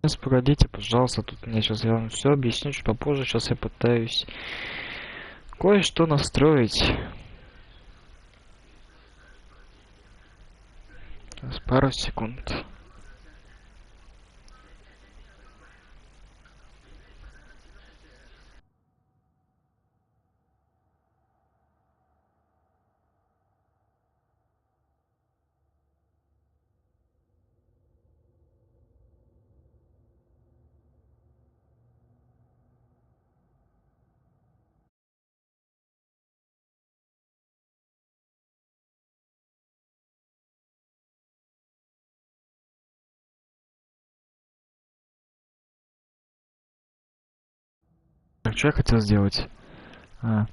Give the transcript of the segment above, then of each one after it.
Сейчас погодите, пожалуйста, тут мне сейчас я вам все объясню чуть попозже. Сейчас я пытаюсь кое-что настроить. Сейчас пару секунд. Так, что я хотел сделать? А.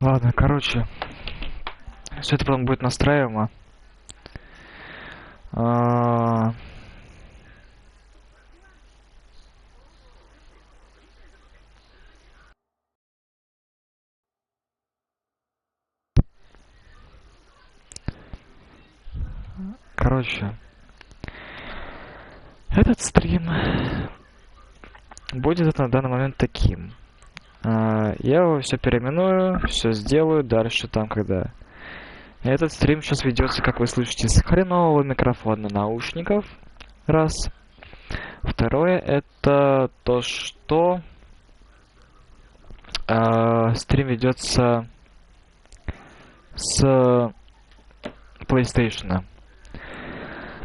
Ладно, короче, все это потом будет настраиваемо. Короче, этот стрим будет на данный момент таким. Я его все переименую, все сделаю дальше там, когда... Этот стрим сейчас ведется, как вы слышите, с хренового микрофона наушников. Раз. Второе, это то, что стрим ведется с PlayStation.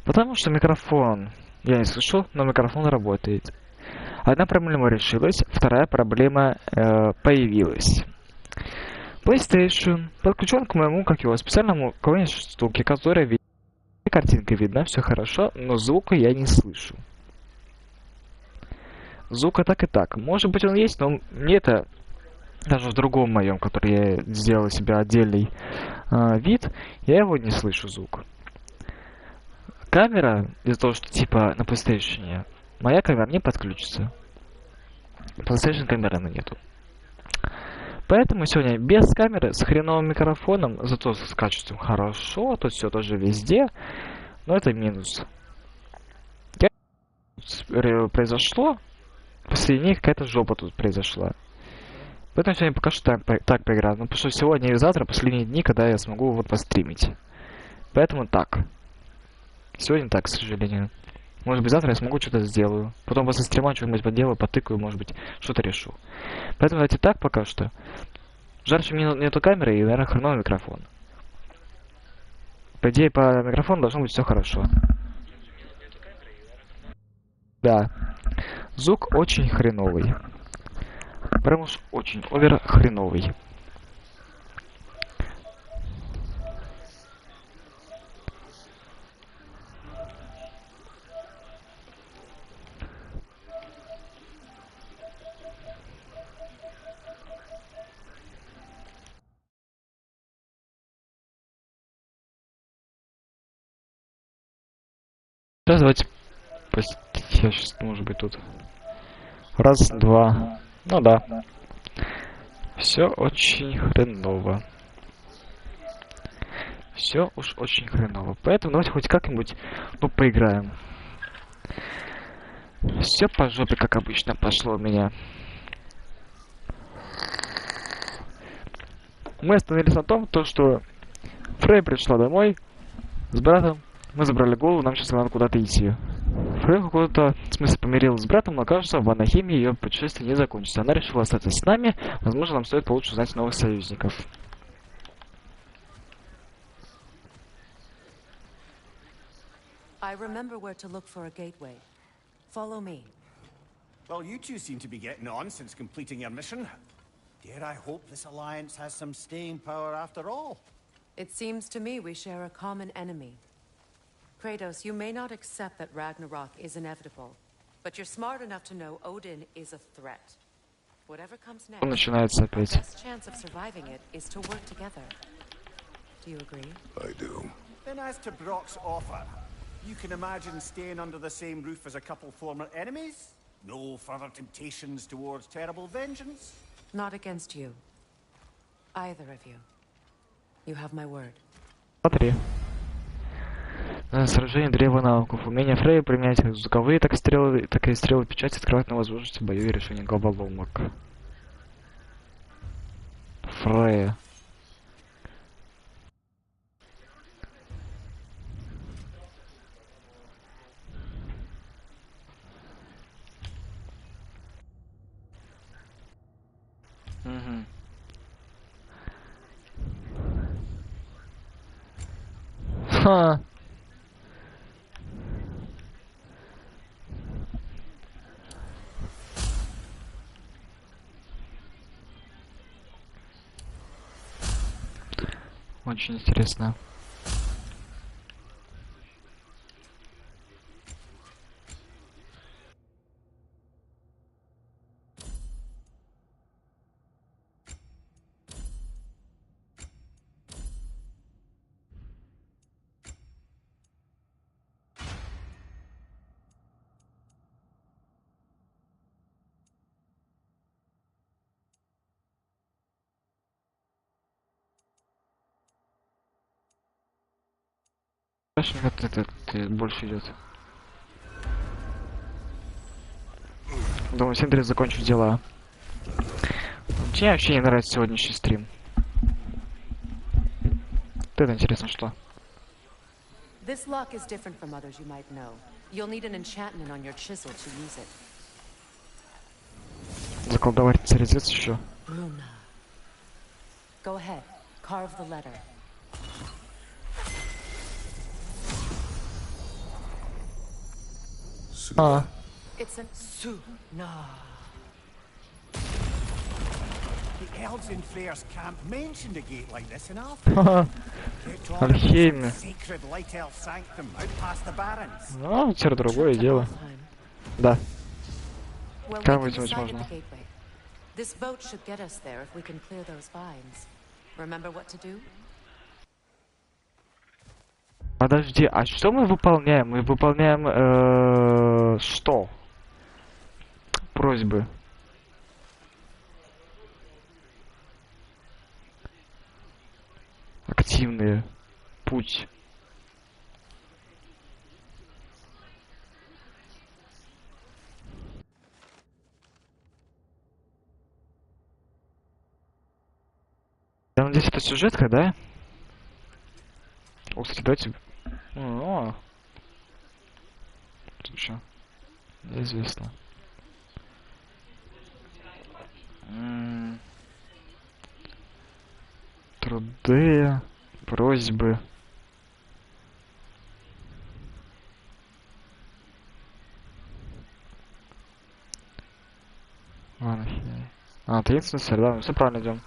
Потому что микрофон, я не слышу, но микрофон работает. Одна проблема решилась, вторая проблема появилась. PlayStation подключен к моему, как его, специальному штуке, которая видит, картинка видна, все хорошо, но звука я не слышу. Звука так и так. Может быть он есть, но мне это даже в другом моем, который я сделал себе отдельный вид, я его не слышу звук. Камера, из-за того, что типа на PlayStation, моя камера не подключится. PlayStation камеры нету. Поэтому сегодня без камеры, с хреновым микрофоном, зато с качеством хорошо, тут все тоже везде, но это минус. Произошло, после них какая-то жопа тут произошла. Поэтому сегодня пока что так поиграю. Ну, потому что сегодня и завтра последние дни, когда я смогу вот постримить. Поэтому так. Сегодня так, к сожалению. Может быть, завтра я смогу что-то сделаю. Потом после стрима что-нибудь поделаю, потыкаю, может быть, что-то решу. Поэтому давайте так пока что. Жаль, что у меня нету камеры и, наверное, хреновый микрофон. По идее, по микрофону должно быть все хорошо. Да. Звук очень хреновый. Прям уж очень овер хреновый. Сейчас давайте... Я сейчас, может быть, тут... Раз, два... Ну да. Все очень хреново. Все уж очень хреново. Поэтому давайте хоть как-нибудь, ну, поиграем. Все по жопе, как обычно, пошло у меня. Мы остановились на том, что Фрей пришла домой с братом. Мы забрали голову, нам сейчас надо куда-то идти. Фрей куда-то, в смысле, помирилась с братом, но, кажется, в Анахиме ее путешествие не закончится. Она решила остаться с нами. Возможно, нам стоит получше узнать новых союзников. I remember where to look for a gateway. Follow me. Well, you two seem to be getting on since completing your mission. Dare I hope this alliance has some staying power after all? It seems to me we share a common enemy. Kratos, you may not accept that Ragnarok is inevitable, but you're smart enough to know Odin is a threat. Whatever comes next, Начинается our опять. best chance of surviving it is to work together. Do you agree? I do. Then as to Brock's offer, You can imagine staying under the same roof as a couple former enemies? No further temptations towards terrible vengeance? Not against you. Either of you. You have my word. Смотри. Сражение древа навыков. Умение Фрея применять как звуковые, так и стрелы печати открывать на возможности в бою и решение головоломок. Фрея. Угу. Ха. Очень интересно. Знаешь, как это больше идет. Думаю, всем закончу дела. Мне вообще не нравится сегодняшний стрим. Это интересно, что? This lock is different from others you might know. You'll need an enchantment on your chisel to use it. Заколдовать царезец еще. Bruna. Go ahead. Carve the letter. А. It's a Suna. The elves in Freyr's camp mentioned a gate like this in Alfred. Алхимия. Sacred light elf sanctum out past the barrens. Ну, теперь другое дело. Да. Well, Там we can вызвать decide at можно. the gateway. This boat should get us there if we can clear those vines. Remember what to do? Подожди, а что мы выполняем? Мы выполняем что? Просьбы. Активные. Путь. Я надеюсь, это сюжетка, да? О, кстати, давайте... О, тут еще неизвестно. Труды, просьбы. Ладно, херня. А, таинственный сыр, да, мы все правильно идем.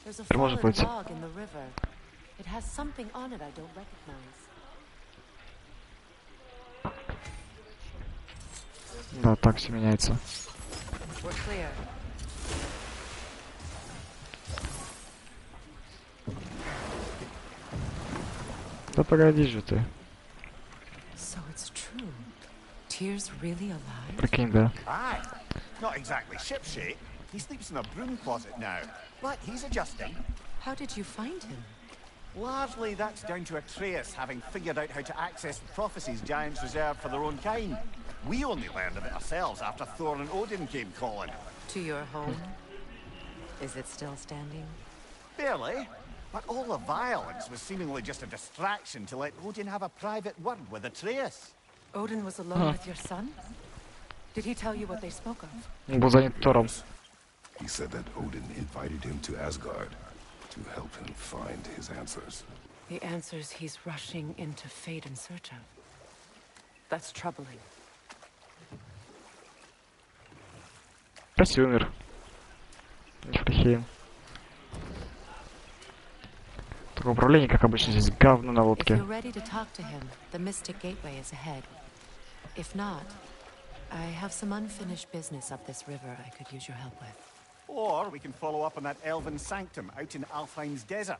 There's a Теперь можно fallen пойти. log in the river. It has something on it I don't recognize. Да, так все меняется. We're clear. Да погоди же ты. So it's true. Tyr's really alive? Прикинь, да. Aye. Not exactly shipshape. He sleeps in a broom closet now. But he's adjusting. How did you find him? Largely, that's down to Atreus having figured out how to access the prophecies giants reserve for their own kind. We only learned of it ourselves after Thor and Odin came calling. To your home? Is it still standing? Barely. But all the violence was seemingly just a distraction to let Odin have a private word with Atreus. Odin was alone with your son? Did he tell you what they spoke of? Он был занят Тором. He said that Odin invited him to Asgard to help him find his answers. The answers he's rushing into fate in search of. That's troubling. Красивый мир. Нифрихеем. Только управление, как обычно, здесь говно на If лодке. you're ready to talk to him, the Mystic Gateway is ahead. If not, I have some unfinished business up this river I could use your help with. Or we can follow up on that elven sanctum out in Alfheim's desert.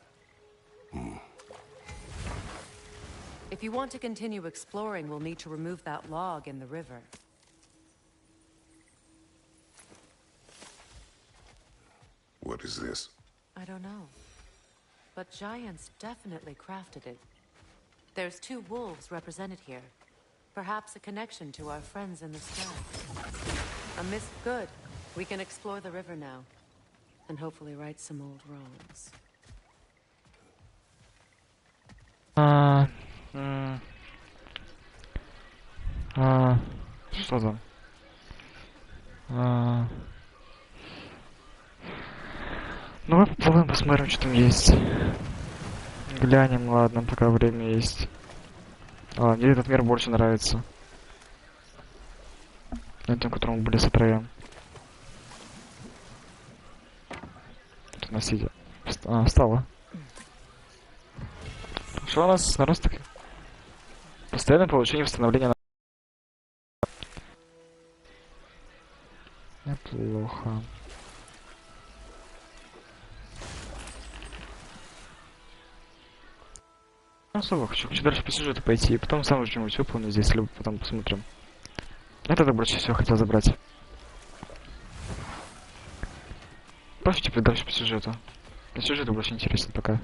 If you want to continue exploring, we'll need to remove that log in the river. What is this? I don't know. But giants definitely crafted it. There's 2 wolves represented here. Perhaps a connection to our friends in the sky. A mist good. We can explore the river now. And hopefully right some old wrongs. Что там? Ну, мы поплывем, посмотрим, что там есть. Глянем, ладно, пока время есть. Мне этот мир больше нравится. На тем, которым мы были с втроем. Тут она сидит. Встала. Что у нас на так? Постоянное получение восстановления. Неплохо. Особо хочу дальше по сюжету пойти, и потом сам что-нибудь выполню здесь, либо потом посмотрим. Это так больше всего хотел забрать. Просто типа дальше по сюжету. По сюжету больше интересно пока.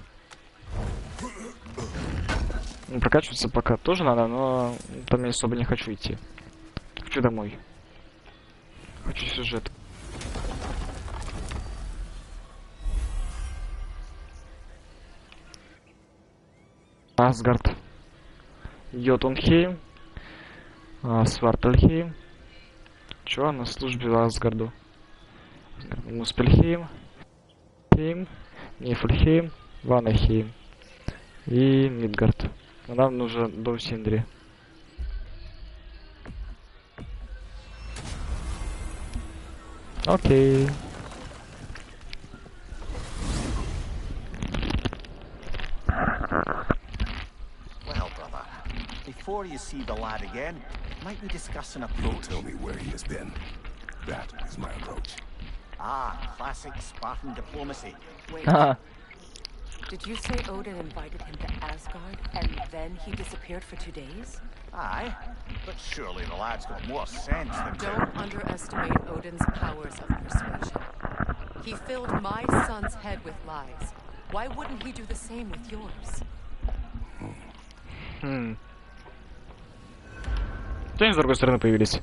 Ну, прокачиваться пока тоже надо, но там я особо не хочу идти. Хочу домой. Хочу сюжет. Асгард. Йотунхейм. Свартальхейм. Чё, на службе Асгарду? Муспельхейм. Хейм. Нифльхейм. Ванахейм. И Мидгард. Нам нужен дом Синдри. Окей. Well, brother, before you see the lad again, might we discuss an Don't approach? tell me where he has been. That is my approach. Ah, classic Spartan diplomacy. Wait, did you say Odin invited him to Asgard, and then he disappeared for 2 days? Aye, but surely the lad's got more sense than Don't underestimate Odin's powers of persuasion. He filled my son's head with lies. Why wouldn't he do the same with yours? Что они с другой стороны появились?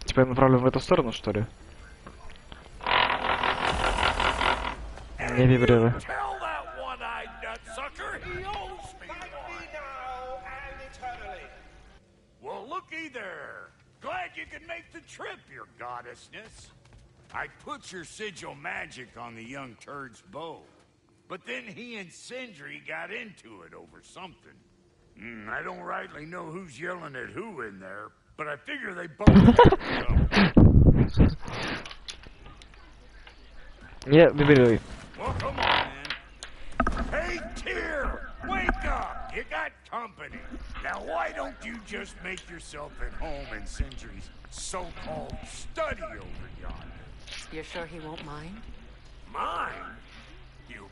Типа я направлен в эту сторону, что ли? Не вибрируй. Tell that one-eyed nutsucker he owes me one. Now and eternally. Well, looky there. Glad you could make the trip, your goddessness. I put your sigil magic on the young turd's bow. But then he and Sindri got into it over something. I don't rightly know who's yelling at who in there, but I figure they both Не вибрируй. Well, come on, man. Hey, Tyr! Wake up! You got company. Now, why don't you just make yourself at home in Sindri's so-called study over yonder? You're sure he won't mind? Mine? You...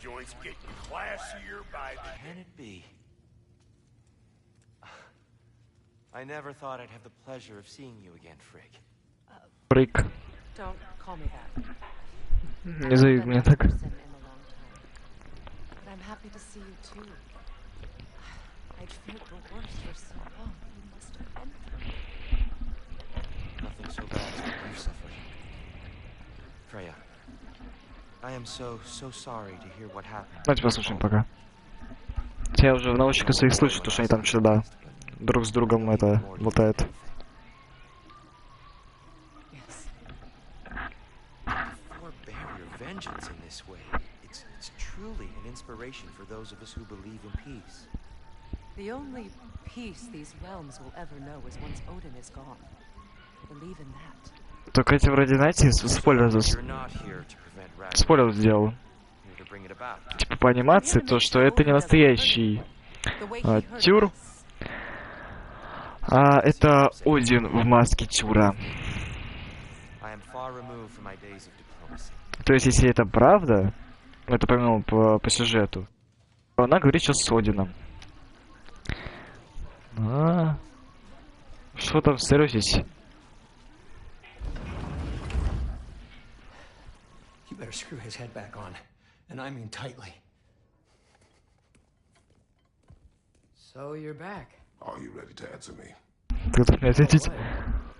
Joints getting classier by the... Can it be? I never thought I'd have the pleasure of seeing you again, Frigg. Брейк. Don't call me that. Не зови меня так. Person in a long time. But I'm happy to see you too. I'd feared the worst for so long. You must have been through. Nothing so bad as what you suffered. Freya, I am so sorry to hear what happened. Давайте послушаем пока. Я уже в наушниках своих слышу, то, что они там что-то друг с другом это болтают. Yes. Forbear your vengeance in this way. It's truly an inspiration for those of us who believe in peace. The only peace these realms will ever know is once Odin is gone. Believe in that. Только эти вроде, знаете, спойлер, You're not here to prevent Ragnarok. спойлер сделал. You're to bring it about. Типа по анимации, то, что это не настоящий Тюр, а это Один в маске Тюра. I am far removed from my days of diplomacy. То есть, если это правда, это помимо по сюжету, то она говорит сейчас с Одином. Что там стрёсись? You better screw his head back on, and I mean tightly. So you're back. Are you ready to answer me? Ты тут мне ответить?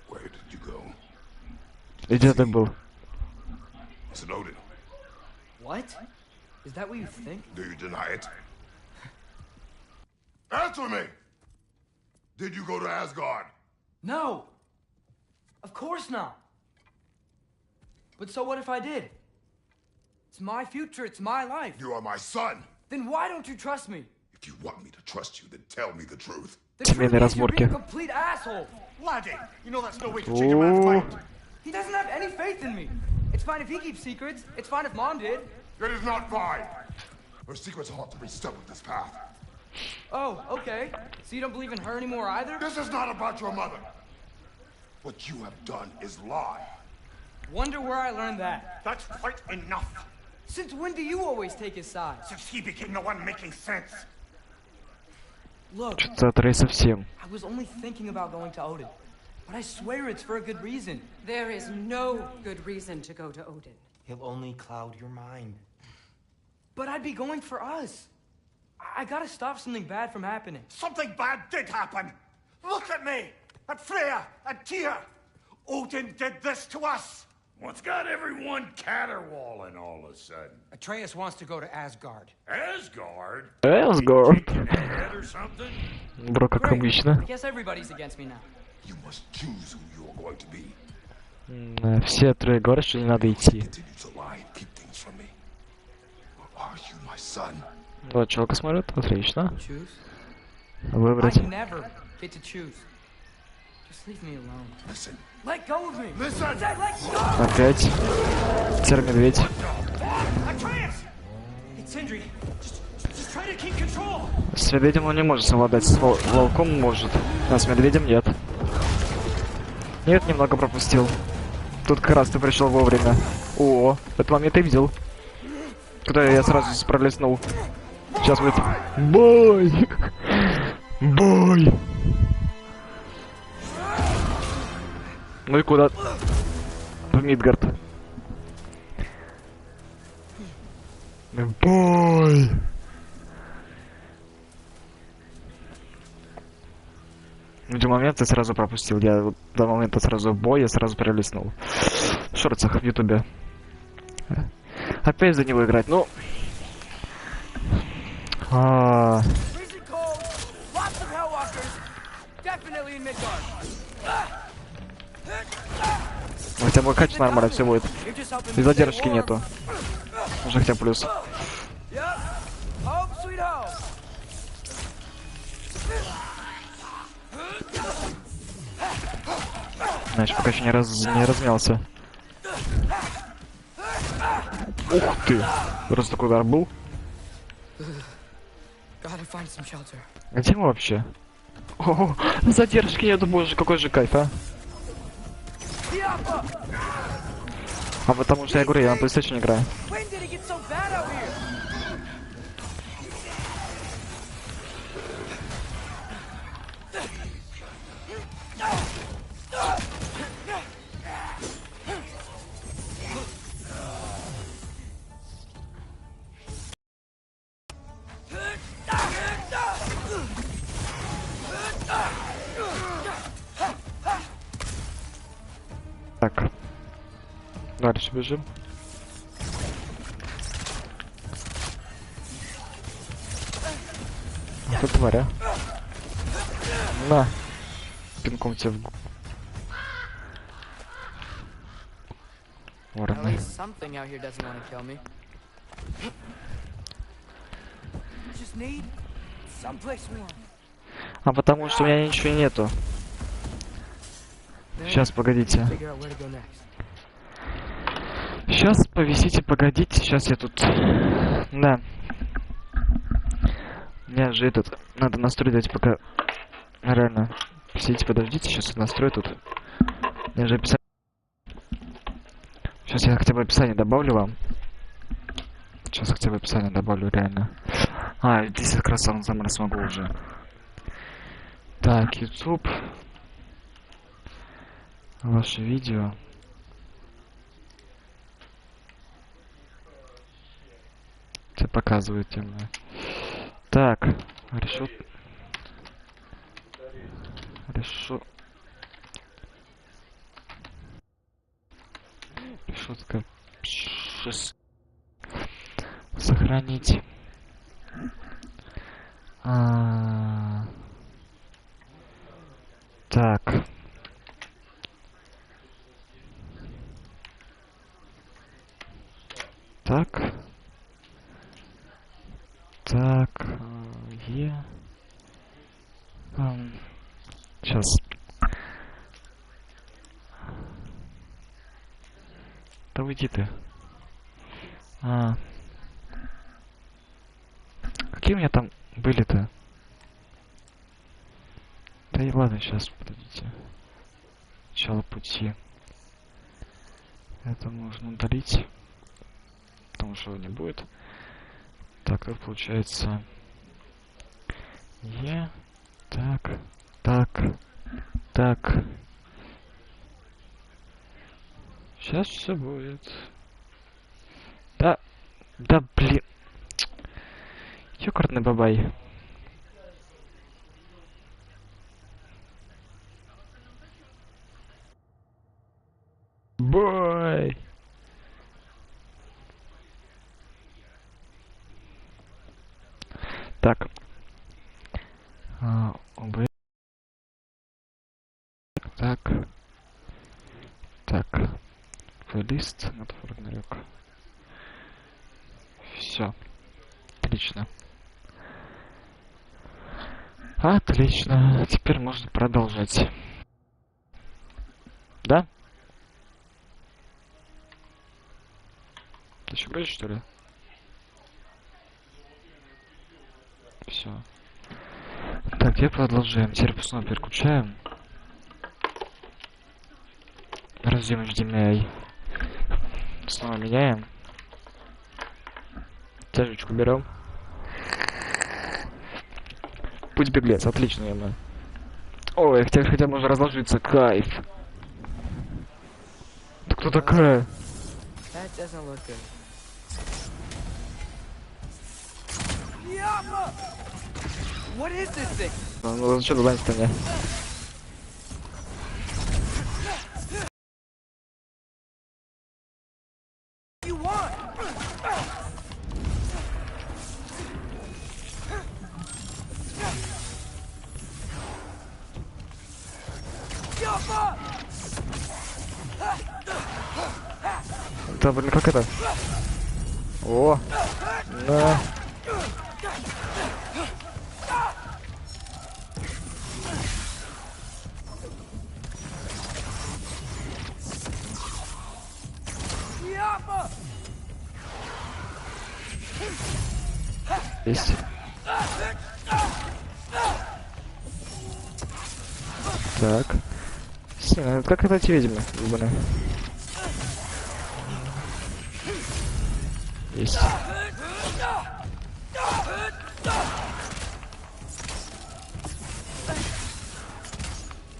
Where did you go? Где ты был? It's an Odin. What? Is that what you think? Do you deny it? Answer me! Did you go to Asgard? No! Of course not! But so what if I did? It's my future, it's my life. You are my son. Then why don't you trust me? If you want me to trust you, then tell me the truth. The truth Семейные is you're being разборки. a complete asshole. Laddie, you know that's no way to change a man's mind. He doesn't have any faith in me. It's fine if he keeps secrets. It's fine if Mom did. It is not fine. Her secrets haunt to be stuck with this path. Oh, okay. So you don't believe in her anymore either? This is not about your mother. What you have done is lie. Wonder where I learned that. That's quite enough. Since when do you always take his side? Since he became the one making sense. Look, Что-то отрей совсем. I was only thinking about going to Odin. But I swear it's for a good reason. There is no good reason to go to Odin. He'll only cloud your mind. But I'd be going for us. I gotta stop something bad from happening. Something bad did happen. Look at me, at Freya, at Tyr. Odin did this to us. What's got everyone caterwauling all of a sudden? Atreus wants to go to Asgard. Asgard? Эсгорд. Taking a head or something? Бро, как Great. обычно. I guess everybody's against me now. You must choose who you are going to be. Все трое говорят, что не надо идти. Continue to lie and keep things from me. Or are you my son? Вот, человека смотрит, отлично. Choose? Выбрать. I never get to choose. Just leave me alone. Listen. Let go of me. Listen. I said let go. Опять. Серый-медведь. Atreus! It's Sindri. Just try to keep control. С медведем он не может совладать, с волком может, а с медведем нет. Нет, немного пропустил. Тут как раз ты пришел вовремя. О, этот момент я видел. Куда я сразу пролеснул. Сейчас будет бой! Бой! Ну и куда? В Мидгард. Бой! До момента я сразу пропустил. Я вот до момента сразу бой, я сразу пролистнул. В шорцах в ютубе. Опять за него играть, ну... Freezing cold, lots of hellwalkers, definitely in Midgard. Хотя бы качество нормально все будет. You're just helping И me задержки stay warm. нету. Уже хотя плюс. Yep. Home sweet home. Значит, пока еще не размялся. Ух ты! Раз такой удар был. Gotta find some shelter. Где мы вообще? О, задержки нету, боже, какой же кайф, а? А потому что я говорю, я на PlayStation играю. When did it get so bad out here? Так. Дальше бежим. Вот тваря. На. Пинком тебе в... At Ворона. least something out here doesn't want to kill me. Just need someplace warm. А потому что у меня ничего нету. Сейчас, погодите. Figure out where to go next. Сейчас повисите, погодите. Сейчас я тут... Да. Мне же этот... Надо настроить, давайте пока... Реально. Сидите, подождите, сейчас я настрою тут. Мне же описание... Сейчас я хотя бы описание добавлю вам. Сейчас хотя бы описание добавлю, реально. А, здесь как раз сам смогу уже. Так, YouTube. Ваше видео. Это показывает мне. Так, решу. Решетка 6. Сохранить. Так. Так. Так. Сейчас. Да уйди ты. Какие у меня там были-то? Да и ладно, сейчас, подождите. Начало пути. Это можно удалить. Потому что его не будет. Так, как получается... Так, так, так. Сейчас все будет. Да, да, блин. Ёкарный бабай. Бой. Так. ОБ. Так. Так. Плейлист от War Ragnarok. Все. Отлично. Отлично. Теперь можно продолжать. Да? Ты еще будешь, что ли? Все. Так, где продолжаем? Теперь снова переключаем. Разъем HDMI. Снова меняем. Тяжечку берем. Путь беглец, отлично, я. Ой, хотя можно разложиться, кайф. Ты кто такая? That doesn't look good. What is this thing? Ну, что занято мне? You want? Да, блин, как это? О! Да. Есть. Так. Как это эти ведьмы, ебаные? Есть.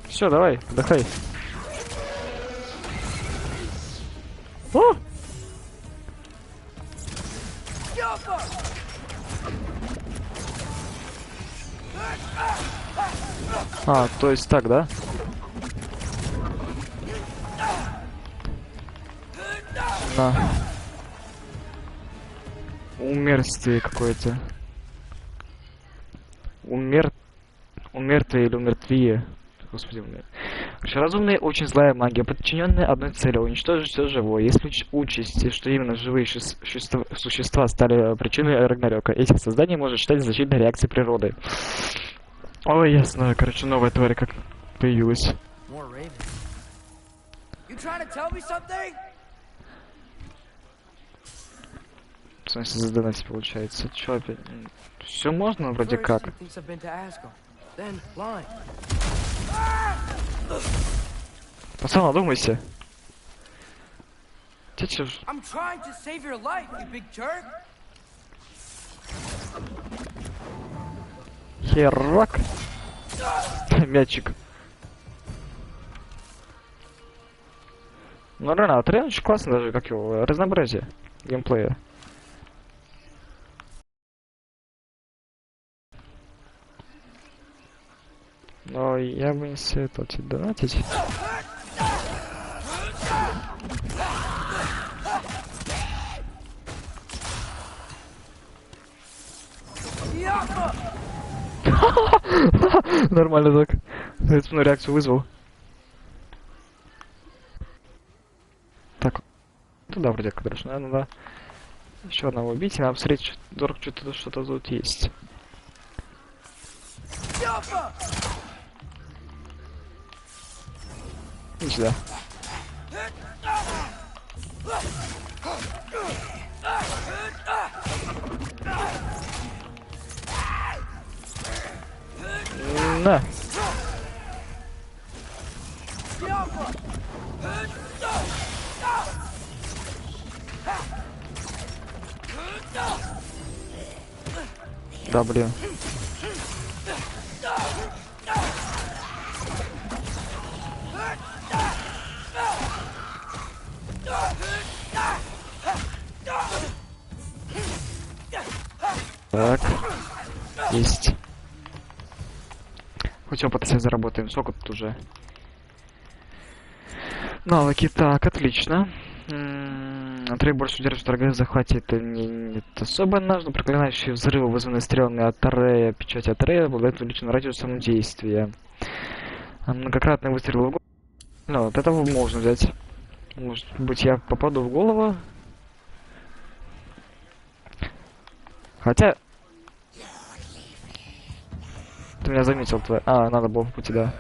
Все, давай, отдыхай. О! То есть так, да? На. Умерствие какое-то. Умертвие или умертвие. Господи, короче, разумная, очень злая магия, подчиненная одной цели — уничтожить все живое. Если учесть, что именно живые существа стали причиной Рагнарёка, этих созданий можно считать защитной реакцией природы. Ой, ясно, короче, новая тварь как появилась. More ravens. trying to tell me something? В смысле задонать получается? Чё опять? Все можно вроде First, как. he thinks I've been to Asgard. Then lying. Пацан, одумайся. Ты чё ж? I'm trying to save your life, you big jerk. Херак. Мячик. Ну реально, отряд очень классно даже, как его, разнообразие геймплея. Но я бы не советовал тебе донатить. Нормально так. Я реакцию вызвал. Так, туда вроде как дальше, наверное, да. Еще одного убить, и надо посмотреть, что-то тут есть. Иди сюда. На. Да, блин. Так. Есть. Хоть опыт себе заработаем. Сколько тут уже? Навыки. Так, отлично. Трей больше удерживает врага в захвате. Это не особо нужно. Проклинающие взрывы, вызванные стрелами от Рея, печать от Рея, обладает увеличенным радиусом действия. Многократные выстрелы в голову. Ну, вот этого можно взять. Может быть, я попаду в голову. Хотя... Ты меня заметил, твой... А, надо было по пути, да.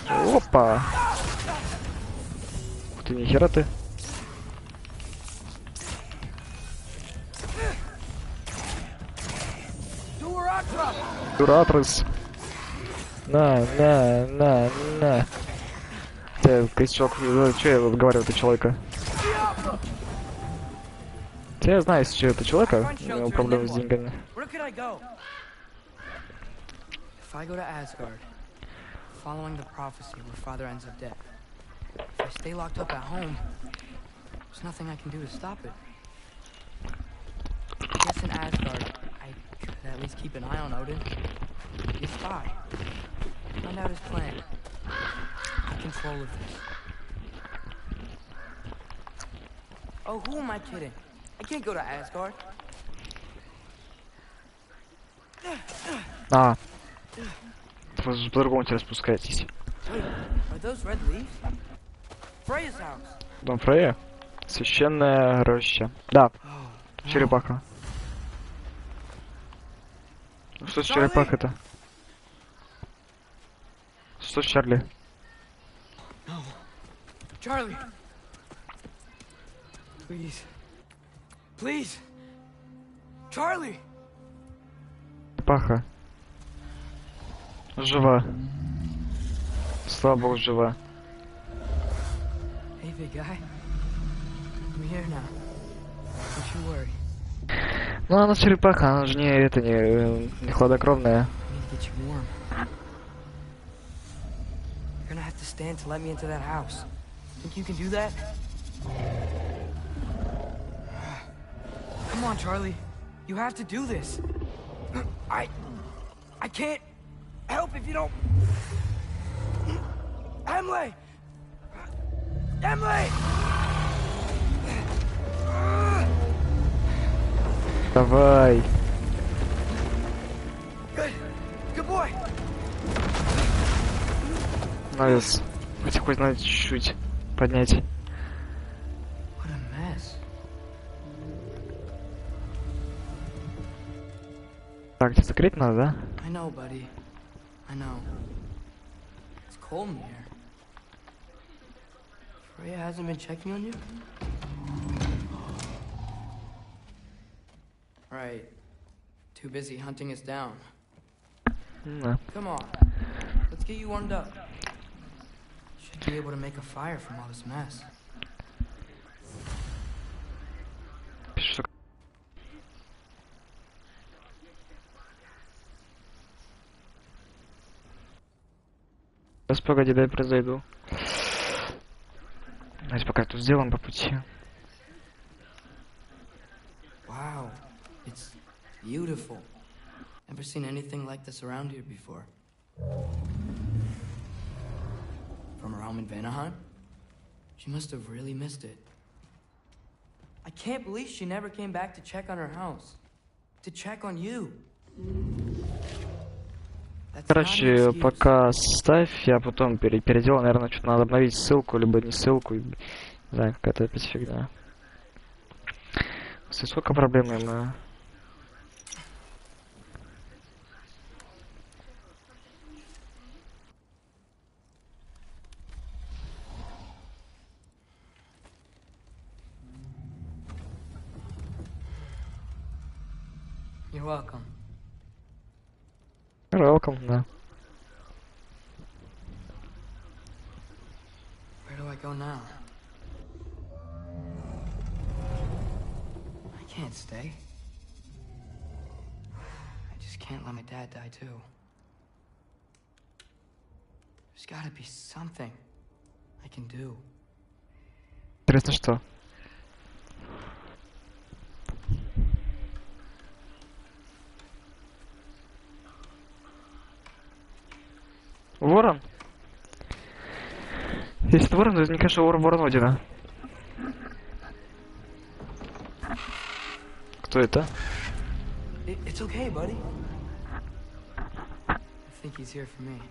Опа! Ух ты, нихера ты. Дуратрос. На. Косячок, что я вот говорю, это человека? Я знаю, что это человека, у него проблемы с деньгами. If I go to Asgard, following the prophecy where father ends up dead, if I stay locked up at home, there's nothing I can do to stop it. I guess in Asgard, I could at least keep an eye on Odin. Be a spy. Find out his plan. Take control of this. Oh, who am I kidding? I can't go to Asgard. А. Вы по-другому теперь спускаетесь. Are those red leaves? Freya's house. Дом Фрея? Священная роща. Да. Черепаха. Что с черепахой-то? Что с Чарли? Charlie. Please. Please. Charlie. Черепаха. Жива. Слава богу, жива. Hey, big guy. I'm here now. Don't you worry. Ну, она черепаха, она же не хладнокровная. I need to get you warm. You're gonna have to stand to let me into that house. Think you can do that? Come on, Charlie. You have to do this. I can't help if you don't. Emily! Emily! Давай. Good boy. Найс. Хоть надо чуть-чуть поднять. What a mess. Так, тебе закрыть надо, да? I know, buddy. I know. It's cold in here. Freya hasn't been checking on you? Right. Too busy hunting us down. Да. Come on. Let's get you warmed up. Should be able to make a fire from all this mess. Пишет, что... Сейчас, погоди, дай произойду. Давайте пока тут сделаем по пути. Wow. It's beautiful. Never seen anything like this around here before. From her home in Vanaheim? She must have really missed it. I can't believe she never came back to check on her house. To check on you. That's not an Короче, excuse. пока ставь, я потом переделал, наверное, что-то надо обновить ссылку, либо не ссылку. Не знаю, какая-то опять фигня. Сколько проблем мы... You're welcome. Welcome, да. Where do I go now? I can't stay. I just can't let my dad die too. There's gotta be something I can do. Интересно, что? Ворон? Если это ворон, то это не, конечно, ворон Одина. Кто это? It's okay, buddy. I think he's here for me.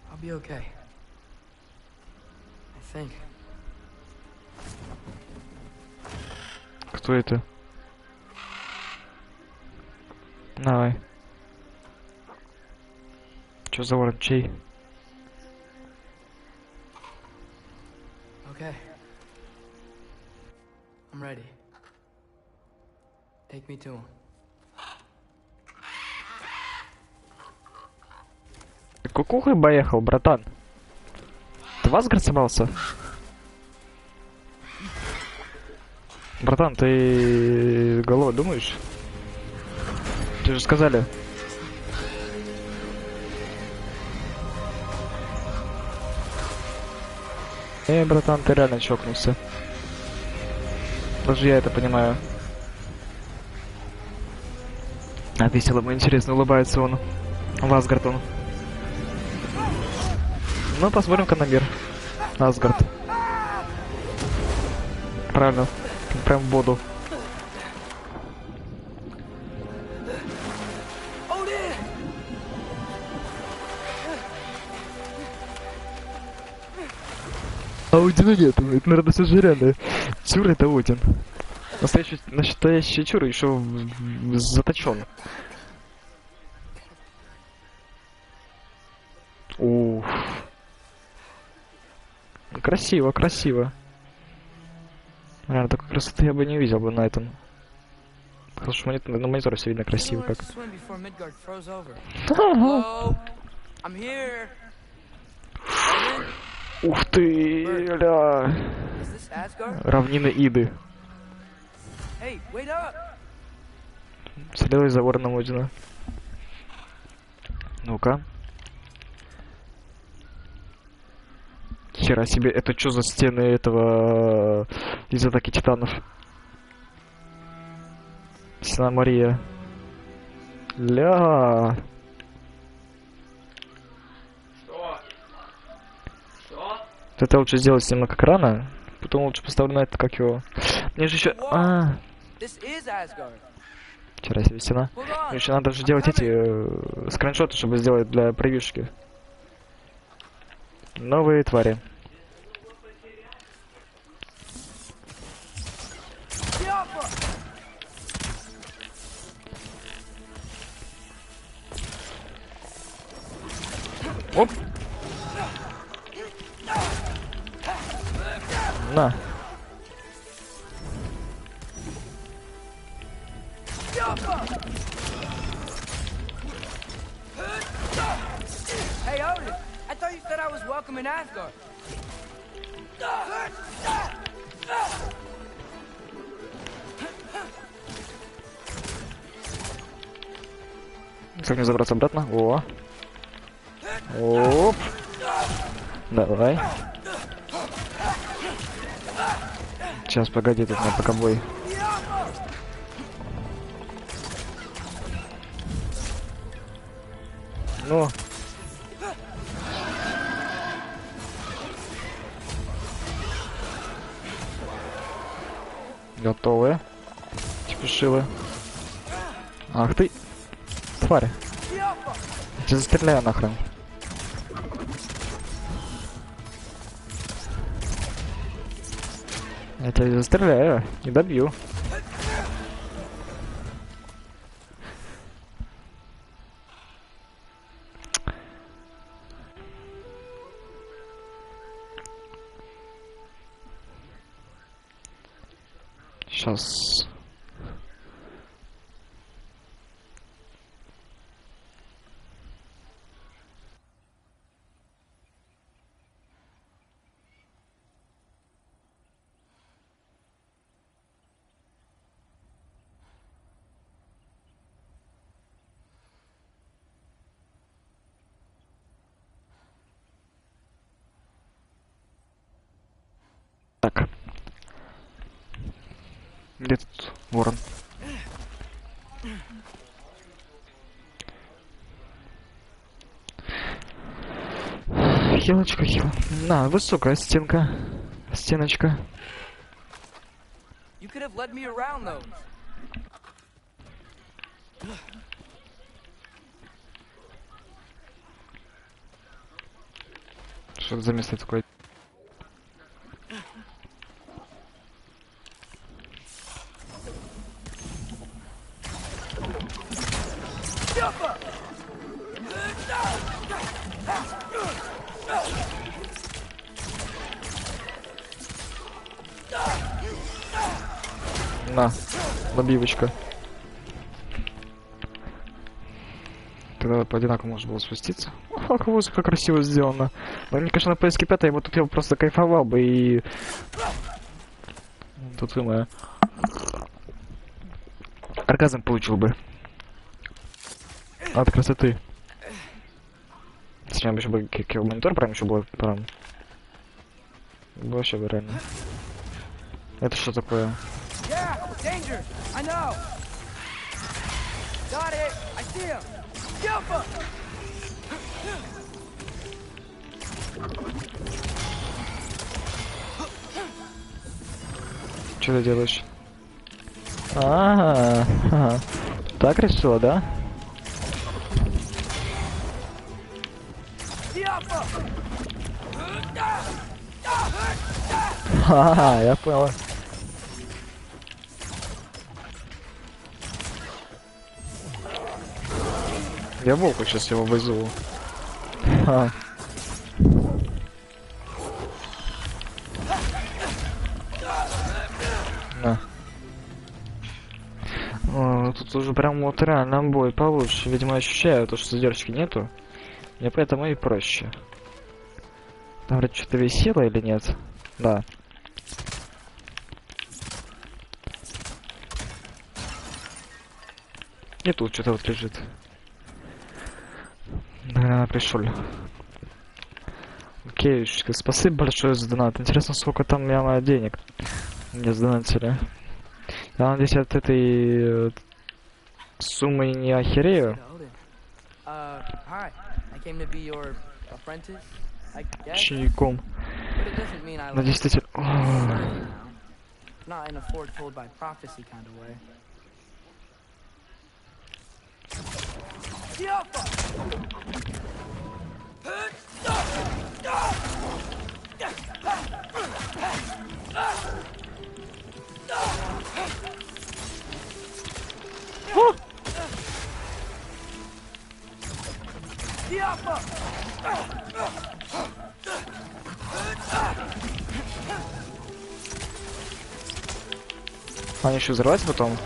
I'll be okay. I think. Кто это? Давай. Чё за ворон? Чей? Okay. I'm ready. Take me to him. Ты кукухой поехал, братан? Ты в Асгард собрался? Братан, ты головой думаешь? Ты же сказали. Братан, ты реально чокнулся. Даже я это понимаю. А весело, ему интересно, улыбается он. В Асгард он. Ну, посмотрим-ка на мир. Асгард. Правильно. Прям в воду. А Одина нет, это, наверное, все же реально. Чур это Один. Настоящий чур еще заточен. Уф. Красиво, красиво. Наверное, такой красоты я бы не увидел бы на этом. Потому что на мониторе все видно красиво как. Ух ты, ля. Равнины Иды. Следуй за вороном Одина. Ну-ка. Хера себе, это что за стены этого из атаки титанов? Стена Мария. Ля. Это лучше сделать с ним как рано, потом лучше поставлю на это, как его. Мне же еще... Вчера себе стена. Мне еще надо же делать эти скриншоты, чтобы сделать для превьюшки. Новые твари. На. Hey, Odin, I thought you said I was welcome in Asgard. Как мне забраться обратно? О. Оп. Давай. Сейчас, погоди, тут на пока бой. Ну. Готовы. Спешивы. Ах ты. Тварь. Я тебя застреляю нахрен. Я тебя застреляю и добью. Сейчас. Так. Где тут ворон? Хилочка, хил. На, высокая стенка. Стеночка. You could have led me around those. Что это за место такое? На, набивочка. Тогда по одинаково можно было спуститься. О, как музыка красиво сделана. Но мне, конечно, на PS5 я бы тут я бы просто кайфовал бы и... Тут вы моя... Оргазм получил бы. От красоты. Сейчас еще бы монитор прям еще было прям. Вообще бы реально. Это что такое? Yeah, danger. I know. Got it. I see him. Jump up. Что ты делаешь? Ага, так решила, да? Ха-ха, я понял. Я волка сейчас его вызову. Ха. На. О, тут уже прям вот реально бой получше. Видимо, ощущаю то, что задержки нету. Мне поэтому и проще. Там вроде что-то висело или нет? Да. И тут что-то вот лежит. Да, пришел. Окей, спасибо большое за донат. Интересно, сколько там я денег мне сдонатили. Я надеюсь, от этой суммы не охерею. Hi. I came to be your apprentice, I guess. Учеником. But it doesn't mean I Но действительно... serve you now. Not in a foretold by prophecy kind of way. Они еще взрывать потом?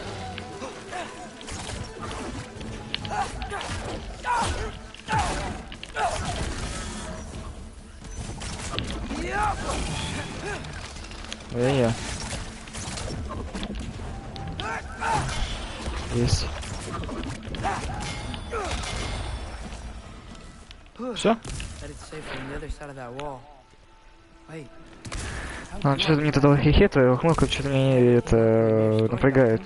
Не-не. Есть. Все? А, что-то мне тогда хихет, ухмылка что-то мне это напрягает.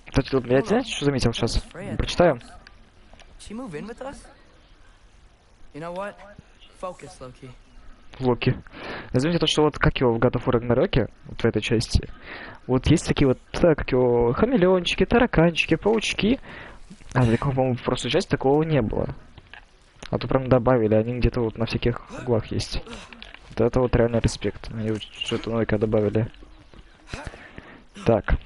Кстати, тут, я знаете, что заметил сейчас? Прочитаю. Локи. Заметьте то, что вот как его в God of War Ragnarok, вот в этой части, вот есть такие вот, как его, хамелеончики, тараканчики, паучки. А, такого, по-моему, в прошлой части такого не было. А то прям добавили, они где-то вот на всяких углах есть. Вот это вот реально респект. Они вот что-то новенькое добавили. Так.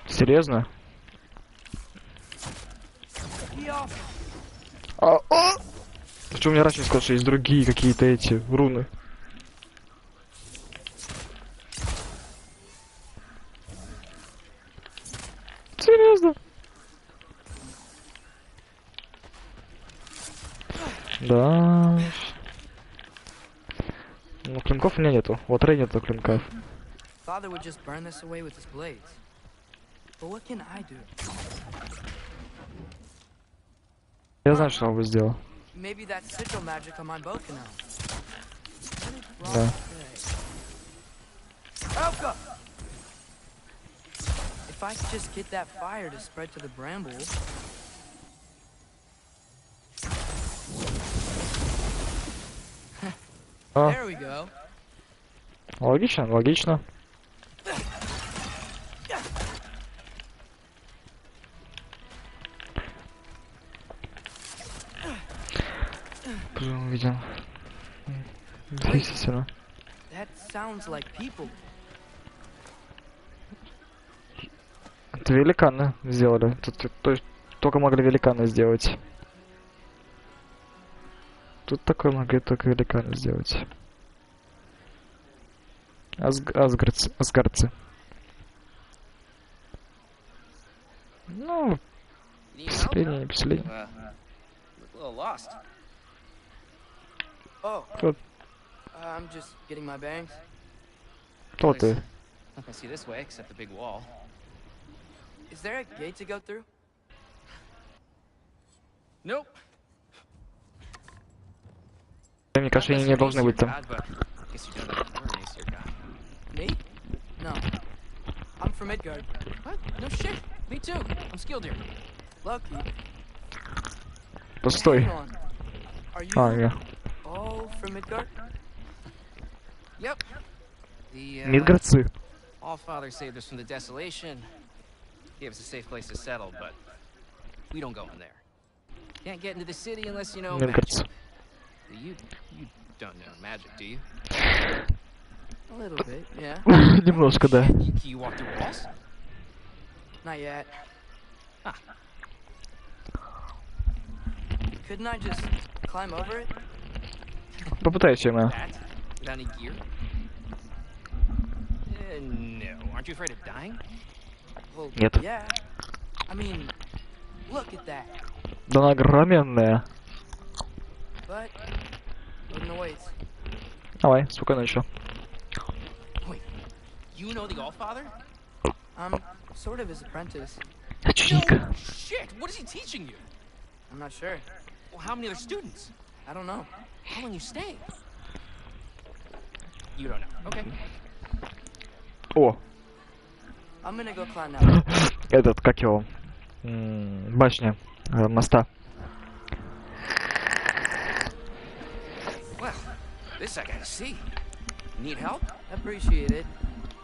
Серьезно? Почему мне раньше не сказал, что есть другие какие-то эти руны? Серьезно? Да. Ну, клинков у меня нету. Вот Рэй нету клинков. Я знаю, что он бы сделал. Да. If I could just get that fire to spread to the bramble. There we go. Логично, логично. Видел. Действительно. That sounds like people. Это великаны сделали. Тут, то есть, только могли великаны сделать. Тут такое могли только великаны сделать. Асгардцы. Ну, поселение, не поселение. Oh, I'm just getting my bearings. Кто ты? I see this way, except the big wall. Is there a gate to go through? Nope. Мне кажется, они не должны быть там. Me? No. I'm from Midgard. What? No shit. Me too. I'm skilled here. Lucky. Постой. Hang on. Are you Я. all from Midgard? Yep. The Мидгардцы. Allfather saved us from the desolation. Gave us a safe place to settle, but we don't go in there. Can't get into the city unless you know Мидгардцы. magic. You don't know magic, do you? A little bit, yeah. Немножко, да. Can you walk through walls? Not yet. Ah. Couldn't I just climb over it? Попытаюсь, я. That? Without any gear? No. Aren't you afraid of dying? Well, Нет. yeah. I mean, look at that. Да она огроменная. But, wouldn't wait. Давай, спокойно еще. Wait. You know the Allfather? I'm sort of his apprentice. Ученик. No shit! What is he teaching you? I'm not sure. Well, how many other students? I don't know. How long you staying? You don't know. Okay. О, I'm gonna go climb now. этот, как его? Башня моста. Well, this I gotta see. Need help? Appreciate it,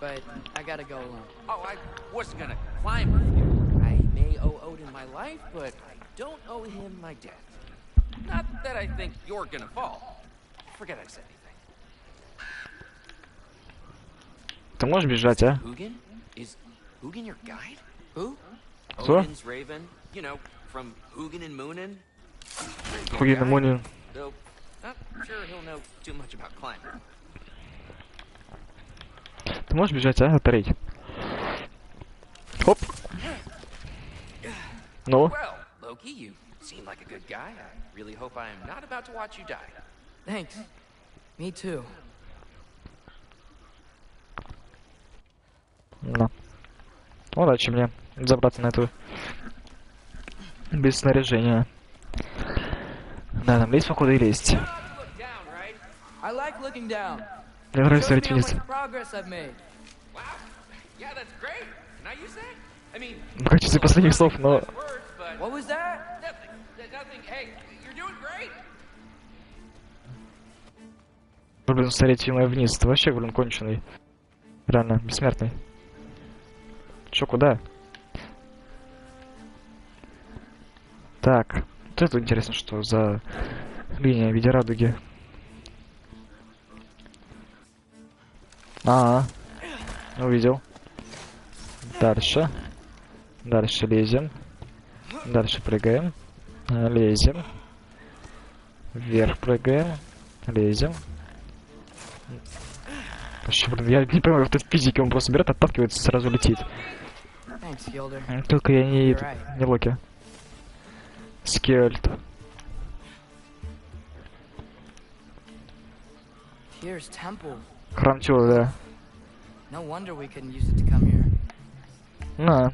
but I gotta go alone. Oh, I wasn't gonna climb with you. I may owe Odin my life, but I don't owe him my death. Not that I think you're gonna fall. Forget I said anything. Ты можешь бежать, а? Hugin? Is Hugin your guide? Who? Кто? Odin's raven. You know, from Hugin and Moonin. Охуенный Монин. Though, not sure he'll know too much about climbing. Ты можешь бежать, а? Отторить. Хоп. Ну? Well, Loki, you seem like a good guy. I really hope I am not about to watch you die. Thanks. Me too. Ну. Удачи мне забраться на эту без снаряжения. Да, нам лезть, походу, и лезть. Look down, right? I like looking down. Мне нравится Shows смотреть me how вниз. much progress I've made. Wow. Yeah, that's great. Can I use that? I mean, В качестве последних слов, но... words, but What was that? nothing. Hey, you're doing great. Блин, смотреть фильмы вниз. Ты вообще, блин, конченый. Реально, бессмертный. Чё, куда? Так. Вот это интересно, что за линия в виде радуги. Увидел. Дальше. Дальше лезем. Дальше прыгаем. Лезем. Вверх прыгаем. Лезем. Вообще, блин, я не понимаю, в этой физике он просто берет, отталкивается, сразу летит. Thanks, Gilder. Только я не, You're right. не Локи. Скельт. Here's temple. Храм чего, да. No wonder we couldn't use it to come here. На.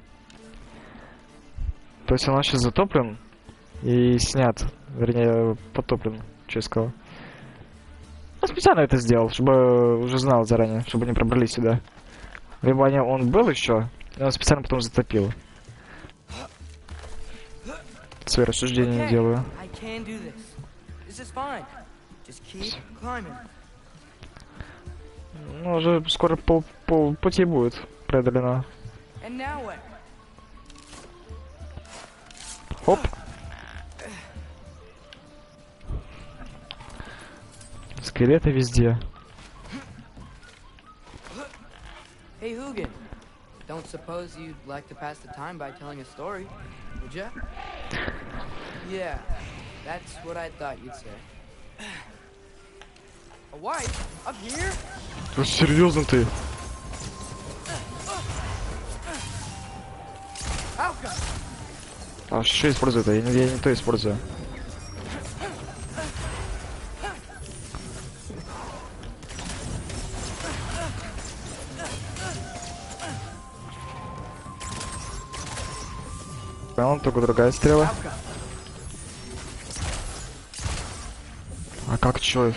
То есть он вообще затоплен и снят. Вернее, потоплен. Че я сказал? Он специально это сделал, чтобы уже знал заранее, чтобы не пробрались сюда. Либо он был еще, и он специально потом затопил. Свои рассуждения не делаю. I can do this. This is fine. Just keep climbing. Ну, уже скоро пол пути будет преодолено. And now what? Хоп. Скелеты везде. Hey, Hugin. Don't suppose you'd like to pass the time by telling a story, would ya? Yeah, that's what I thought you'd say. A wife? Up here? Ну, серьезно ты? А что использую-то? Я не то использую. Понял, только другая стрела. А как чё?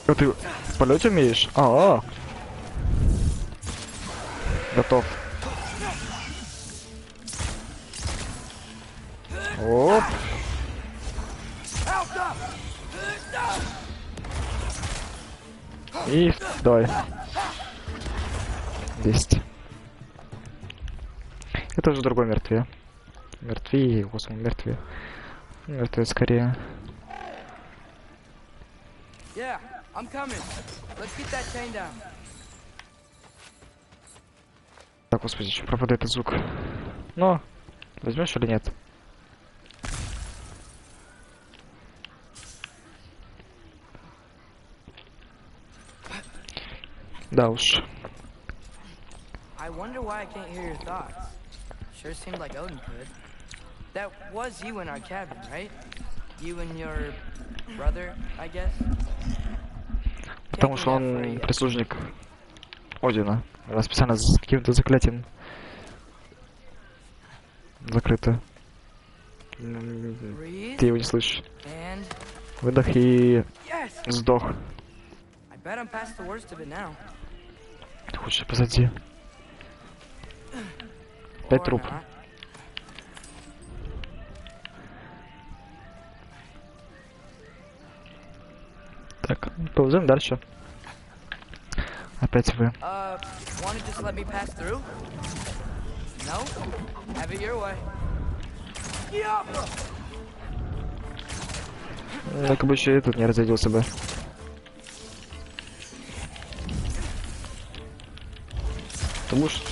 А ты в полете умеешь? Готов. Оп. И давай. 10. Это уже другой мертвее. Мертвее, господи, мертвее. Мертвее скорее. Yeah, I'm coming. Let's get that chain down. Так, господи, что пропадает этот звук. Ну, возьмешь или нет? Да уж. I wonder why I can't hear your thoughts. Sure seemed like Odin could. That was you in our cabin, right? You and your brother, I guess? Потому что он прислужник Одина. Она специально с каким-то заклятием закрыто. Ты его не слышишь. And Выдох и Yes. сдох. I bet I'm past the worst of it now. Худший позади. Опять Or труп. not. Так, ползем дальше. Опять вы. Wanna just let me pass through? No? Have it your way. Yeah. Как бы еще и тут не разрядился бы. Ты будешь...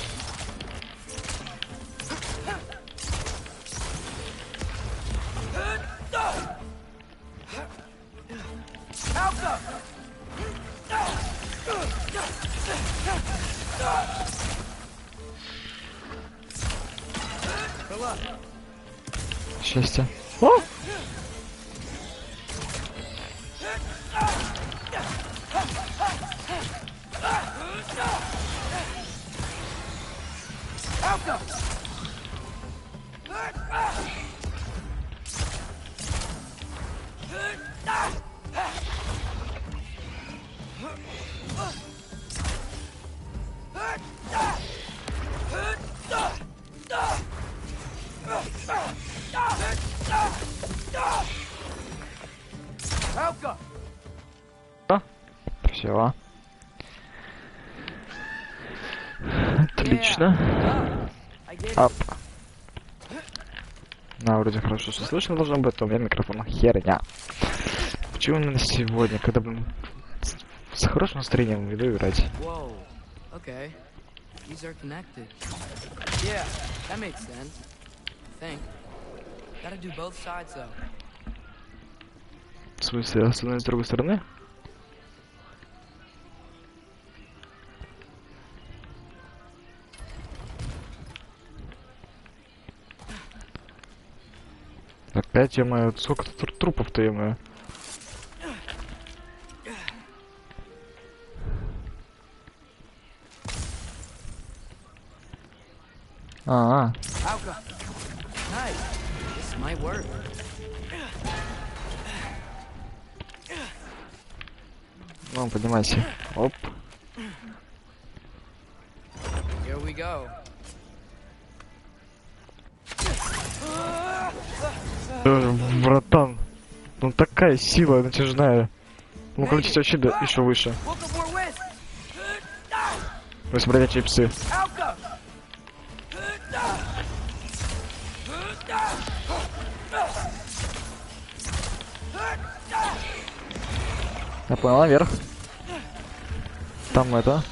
Счастье. О! Все. Отлично. Ап. На, вроде хорошо все слышно должно быть, а у меня микрофон херня. Почему именно сегодня, когда бы с хорошим настроением иду играть? Whoa. Okay. These are connected. Yeah, that makes sense. I think. Gotta do both sides though. В смысле, с одной и с другой стороны? Опять, ё-моё, сколько тут трупов-то, ё-моё. А-а. Alka. Nice. This might work. Ну, поднимайся. Оп. Here we go. Братан, ну такая сила натяжная. Ну, количество вообще да, еще выше. Welcome for West. Вы смотрите псы. Alka. Я понял, наверх. Там это.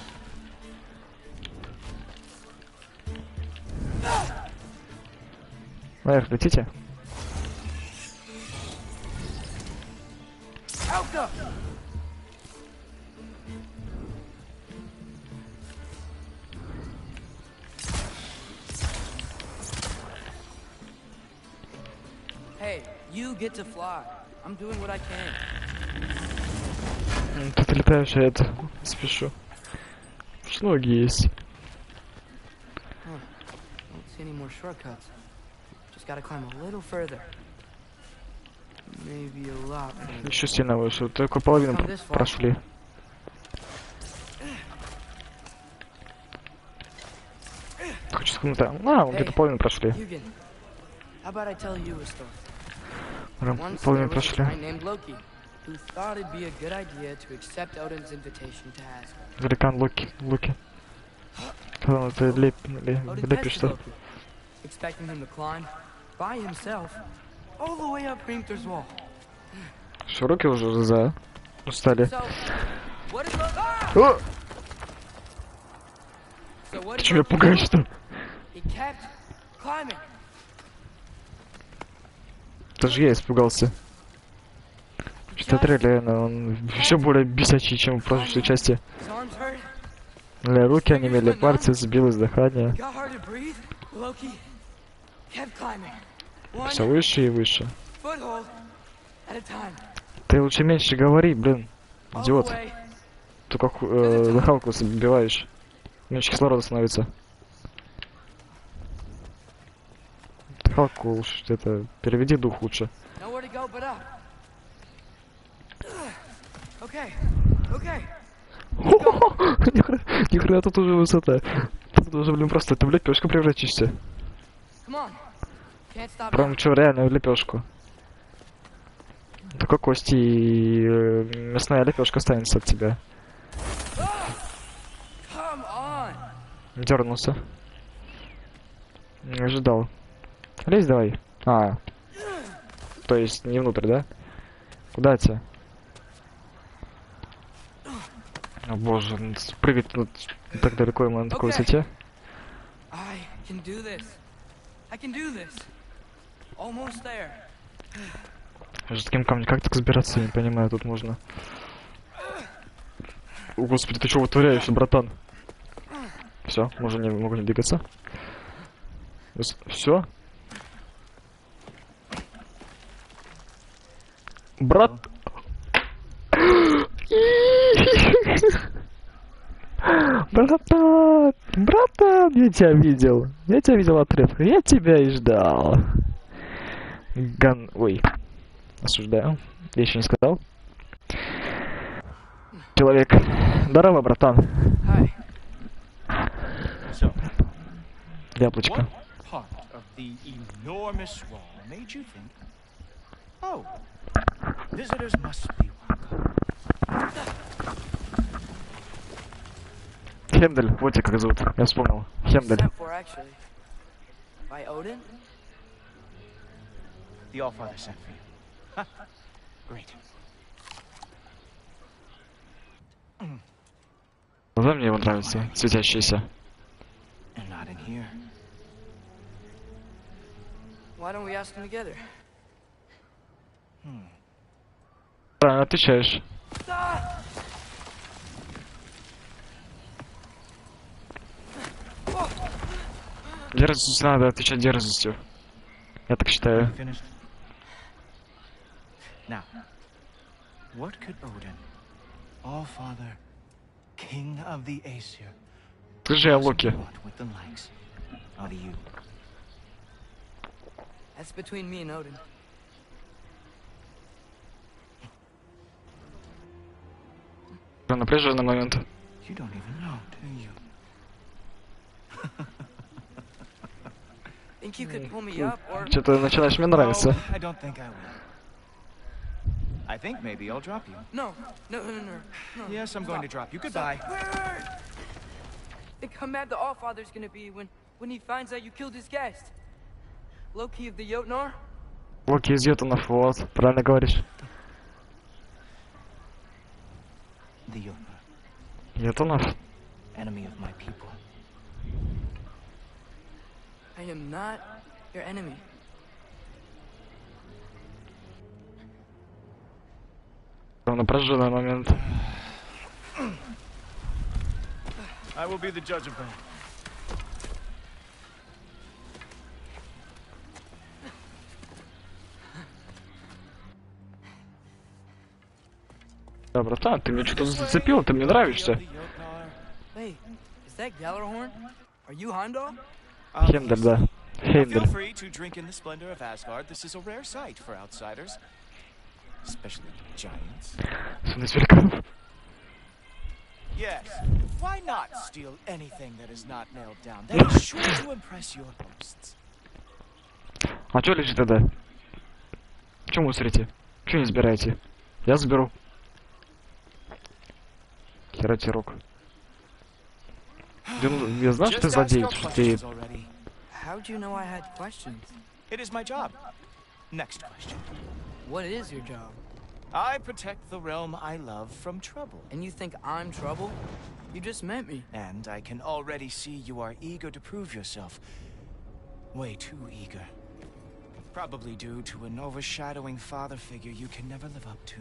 Наверх летите. Alka. Hey, you get to fly. I'm doing what I can. Тут летаешь, а я это спешу. Что ноги есть. Don't see any more shortcuts. Just gotta climb a little further. Maybe a lot further. Еще сильно выше. Только половину прошли. Хочу сказать, а, где-то половину прошли. Eugen, how about I tell you a story? Прям Once there половину was a прошли. guy named Loki who thought it'd be a good idea to accept Odin's invitation to Asgard. Великан Луки. Когда он это Odin лепишь, tested что? Loki, expecting him to climb by himself all the way up Hrimthur's wall. Что, руки уже устали? So, what did Loki? О! So what Ты did что, меня Loki пугаешь, do? что? He kept climbing. Даже я испугался. Что реально, он еще более бесячий, чем в прошлой части. His arms hurt. Для руки онемели, пальцы сбилось дыхание. It got hard to breathe. Loki kept climbing. One Все выше и выше. foothold at a time. Ты лучше меньше говори, блин. All the Идиот. way. Только дыхалку забиваешь. Меньше кислорода становится. Дыхалку лучше, это, переведи дух лучше. Nowhere to go but up. Okay. Okay. Нихрена тут уже высота. Тут уже, блин, просто ты в лепешку превратишься. Come on. Can't stop Прям now. что, реально в лепешку. Только кости и мясная лепешка останется от тебя. Come on. Дернулся. Не ожидал. Лезь давай. А. То есть не внутрь, да? Куда тебя? О боже, прыгать тут так далеко ему на такой высоте. I can do this. I can do this. Almost there. Жестким камнем, как так забираться, я не понимаю, тут можно. О, господи, ты что вытворяешь, братан? Все, могу не двигаться. Все? Брат... Братан, я тебя видел отрыв, я тебя и ждал. Ой, осуждаю, я еще не сказал. Человек, здорово, братан. Hi. So, Яблочко. what part of the enormous wall made you think, oh, visitors must be welcome? Хендель, вот тебя как зовут, я вспомнил. Хендель. Sent for, actually. By Odin? The Allfather sent for you. Huh. Great. Глаза мне его нравятся, светящиеся. And not in here. Why don't we ask them together? Правильно отвечаешь. Дерзость надо отвечать дерзостью. Я так считаю. Finished? Now, what could Odin, Allfather, King of the Aesir, Скажи о Локи. want with the likes of you? That's between me and Odin. Напряженный момент. You don't even know, do you? Think you could pull me up, or... Что-то начинаешь мне нравиться. No, I don't think I will. I think maybe I'll drop you. No. No. Yes, I'm going to drop you. Goodbye. Wait. Think how mad the Allfather's gonna be when he finds out you killed his guest. Loki of the Jotnar? Локи из Йотунов, вот. Правильно говоришь. The Jotnar, Йотунов? enemy of my people. I am not your enemy. Напряженный момент. I will be the judge of that. Да, братан, ты мне что-то зацепил, ты мне нравишься. Wait, is that Gjallarhorn? Are you Heimdall? Хендель, да. Feel Хендель. free to drink in the splendor of Asgard. This is a rare sight for outsiders, especially giants. Смотри, великан. Yes. Why not steal anything that is not nailed down? That is sure to impress your hosts. А что лежит тогда? Че мусорите? Че не забираете? Я заберу. Херати рук. Я знал, что ты Just ask злодей, your что ты... questions already. How'd you know I had questions? It is my job. Next question. What is your job? I protect the realm I love from trouble. And you think I'm trouble? You just met me. And I can already see you are eager to prove yourself. Way too eager. Probably due to an overshadowing father figure you can never live up to.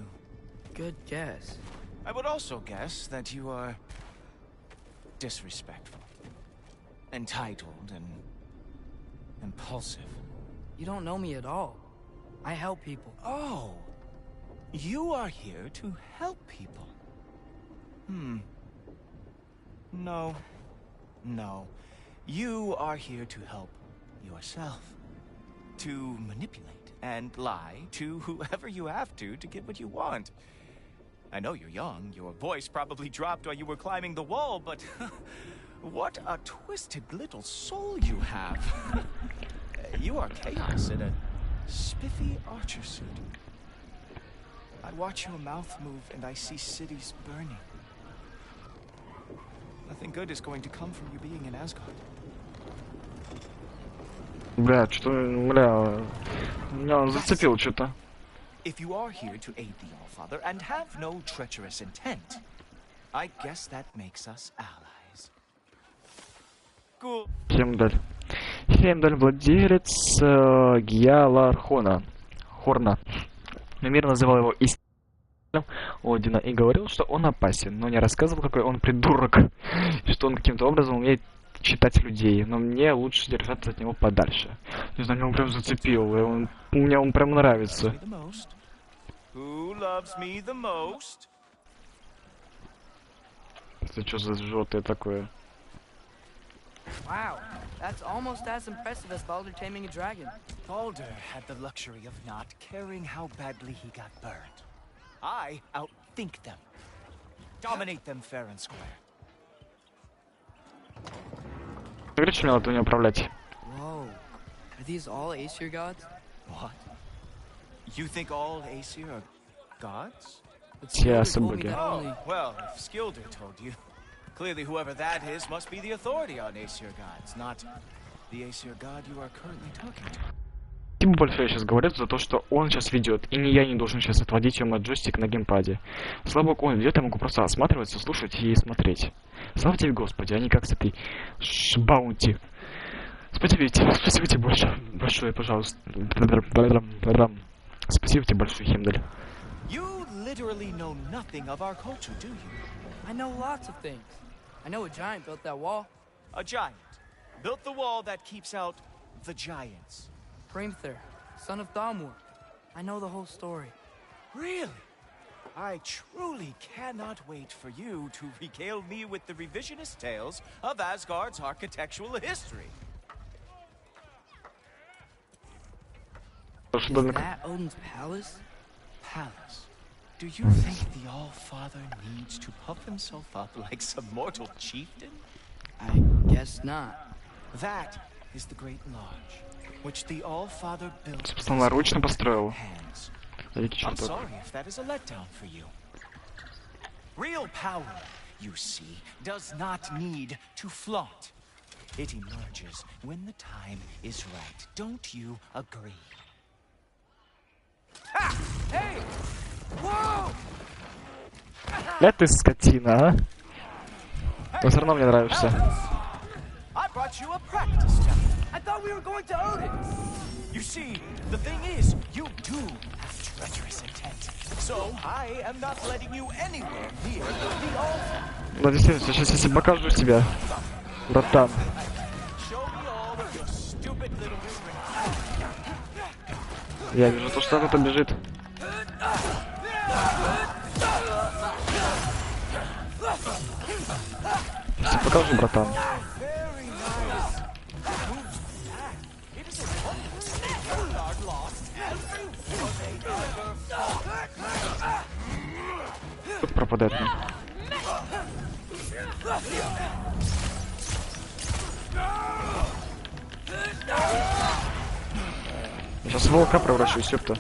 Good guess. I would also guess that you are disrespectful, entitled, and impulsive. You don't know me at all. I help people. Oh, you are here to help people. No. You are here to help yourself. To manipulate and lie to whoever you have to get what you want. I know you're young. Your voice probably dropped while you were climbing the wall, but what a twisted little soul you have. You are chaos in a spiffy archer suit. I watch your mouth move and I see cities burning. Nothing good is going to come from you being in Asgard. Бля, что, бля, меня он зацепил что-то. If you are here to aid the Allfather and have no treacherous intent, I guess that makes us allies. Cool. Хемдаль. Хемдаль владелец Гьялархона. Хорна. Но мир называл его истинным Одина и говорил, что он опасен, но не рассказывал, какой он придурок, что он каким-то образом умеет читать людей, но мне лучше держаться от него подальше. Не знаю, меня он прям зацепил, мне он прям нравится. Who loves me the most? Это что за жжётое такое? Wow, that's almost as impressive as Baldur taming a dragon. Baldur had the luxury of not caring how badly he got burned. I outthink them. Dominate them fair and square. Говорит, что мне надо не управлять. Whoa, are these all Aesir gods? What? You think all Aesir are gods? Все Skilder told me боги. that Oh, only- well, if Skilder told you, clearly whoever that is must be the authority on Aesir gods, not the Aesir god you are currently talking to. Тим большое сейчас говорят за то, что он сейчас ведет, и я не должен сейчас отводить ему джойстик на геймпаде. Слава богу, он ведет, я могу просто осматриваться, слушать и смотреть. Слава тебе, Господи, а не как с этой Баунти. Спасибо тебе большое, пожалуйста. Спасибо тебе большое, Хемдаль. You literally know nothing of our culture, do you? I know lots of things. I know a giant built that wall. A giant built the wall that keeps out the giants. Hrimthur, son of Thamur. I know the whole story. Really? I truly cannot wait for you to regale me with the revisionist tales of Asgard's architectural history. Is that Odin's palace? Palace. Do you think the All-Father needs to puff himself up like some mortal chieftain? I guess not. That is the Great Lodge, which the All-Father built with his Собственноручно own построил. hands. Великий I'm чертог. sorry if that is a letdown for you. Real power, you see, does not need to flaunt. It emerges when the time is right. Don't you agree? Ha! Hey! Whoa! Это ты скотина, а? Но все равно мне нравишься. I brought you a practice job. I thought we were going to Odin. You see, the thing is, you do have treacherous intent. So I am not letting you anywhere near the altar. Ну, действительно, сейчас если покажу тебя, братан. Show me all of your stupid little tricks. Я вижу то, что кто-то бежит. Сейчас покажу, братан. Very nice. Who's that? It is a wondrous Asgard lost every war they ever fought. Тут пропадает. Сейчас в волка превращусь, ёпта.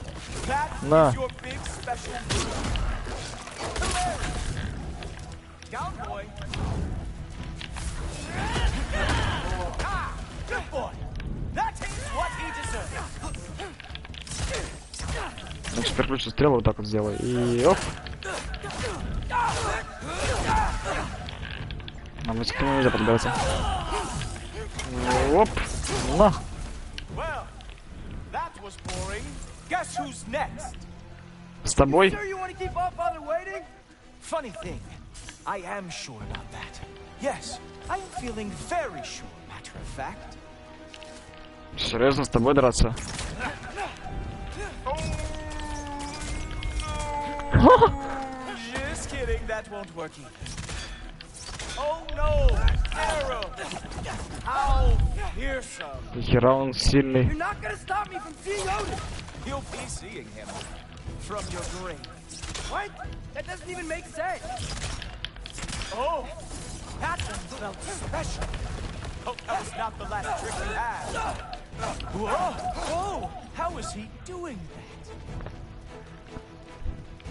That На. is your big special move. Down, boy. Ah, good boy. That is what he deserves. Значит, переключу стрелу, вот так вот сделаю. И оп. Нам на секунду нельзя подбираться. Оп. На. Well, that was boring. Guess who's next? С тобой. Sure you want to keep Allfather waiting? Funny thing, I am sure about that. Yes, I am feeling very sure, matter of fact. Серьезно, с тобой драться? Just kidding, that won't work either. Oh no, arrow! How fearsome! Хера он сильный. You're not going to stop me from seeing Odin. You'll be seeing him from your grave. What? That doesn't even make sense. Oh, that one felt special. Hope that was not the last trick he had. Whoa! Whoa! How is he doing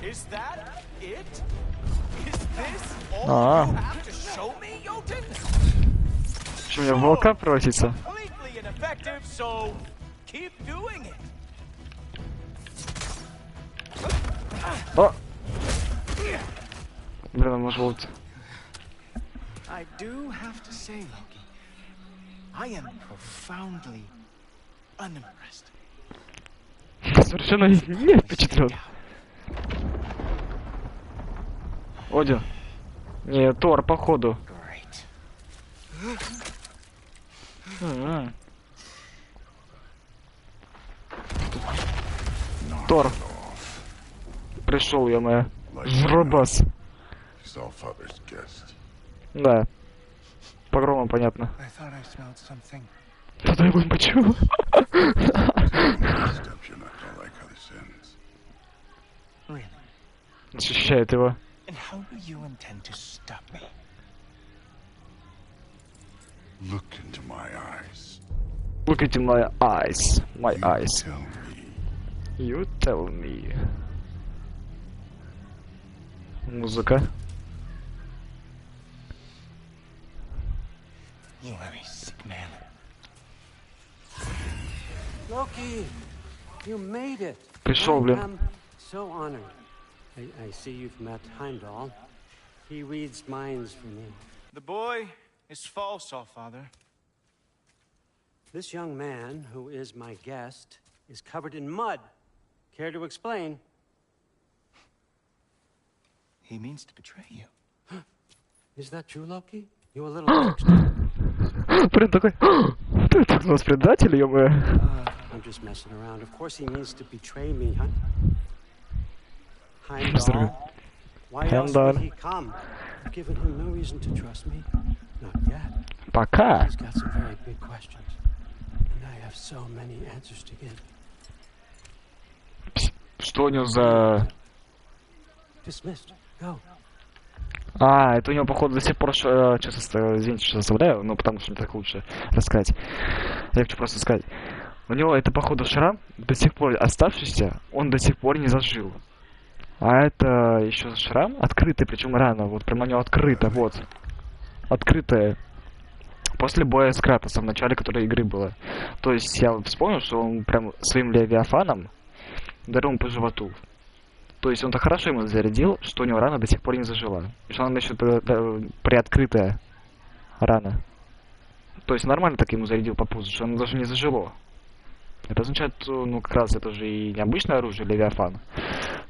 that? Is that it? Is this all you have to show me, Jotun? Что, меня в волка превратиться? Completely ineffective, so keep doing it. О! Блин, он может... I do have to say, Loki, I am profoundly unimpressed. Совершенно не впечатлен. Один. Не, Тор, походу. Тор. Пришел, ё-моё. Жробас. Да. По грому понятно. Что-то я его почему? Защищает его. And how do you intend to stop me? Look into my eyes. Look into my eyes. My eyes. Tell me. You tell me. Музыка. You are a sick man. Loki, you made it. Пришел, I блин. am so honored. I see you've met Heimdall. He reads minds for me. The boy is false, all father. This young man, who is my guest, is covered in mud. Care to explain? He means to betray you. Is that true, Loki? You a little trickster? Блин, такой... Ты у нас предатель, ё-моё. I'm just messing around. Of course he means to betray me, huh? Heimdall? Why else would he come? I've given him no reason to trust me. Not yet. Пока. He's got some very big questions. And I have so many answers to give. Что у него за... Dismissed. Go. А, это у него, походу, до сих пор... Сейчас, извините, что заставляю, но потому что мне так лучше рассказать. Я хочу просто сказать. У него это, походу, шрам, до сих пор оставшийся, он до сих пор не зажил. А это еще шрам открытый, причем рана, вот прямо у него открыто, вот. Открытая. После боя с Кратосом в начале которой игры было. То есть я вспомнил, что он прям своим левиафаном ударил ему по животу. То есть он так хорошо ему зарядил, что у него рана до сих пор не зажила. И что она еще приоткрытая рана. То есть нормально так ему зарядил по пузу, что она даже не зажило. Это означает, ну как раз это же и необычное оружие, левиафан.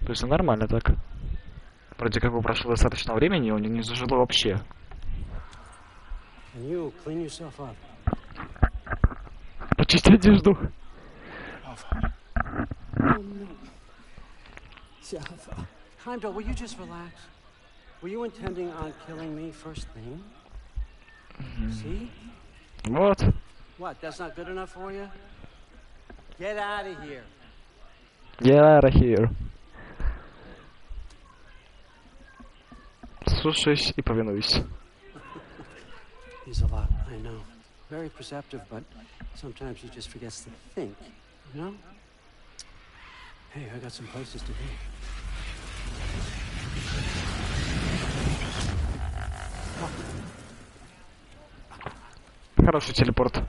То есть нормально так. Вроде как бы прошло достаточно времени, и он не зажило вообще. Почисти одежду. Heimdall, will you just relax? Were you intending on killing me first thing? See? Вот. What, that's not good enough for you? Get out of here. Get out of here. Слушаюсь и повинуюсь. He's a lot, I know. Very perceptive, but sometimes he just forgets to think, you know? Hey, I got some places to be. Хороший телепорт.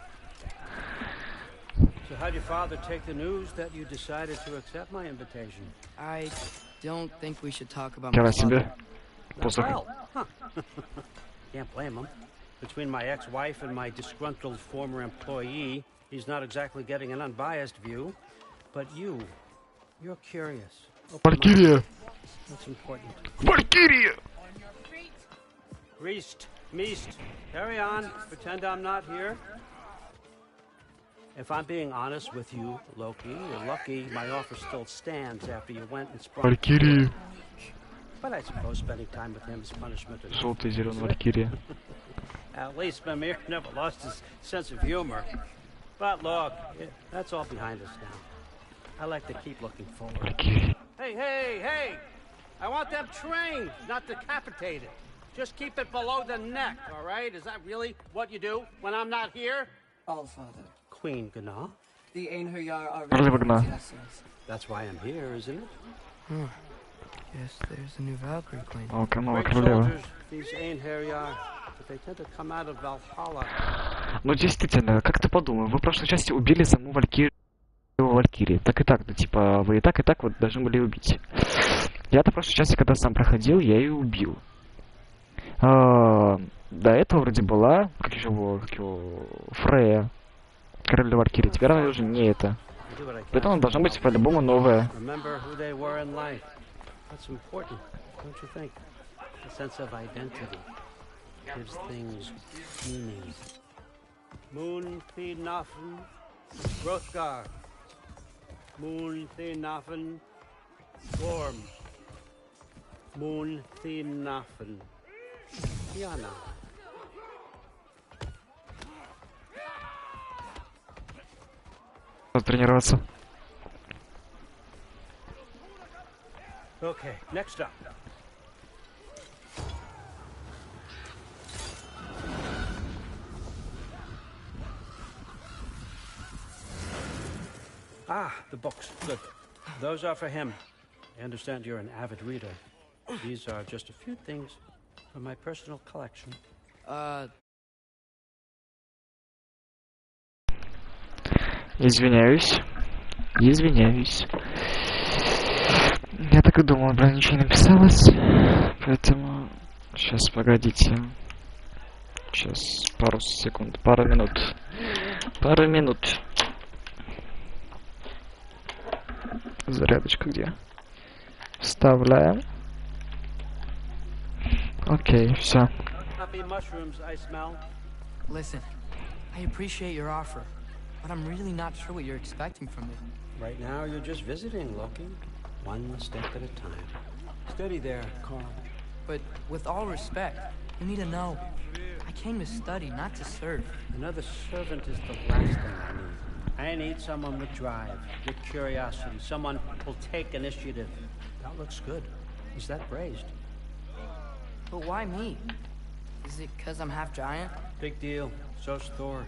So how'd your father take the news that you decided to accept my invitation? I don't think we should talk about Хера my себе. father. Посох. Well, huh. Can't blame him. Between my ex-wife and my disgruntled former employee, he's not exactly getting an unbiased view. But you're curious. Валькирия! That's important. Валькирия! Reist, Meest, carry on. Pretend I'm not here. If I'm being honest with you, Loki, you're lucky my offer still stands after you went and sprung. Валькирия! But I suppose spending time with him is punishment enough. Желтый, зеленый, Валькирия. At least Mimir never lost his sense of humor. But look, that's all behind us now. I like to keep looking forward. Валькирии. Hey, hey, hey! I want them trained, not decapitated. Just keep it below the neck, all right? Is that really what you do when I'm not here? All father. Queen Gana. The Einherjar are Really ready for Gna. these lessons. That's why I'm here, isn't it? Yes, there's a new Valkyrie queen. О, новая Great королева. soldiers, these Einherjar, but they tend to come out of Valhalla. Ну, действительно, как ты подумал, вы в прошлой части убили саму Валькирии. Так и так, ну, типа, вы и так вот должны были убить. Я-то в прошлой части, когда сам проходил, я ее убил. До этого вроде была, как его, Фрея, королева Валькирии. Теперь она уже не это. Поэтому должна быть по-любому новая. Remember who they were in life. That's important, don't you think? A sense of identity gives things meaning. Moon Thinafen, Hrothgar. Moon Thinafen, Gorm. Moon Thinafen, Tiana. Надо тренироваться. Okay, next up. Ah, the books. Good. Those are for him. I understand you're an avid reader. These are just a few things from my personal collection. Извиняюсь. Я так и думал, бля, ничего не написалось. Поэтому... Сейчас, погодите. Сейчас, пару секунд, пару минут. Зарядочка где? Вставляем. Окей, все. Happy mushrooms I smell. Listen, I appreciate your offer, but I'm really not sure what you're expecting from me. Right now you're just visiting, Loki. One step at a time. Steady there, Carl. But with all respect, you need to know, I came to study, not to serve. Another servant is the last thing I need. I need someone with drive, with curiosity, someone who'll take initiative. That looks good. Is that praised? But why me? Is it because I'm half giant? Big deal. So's Thor.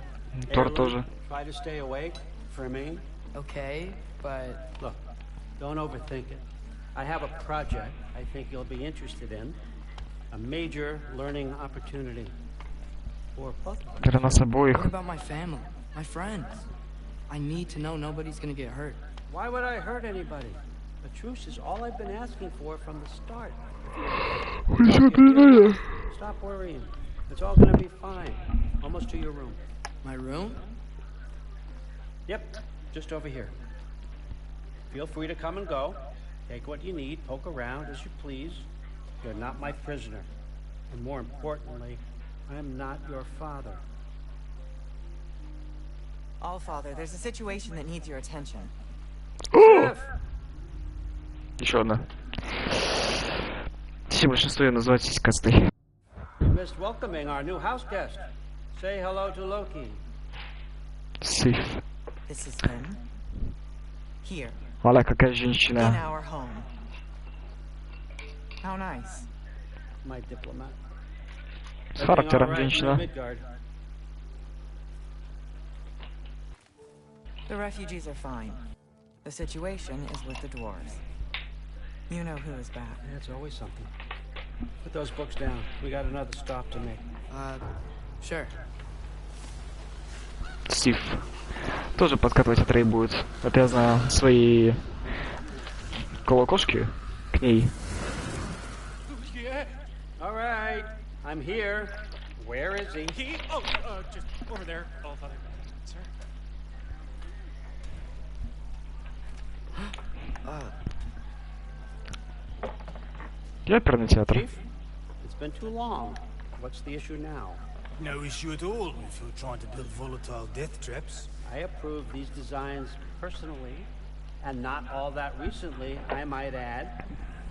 Тор Heirloom, тоже. Try to stay awake for me. Okay, but Look, don't overthink it. I have a project I think you'll be interested in. A major learning opportunity. For both of us. Для нас обоих. what about my family, my friends? I need to know nobody's gonna get hurt. Why would I hurt anybody? A truce is all I've been asking for from the start. Stop worrying. It's all gonna be fine. Almost to your room. My room? Yep, just over here. Feel free to come and go. Take what you need, poke around as you please. You're not my prisoner. And more importantly, I'm not your father. All father, there's a situation that needs your attention. Sif! Еще одна. Все большинство ее называют сиськастой. You missed welcoming our new house guest. Say hello to Loki. Сиф. This is him. Here, Валя, какая in женщина. our home. How nice. My diplomat. С Everything характером all right in женщина. Midgard? The refugees are fine. The situation is with the dwarves. You know who is back. Yeah, it's always something. Put those books down. We got another stop to make. Sure. Сиф. Тоже подкатывать от Рэй будет. Это я знаю свои колокошки к ней. All right, I'm here. Where is he? Just over there, all father. Sir? Я оперный театр. Chief? It's been too long. What's the issue now? No issue at all if you're trying to build volatile death traps. I approve these designs personally, and not all that recently, I might add.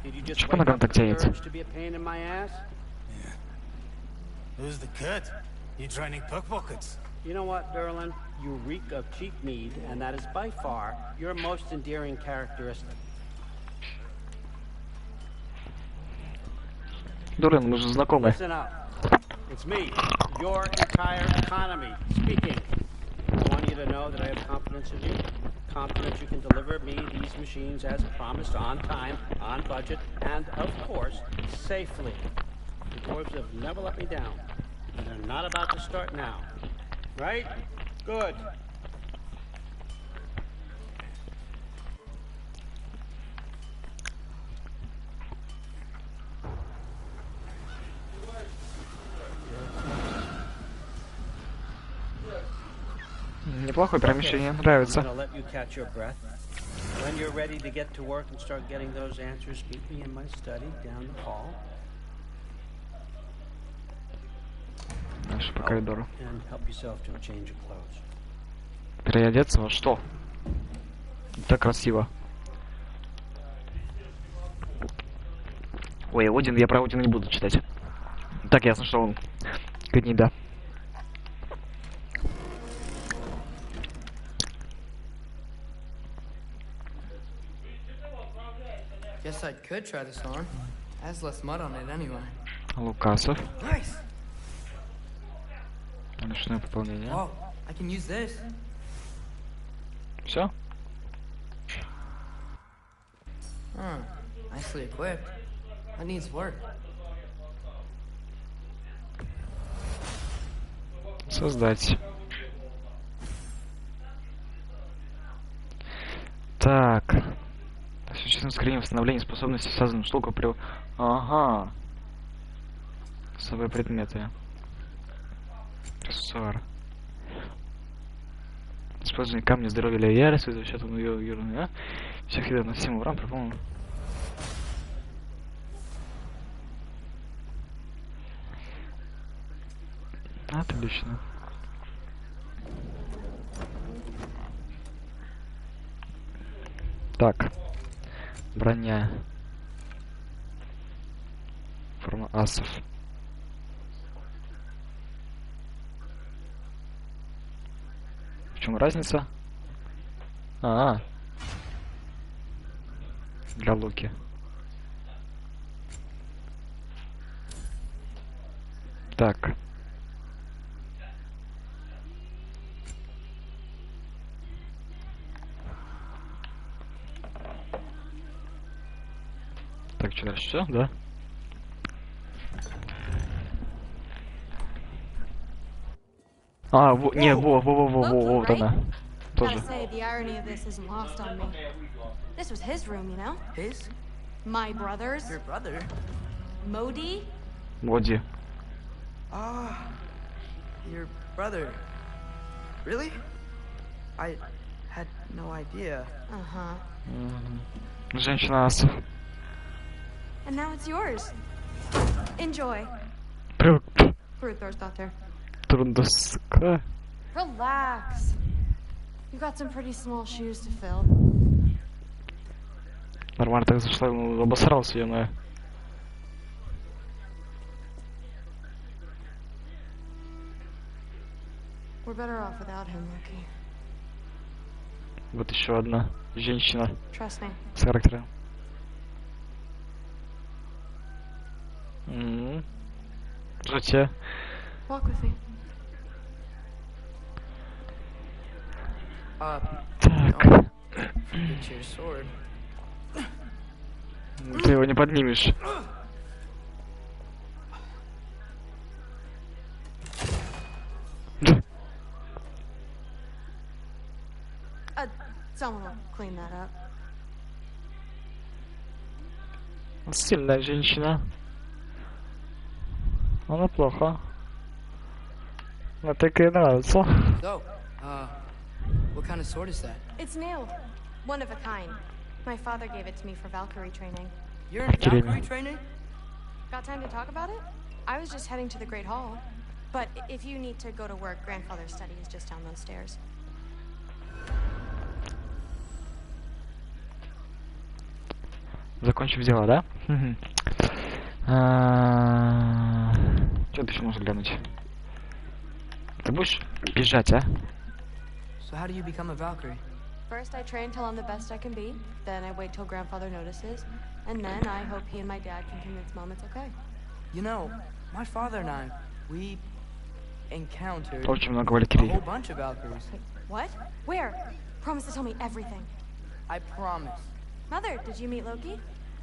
Did you just Чё по wake ногам up так with the тянется? urge to be a pain in my ass? Who's the cut? You training pickpockets? You know what, Derlin? You reek of cheap mead, and that is by far your most endearing characteristic. Дурен, мы же знакомы. Listen up. It's me, your entire economy, speaking. I want you to know that I have confidence in you. Confidence you can deliver me these machines as promised, on time, on budget, and, of course, safely. The dwarves have never let me down, and they're not about to start now. Right? Good. Неплохое перемещение, нравится. I'm gonna let you catch your breath. When you're ready to get to work and start getting those answers, meet me in my study down the hall. Дальше по коридору. And help yourself to a change of clothes. Переодеться во что? Так красиво. Ой, Один, я про Одина не буду читать. Так ясно, что он гнида. Guess I could try this on. Has less mud on it anyway. Лукасов. Nice. Ночное пополнение. Oh, I can use this. Все? Nicely equipped. That needs work. Создать. Так. Существенное ускорение восстановления способности созданную штуку при... Ага. Особые предметы. Аксессуар. Использование камня здоровья или ярости за счет ее всех видов носимого уран при полном... Отлично. Так. Броня. Форма асов. В чем разница? Для луки. Так. Так, что дальше? Все, да? Не, вот она. Тоже. Gotta say, the irony of this isn't lost on me. This was his room, you know? His? My brother's. Your brother? Modi? Моди. Ah, your brother. Really? I had no idea. Uh-huh. Женщина асов. And now it's yours. Enjoy. Ruthor's daughter. Трудоска. Relax. You've got some pretty small shoes to fill. Нормально так зашла, обосрался, ё-моё. We're better off without him, Loki. Вот еще одна женщина Trust me. с характером. Здравствуйте. Walk with me. Так. Get your sword. Ты его не поднимешь. Someone will clean that up. Сильная женщина. Она плохо. Мне так и нравится. So, what kind of sword is that? It's new. One of a kind. My father gave it to me for Valkyrie training. You're in Valkyrie training? Got time to talk about it? I was just heading to the Great Hall. But if you need to go to work, grandfather's study is just down those stairs. Закончив дела, да? Что ты еще можешь глянуть? Ты будешь бежать, а? So how do you become a Valkyrie? First, I train till I'm the best I can be. Then I wait till grandfather notices. And then I hope he and my dad can convince mom it's okay. You know, my father and I, we encountered Очень много a валькирий. whole bunch of Valkyries. What? Where? Promise to tell me everything. I promise. Mother, did you meet Loki?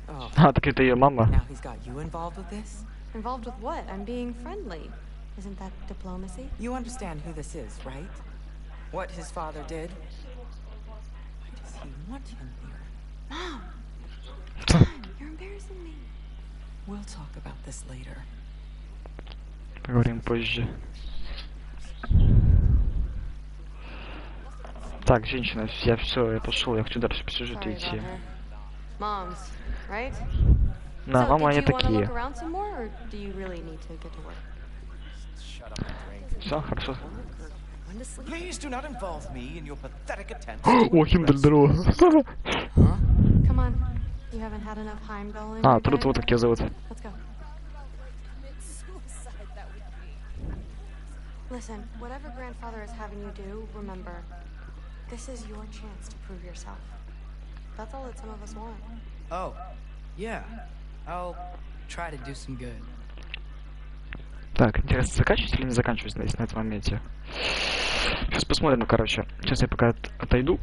Oh, А, так это ее мама. now he's got you involved with this? Involved with what? I'm being friendly. Isn't that diplomacy? You understand who this is, right? What his father did? Why does he want him here? Mom! Mom, you're embarrassing me. We'll talk about this later. Поговорим позже. Так, женщина, я все, я пошел, я хочу дальше по сюжету Sorry идти. about her. Moms, right? Да, So, мама did они you want to такие. look around some more, or do you really need to get to work? Все, хорошо. Please do not involve me in your pathetic attempts. О, Химдаль, здорово. Come on. You haven't had enough Heimdall in А, your Трут, day? вот как ее зовут. Let's go. Listen, whatever grandfather is having you do, remember, this is your chance to prove yourself. That's all that some of us want. Oh, yeah. I'll try to do some good. Так, интересно, заканчивать или не заканчивать здесь, на этом моменте? Сейчас посмотрим, ну, короче. Сейчас я пока отойду.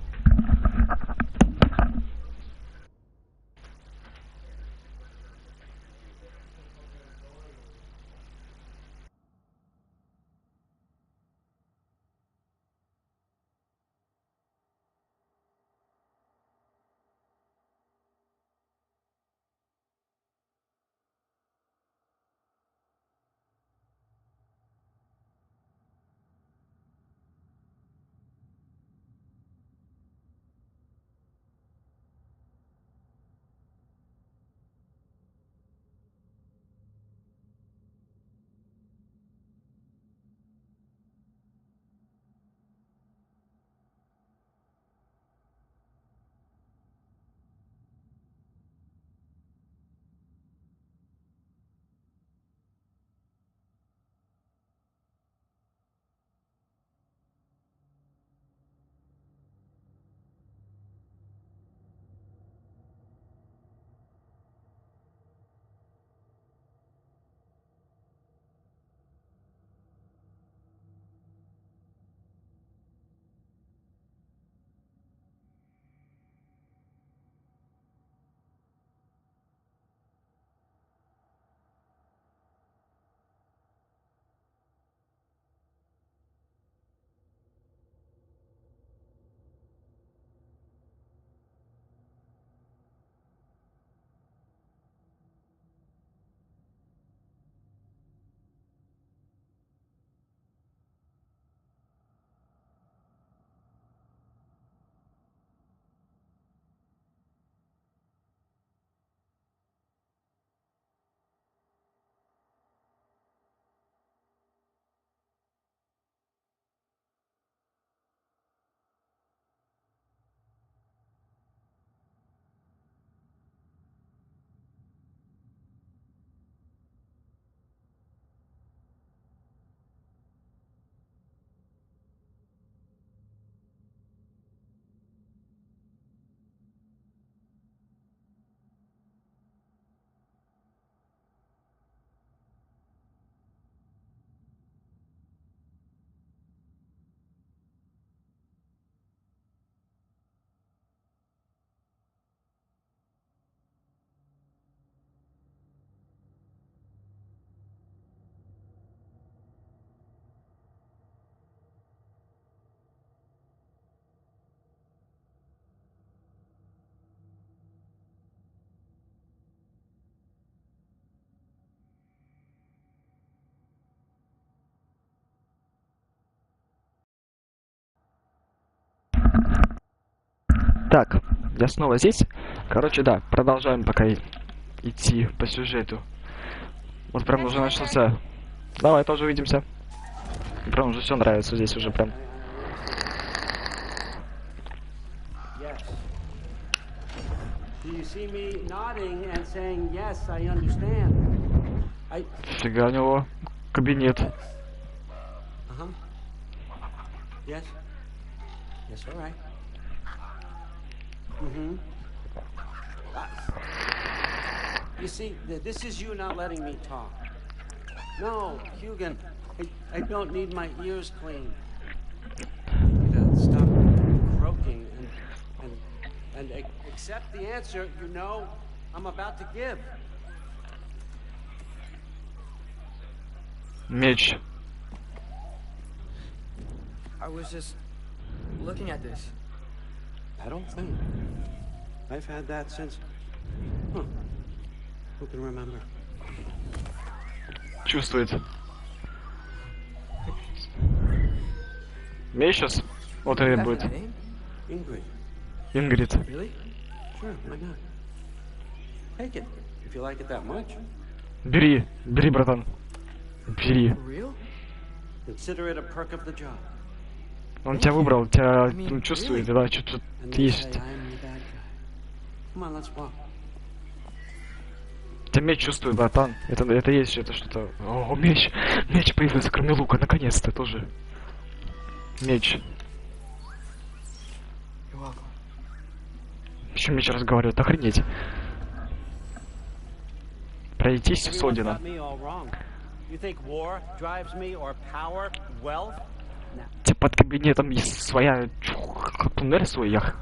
Так, я снова здесь. Короче, да, продолжаем пока идти по сюжету. Вот прям уже начался. Давай, тоже увидимся. Прям уже все нравится здесь уже прям. Yes. Do you see me nodding and saying, yes, I understand? Фига у него кабинет. Uh-huh. Yes? Yes, all right. Mm-hmm. You see, this is you not letting me talk. No, Hugan, I don't need my ears cleaned. You need to stop croaking and accept the answer you know I'm about to give. Меч. I was just looking at this. I don't think. I've had that since... Huh. Who can remember? Чувствует. Меч сейчас. Вот это будет. Ingrid. Ингрид. Really? Sure, why not? Take it, if you like it that much. Бери, бери, братан. Бери. Real? Consider it a perk of the job. Он тебя выбрал, тебя чувствует, да, что-то есть. Come on, let's walk. Тебя меч чувствует, братан. Это есть что-то. О, меч. Меч появился, кроме лука, наконец-то тоже. Меч. Еще меч разговаривает, охренеть. Пройтись с Одина. Типа под кабинетом есть своя туннель свой, ях.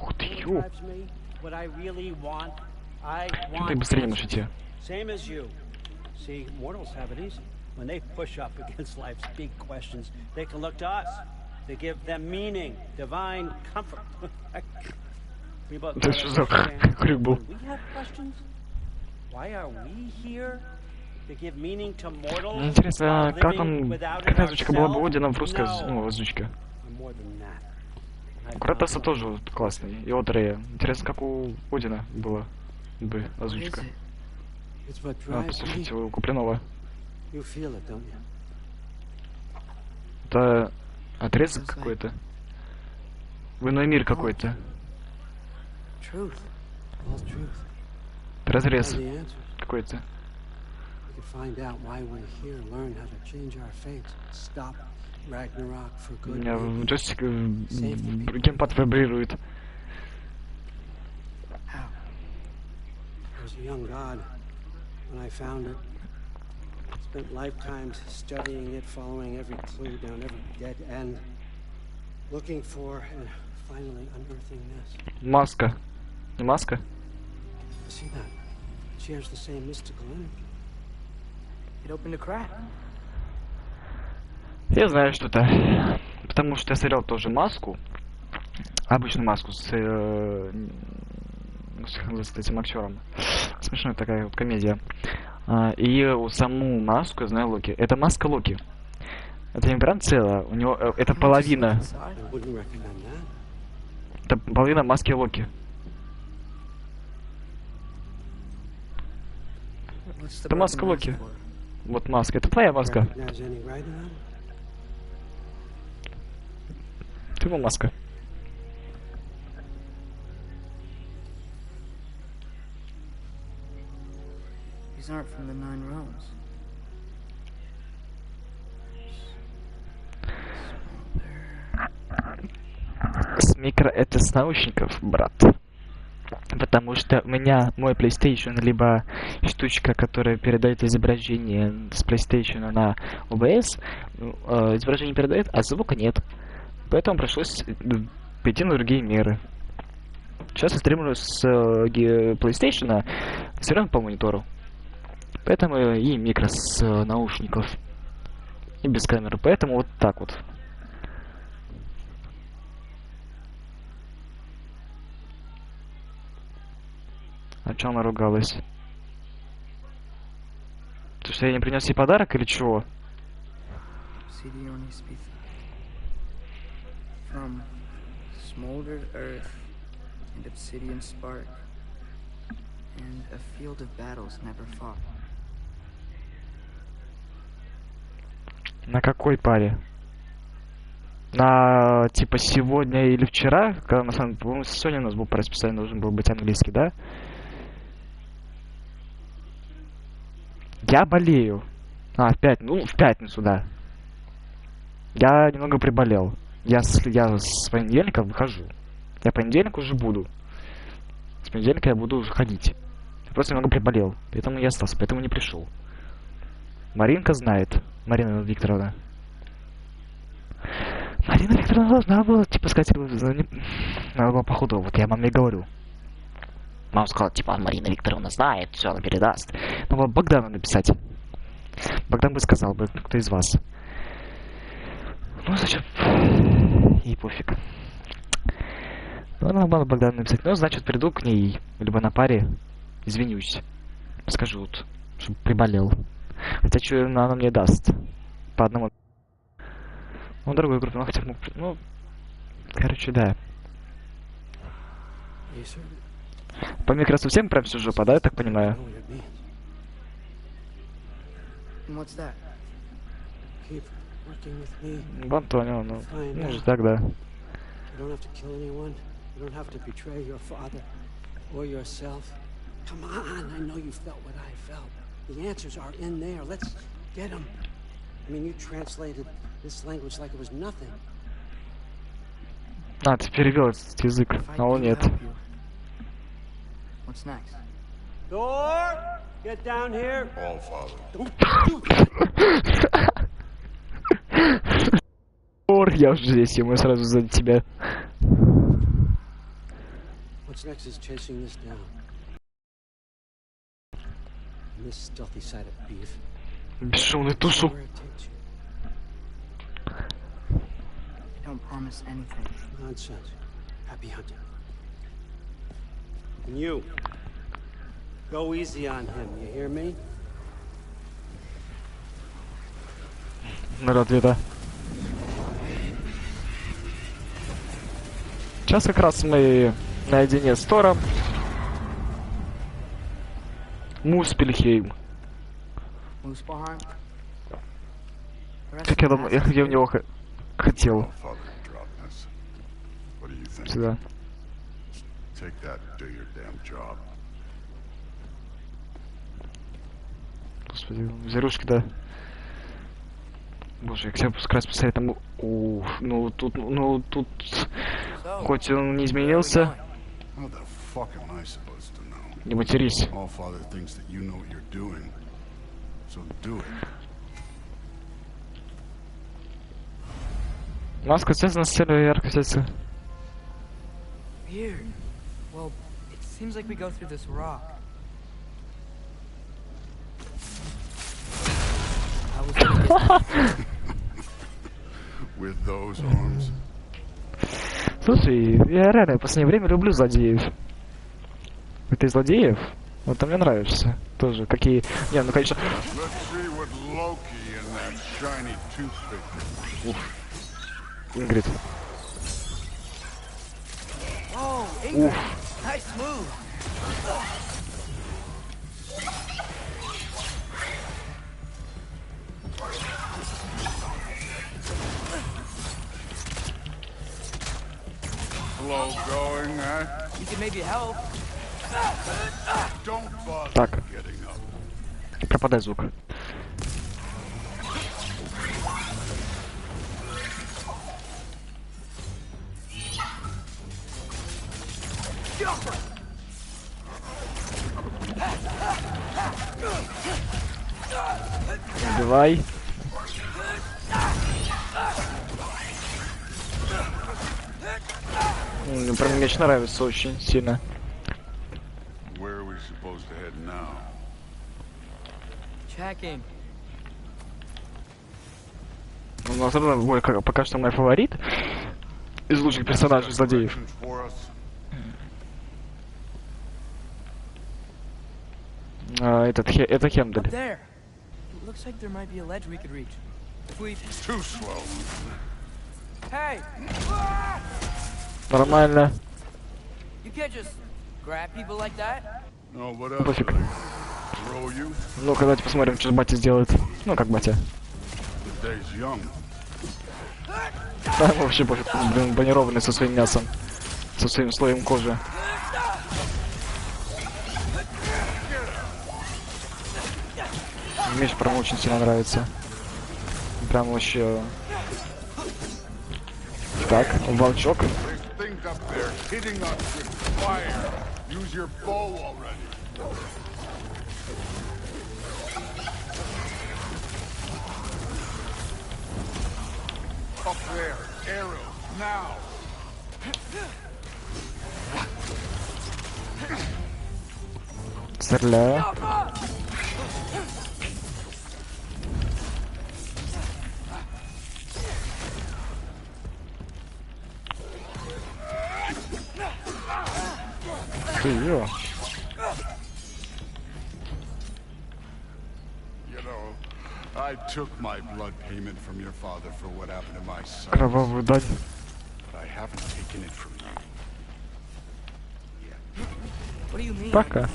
Ух ты, ё. Чё ты быстрее можешь идти? See, mortals have it easy. When they push up against life's big questions, they can look to us to give them meaning, divine comfort. Это что за крюк был? We have questions. Why are we here? To give meaning to mortals? Мне интересно, как какая озвучка была бы Одина в русской, озвучке. У Кратоса тоже вот классный, и от Рея. Интересно, как у Одина была бы озвучка. Послушайте, у Куплинова. Это отрезок какой-то. В иной мир какой-то. Разрез какой-то. У меня джойстик, геймпад вибрирует. When I found it, spent lifetimes studying it, following every clue down every dead end, looking for and finally unearthing this. Маска. Не маска? See that? It shares the same mystical energy. It opened a crack. Я знаю что-то. Потому что я смотрел тоже маску. Обычную маску с этим актером. Смешная такая вот комедия. И саму маску я знаю Локи. Это маска Локи. Это не прям целая. У него это половина. Это половина маски Локи. Это маска Локи. Вот маска. Это твоя маска. Ты его маска. These aren't from the Nine Realms. С микро это с наушников, брат. Потому что у меня мой PlayStation, либо штучка, которая передает изображение с PlayStation на OBS, изображение передает, а звука нет. Поэтому пришлось пойти на другие меры. Сейчас я стримлю с PlayStation, все равно по монитору. Поэтому и микро с наушников. И без камеры. Поэтому вот так вот. А чё она ругалась? То, что я не принес ей подарок или чего? From smoldered earth and obsidian spark and a field of battles never fought. На какой паре? На типа сегодня или вчера? Когда на самом деле, сегодня у нас был по расписанию должен был быть английский, да? Я болею. В пятницу, да. Я немного приболел. Я с понедельника выхожу. Я понедельник уже буду. С понедельника я буду уже ходить. Я просто немного приболел. Поэтому я остался, поэтому не пришел. Маринка знает. Марина Викторовна. Марина Викторовна должна была, типа, сказать, надо было походу, вот я маме говорю. Мама сказала, типа, Марина Викторовна знает, все, она передаст. Надо было Богдану написать. Богдан бы сказал бы, кто из вас. Ну, зачем? Ей пофиг. Ну, надо было Богдану написать. Ну, значит, приду к ней, либо на паре, извинюсь. Скажу, вот, чтобы приболел. Хотя, что она мне даст? По одному. Ну, другой группе, ну, хотя бы, ну, короче, да. По мне как раз совсем прям всю жопу, да, я так понимаю? What's that? В Антонио, ну, может так, да. You don't have to kill anyone. You don't have to betray your father or yourself. Come on, I know you felt what I felt. The answers are in there. Let's get them. I mean, you translated this language like it was nothing. А, ты перевел этот язык, а он нет. What's next? Thor, get down here. All father. Don't do that. Ор, я уже здесь, и мы сразу сзади тебя. What's next is chasing this down. And this stealthy side of beef. Бесшумный тушу. Where it takes you. Don't promise anything. Nonsense. Happy hunting. And you, go easy on him, you hear me? Ноль ответа. Сейчас как раз мы наедине с Тором. Муспельхейм. Muspelheim? Как я давно, я в него хотел. All father dropped us. What do you think? Сюда. Take that and do your damn job. Господи, зверушки, да. Боже, я к себе спускаюсь посмотреть там. Уф, ну тут, хоть он не изменился, How the fuck am I supposed to know? не матерись. All father thinks that you know what you're doing. So do it. Маска связана с целью яркости. Weird. Well, it seems like we go through this rock. With those arms. Слушай, я реально в последнее время люблю злодеев. Ты злодеев? Вот ты мне нравишься. Тоже, какие... Не, ну конечно... Let's see what Loki and that shiny toothpick. Ух. Ингрид. Oh, Ingrid. Ух. Nice move. Slow going, eh? You can maybe help. Don't bother Так. getting up. Пропадай звук. Убивай. Мне прям меч нравится очень сильно. Where are we supposed to head now? Checking. Он все равно мой, пока что мой фаворит из лучших персонажей злодеев. Directions for us? Это Хендель. Up there. It looks like there might be a ledge we could reach. If we... Too slow. Hey! Нормально. You can't just grab people like that. No, what else? Пофиг. did I throw you? Ну-ка, давайте посмотрим, что батя сделает. Ну, как батя. The day's young. Да, вообще пофиг. Блин, бронированный со своим мясом. Со своим слоем кожи. Меч прям очень сильно нравится. Прям вообще... Так, волчок. There's things up there hitting us with fire. Use your bow already. Up there, arrows, now. Стреляю. Ты её. You know, I took my blood payment from your father for what happened to my son. Кровавую дань. But I haven't taken it from you. What do you mean? Пока.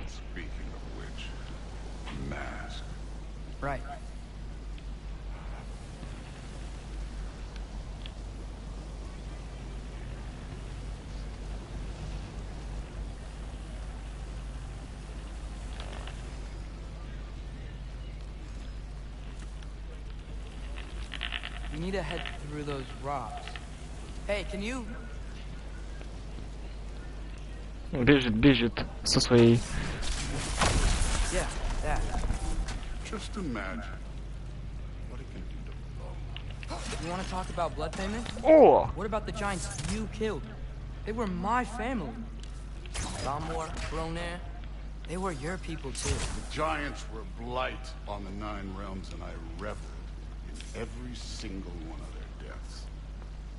Speaking of which, mask. Right. We need to head through those rocks. Hey, can you... Бежит со своей. Yeah, that. Just imagine what it can do to blow. You want to talk about blood payment? О! What about the giants you killed? They were my family. Gamor, Broner, they were your people too. The giants were blight on the Nine Realms, and I reveled in every single one of their deaths.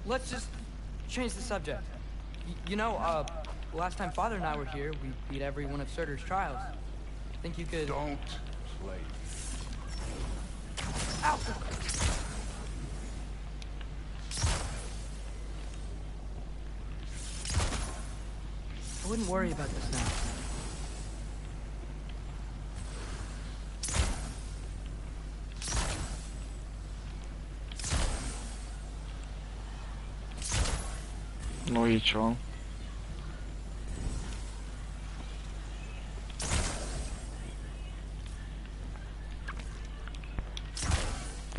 Let's just change the subject. You know, last time Father and I were here, we beat every one of Surtur's trials. Think you could... Don't play. Ow! I wouldn't worry about this now. Ну и чё?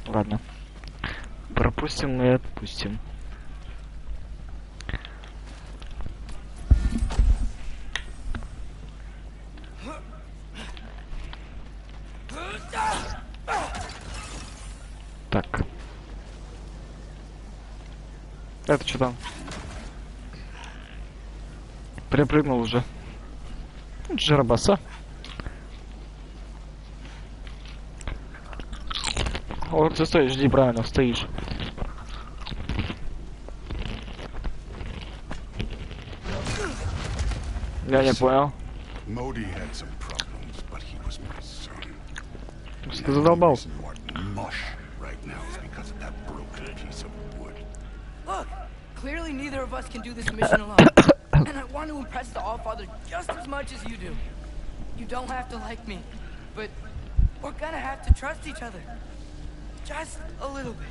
Ладно. Пропустим и отпустим. Так. Это что там? Припрыгнул уже. Жиробаса. Вот ты стоишь, жди, правильно, стоишь. Я не понял. Modi had some problems, but he was my son. Ты задолбал. Mush right now is because of that broken piece of wood. Look, clearly neither of us can do this mission alone. And I want to impress the Allfather just as much as you do. You don't have to like me, but we're gonna have to trust each other. Just a little bit.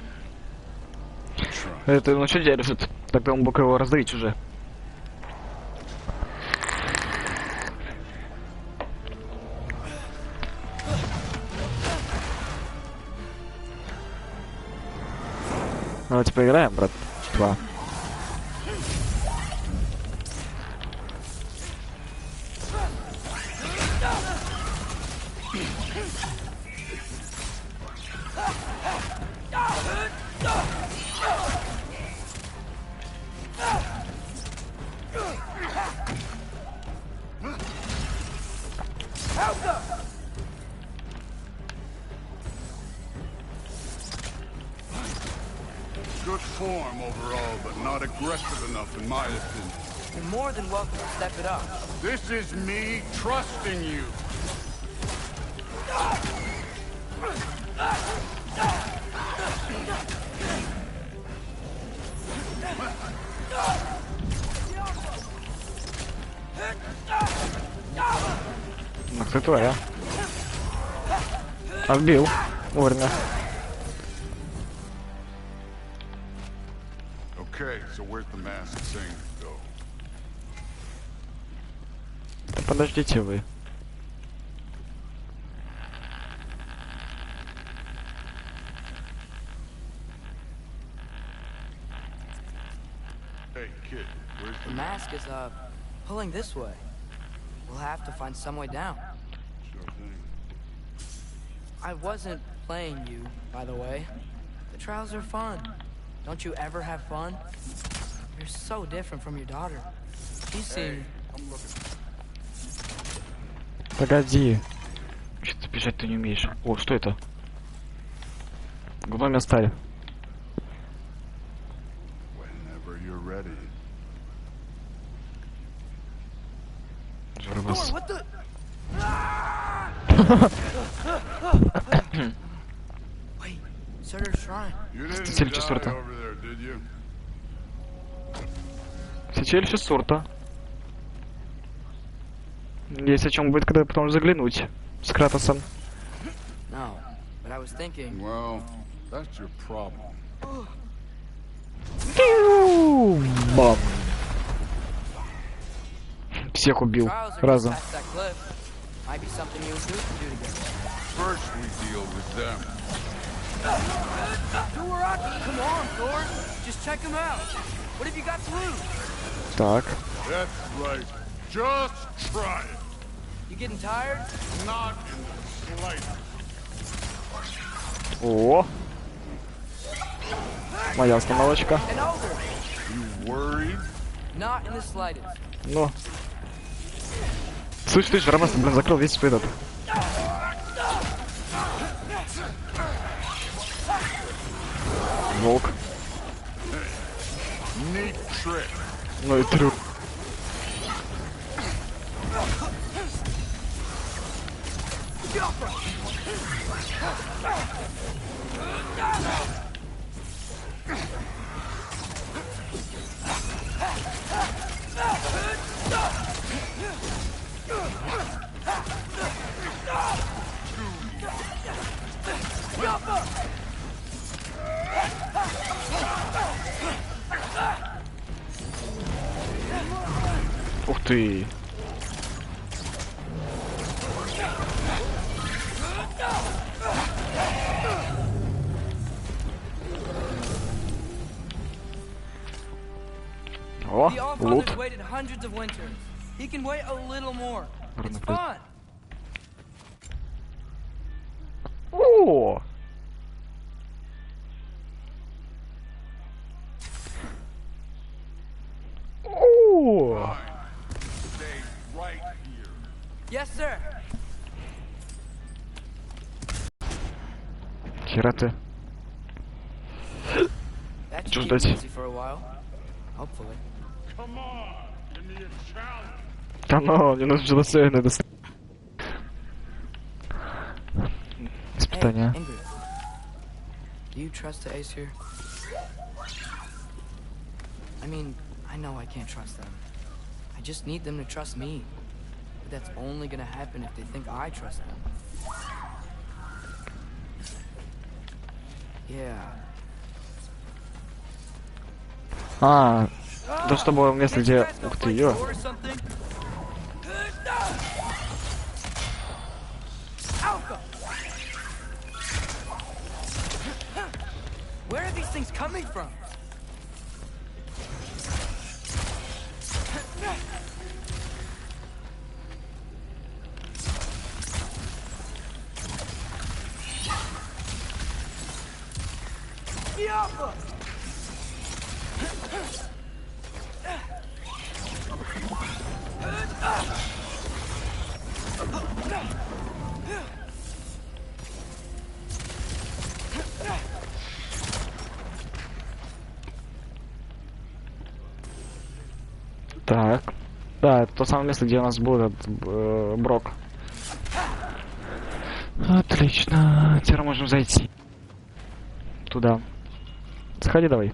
Это ну что держит? Тогда он мог его раздавить уже. Давайте поиграем, брат. Два. Good form overall, but not aggressive enough in my opinion. You're more than welcome to step it up. This is me trusting you. Ну ты твоя. Отбил. Вовремя. Okay, so where's the mask saying to go? Да подождите вы. The mask is, pulling this way. We'll have to find some way down. Sure thing. I wasn't playing you, by the way. The trials are fun. Don't you ever have fun? You're so different from your daughter. She seemed... Погоди. Что-то бежать ты не умеешь. О, что это? Гном оставь. Whenever you're ready. Журбас. What the... Wait, Surtur's shrine. You didn't Сельче die сорта. over there, did you? Сечельше сорта. Есть о чем будет, когда потом заглянуть с Кратосом. No, but I was thinking... Well, that's your problem. Бам. Всех убил. Trials are just Разом. past that cliff. Might be something you and Drew can do together. First we deal with them. Come on, Thor. Just check him out. What have you got to lose? Так. That's right. Just try it. You getting tired? Not in the slightest. О. Моя остановочка. And over. You worried? Not in the slightest. Ну. Слышь, ты же, Ромас, блин, закрыл весь этот. Волк. Neat trick. Ну и трюк. Ух ты. О, The лут. Allfather's waited hundreds of winters. He can wait a little more. It's Ладно, fun. О! О! Stay right here. Yes, sir. Хера ты. That Чё should keep ждать? him busy for a while. Hopefully. Come on. Give me a challenge. Да ну, мне нужно что-то сильное достать. Hey, Испытание. Ingrid. Do you trust the Ace here? I mean, I know I can't trust them. I just need them to trust me. But that's only gonna happen if they think I trust them. Yeah. А, да чтобы место, где... Ух ты, ё. Or something? Alpha! Where are these things coming from? The Alpha! Так. Да, это то самое место, где у нас будет Брок. Отлично. Теперь можем зайти. Туда. Заходи давай.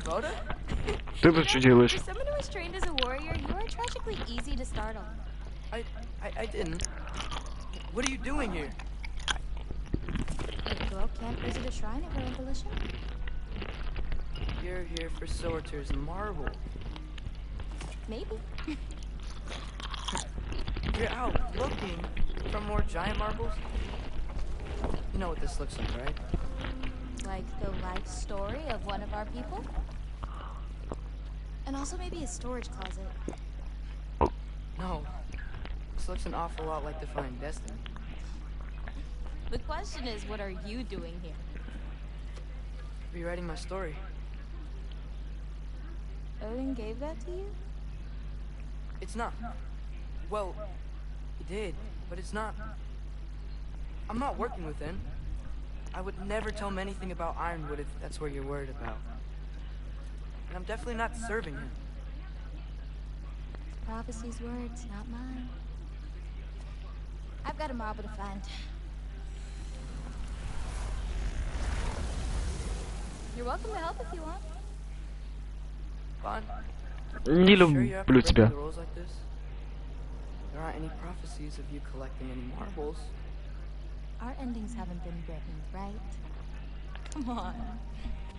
Boda? Ты тут что делаешь? For someone who was trained as a warrior, you are tragically easy to startle. I didn't. What are you doing here? A girl can't visit a shrine of her own volition. You're here for Sorter's marble. Maybe. you're out looking for more giant marbles, you know what this looks like, right? Like the life story of one of our people? And also maybe a storage closet. No. This looks an awful lot like Defying Destiny. The question is, what are you doing here? Rewriting my story. Odin gave that to you? It's not. Well, he did, but it's not. I'm not working with him. I would never tell him anything about Ironwood if that's what you're worried about. And I'm definitely not serving him. It's prophecy's words, not mine. I've got a marble to find. You're welcome to help if you want. Fine. Не Sure you have to люблю break тебя. the rules like this? There aren't any prophecies of you collecting any marbles. Our endings haven't been written, right? Come on.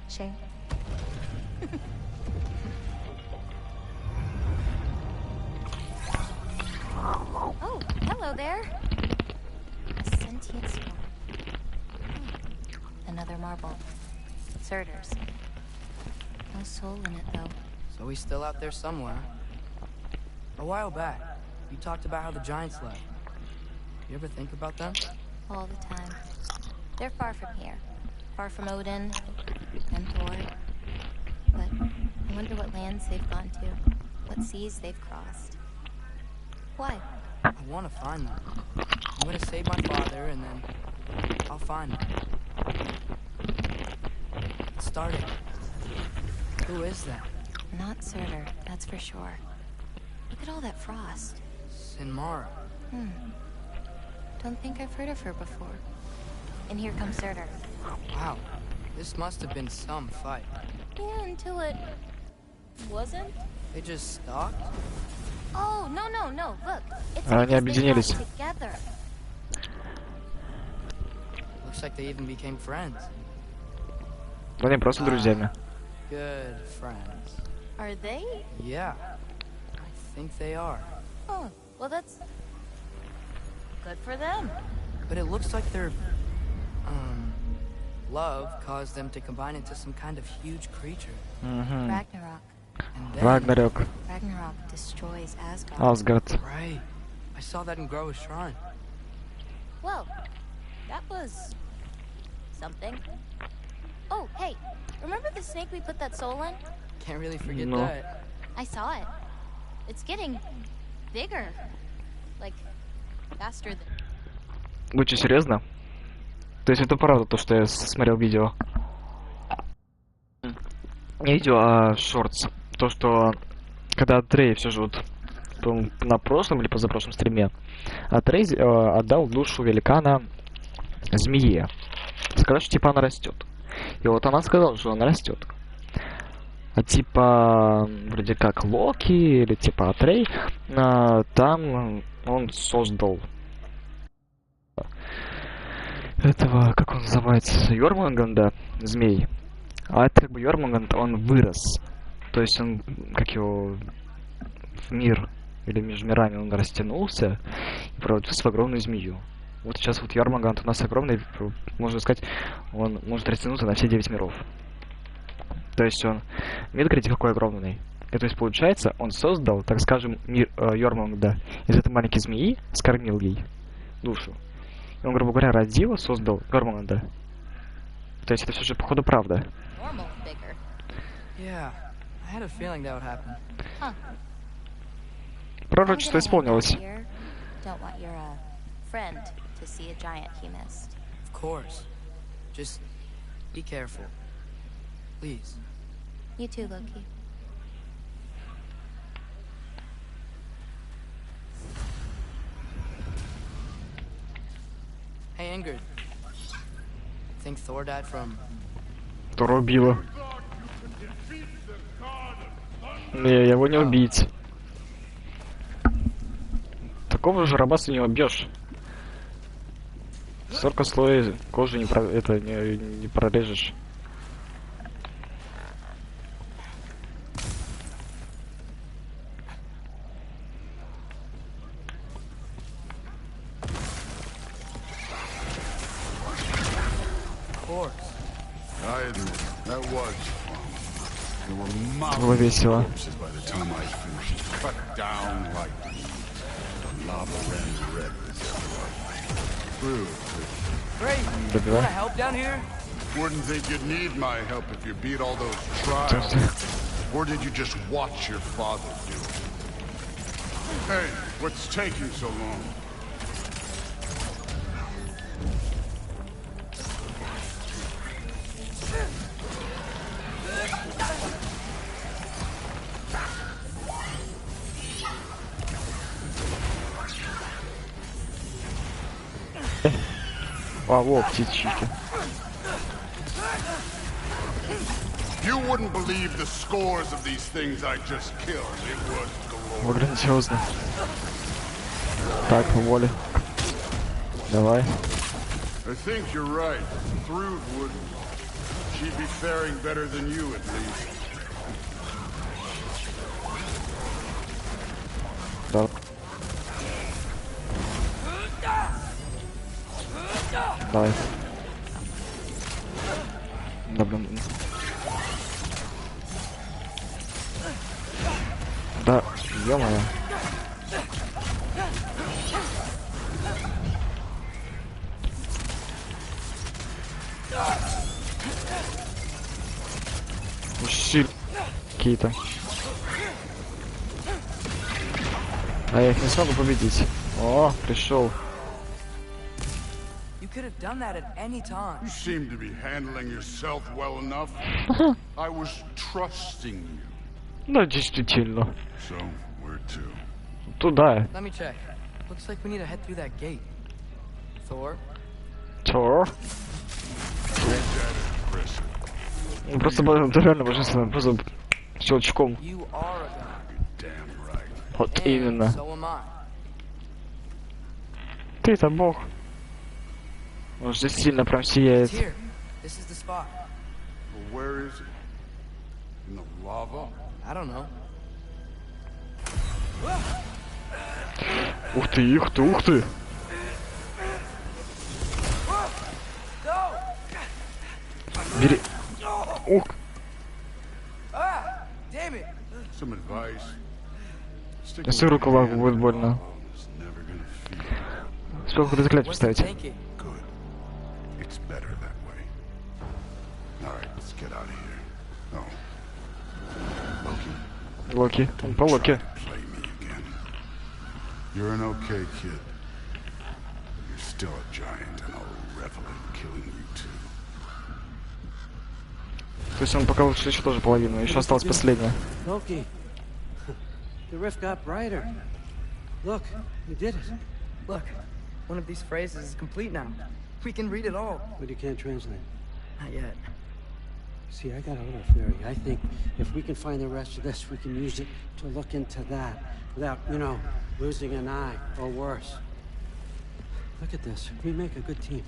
Shay. Oh, hello there. A sentient swarm. Another marble. Surters. No soul in it, though. So he's still out there somewhere. A while back, you talked about how the giants left. You ever think about them? All the time. They're far from here. Far from Odin and Thor. But I wonder what lands they've gone to. What seas they've crossed. Why? I want to find them. I'm gonna save my father, and then I'll find them. It started. Who is that? Not Surtur, that's for sure. Look at all that frost. Sinmara. Don't think I've heard of her before. And here comes Surtur. Wow. This must have been some fight. Yeah, until it wasn't. They just stalked? Oh, no. Look. It's Они because they объединились. got together. Looks like they even became friends. Они просто друзьями. Good friends. Are they? Yeah. I think they are. Oh, well that's good for them. But it looks like their love caused them to combine into some kind of huge creature. Ragnarok. And then Ragnarok. Ragnarok destroys Asgard. Асгард. Right. I saw that in Groa's shrine. Well, that was something. Oh, hey, remember the snake we put that soul in? Can't really forget No. that. I saw it. It's getting bigger. Like, faster than... Вы что, серьезно? То есть это правда, то, что я смотрел видео? Не видео, а шортс. То, что когда Атрей все же вот по-моему, на прошлом или позапрошлом стриме Атрей отдал душу великана змее. Сказал, что типа она растет. И вот она сказала, что она растет. А типа вроде как Локи или типа Атрей, там он создал этого, как он называется, Йормунганда, змей. А это как бы Йормунганд, он вырос. То есть он, как его, в мир или между мирами он растянулся и превратился в огромную змею. Вот сейчас вот Йормунганд у нас огромный, можно сказать, он может растянуться на все 9 миров. То есть он, видите, какой огромный. И то есть получается, он создал, так скажем, мир Йормунганда из этой маленькой змеи, скормил ей душу. И он, грубо говоря, родил, создал Йормунганда. То есть это все же походу правда. Yeah, I had a feeling that would happen. Пророчество исполнилось. Don't want your friend to see a giant he missed. Of course. Just be careful. Please. You too, Loki. Hey, Ingrid. Think Thor died from... Тора убила. Не, его не убить. Такого же раба ты не убьешь. Столько слоев кожи не прорежешь. course. I admit, that was fun. There were Было mountains of весело. corpses by the time I finished. Cut down like meat. The lava ran red as everyone. True. Great. Добивай. Want to help down here? Wouldn't think you'd need my help if you beat all those trials. Or did you just watch your father do it? Hey, what's taking so long? А, во, птички. You wouldn't believe the scores of these things I just killed. It was О, glorious. грандиозно. Так, по воле. Давай. I think you're right. Thrud wouldn't. She'd be faring better than you, at least. Да. Давай. Да, блин. Да, ё-моё. Щит какие-то. А я их не смогу победить. О, пришел. You could have done that at any time. You seem to be handling yourself well enough. I was trusting you. Да, действительно. So, where to? Туда. Let me check. Looks like we need to head through that gate. Thor? Чё? Ну, просто это реально божественно, просто щелчком. You are a god. Damn right. Вот And именно. so am I. Ты-то бог. Он здесь сильно прям It's сияет. here. This is the spot. Well, where is it? In the lava? I don't know. Ух ты, ух ты, ух ты. Бери. Ух. Ah! Damn it! Some advice. Stick Если with руку your лапу hand будет in the больно. lava. It's never gonna feel Сколько бы заклятий What's the поставить? thinking? good. It's better that way. All right, let's get out of here. Oh. Loki. Локи. Он по Локи. Play me again. You're an okay kid. You're still a giant, and I'll revel in killing you too. То есть он пока лучше еще тоже половину. Еще осталось последняя. Loki, the rift got brighter. Look, we did it. Look, one of these phrases is complete now. We can read it all. But you can't translate. Not yet. See, I got a little theory. I think if we can find the rest of this, we can use it to look into that without, you know, losing an eye or worse. Look at this. We make a good team.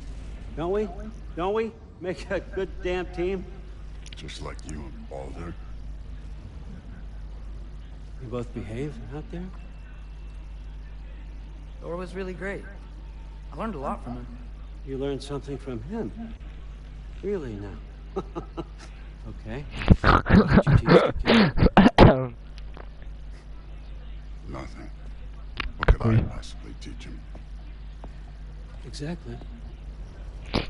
Don't we? Don't we? Make a good damn team? Just like you and Balder. You both behave out there? Thor was really great. I learned a lot from him. You learned something from him? Really now? Okay. What did you teach the kid? Nothing. What could I possibly teach him? Exactly.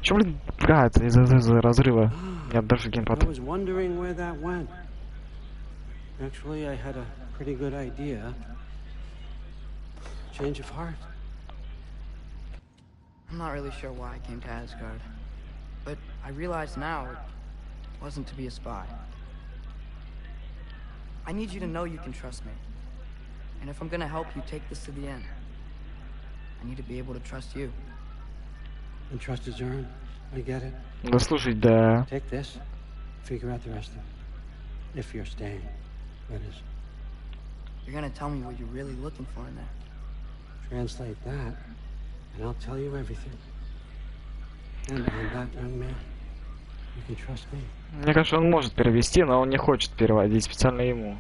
Чё, блин, пугается из-за разрыва? Я даже геймпад. I was wondering where that went. Actually, I had a pretty good idea. Change of heart. I'm not really sure why I came to Asgard. But I realize now it wasn't to be a spy. I need you to know you can trust me. And if I'm gonna help you take this to the end, I need to be able to trust you. And trust is earned. I get it. Да слушай, да. Take this. Figure out the rest of it. If you're staying, that is. You're gonna tell me what you're really looking for in there. Translate that, and I'll tell you everything. And on that, young man, you can trust me. Мне кажется, он может перевести, но он не хочет переводить специально ему.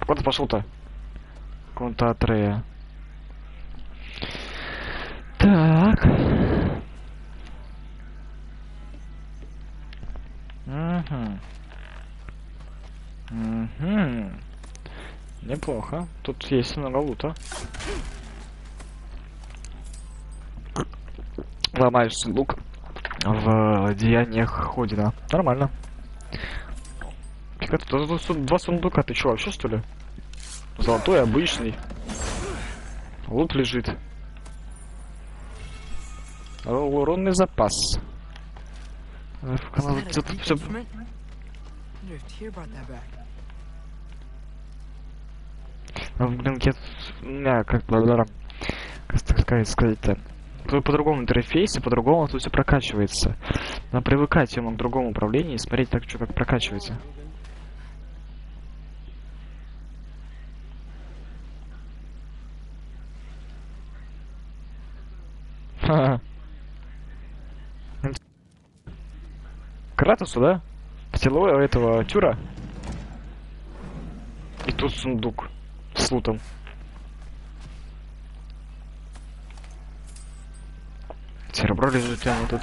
Куда пошел-то? Конта Атрея. Угу. Неплохо. Тут есть много лута. Ломаешь сундук в деяниях Ходина. Нормально. Тут два сундука. Ты чё, вообще что ли? Золотой, обычный. Лут лежит. Уронный запас. Все... Блин, у меня как так сказать-то. По-другому интерфейсе, по-другому тут все прокачивается. Надо привыкать ему к другому управлению и смотреть так, что как прокачивается. Кратосу, да? В тело этого тюра. И тут сундук с лутом. Серебро лежит прямо тут.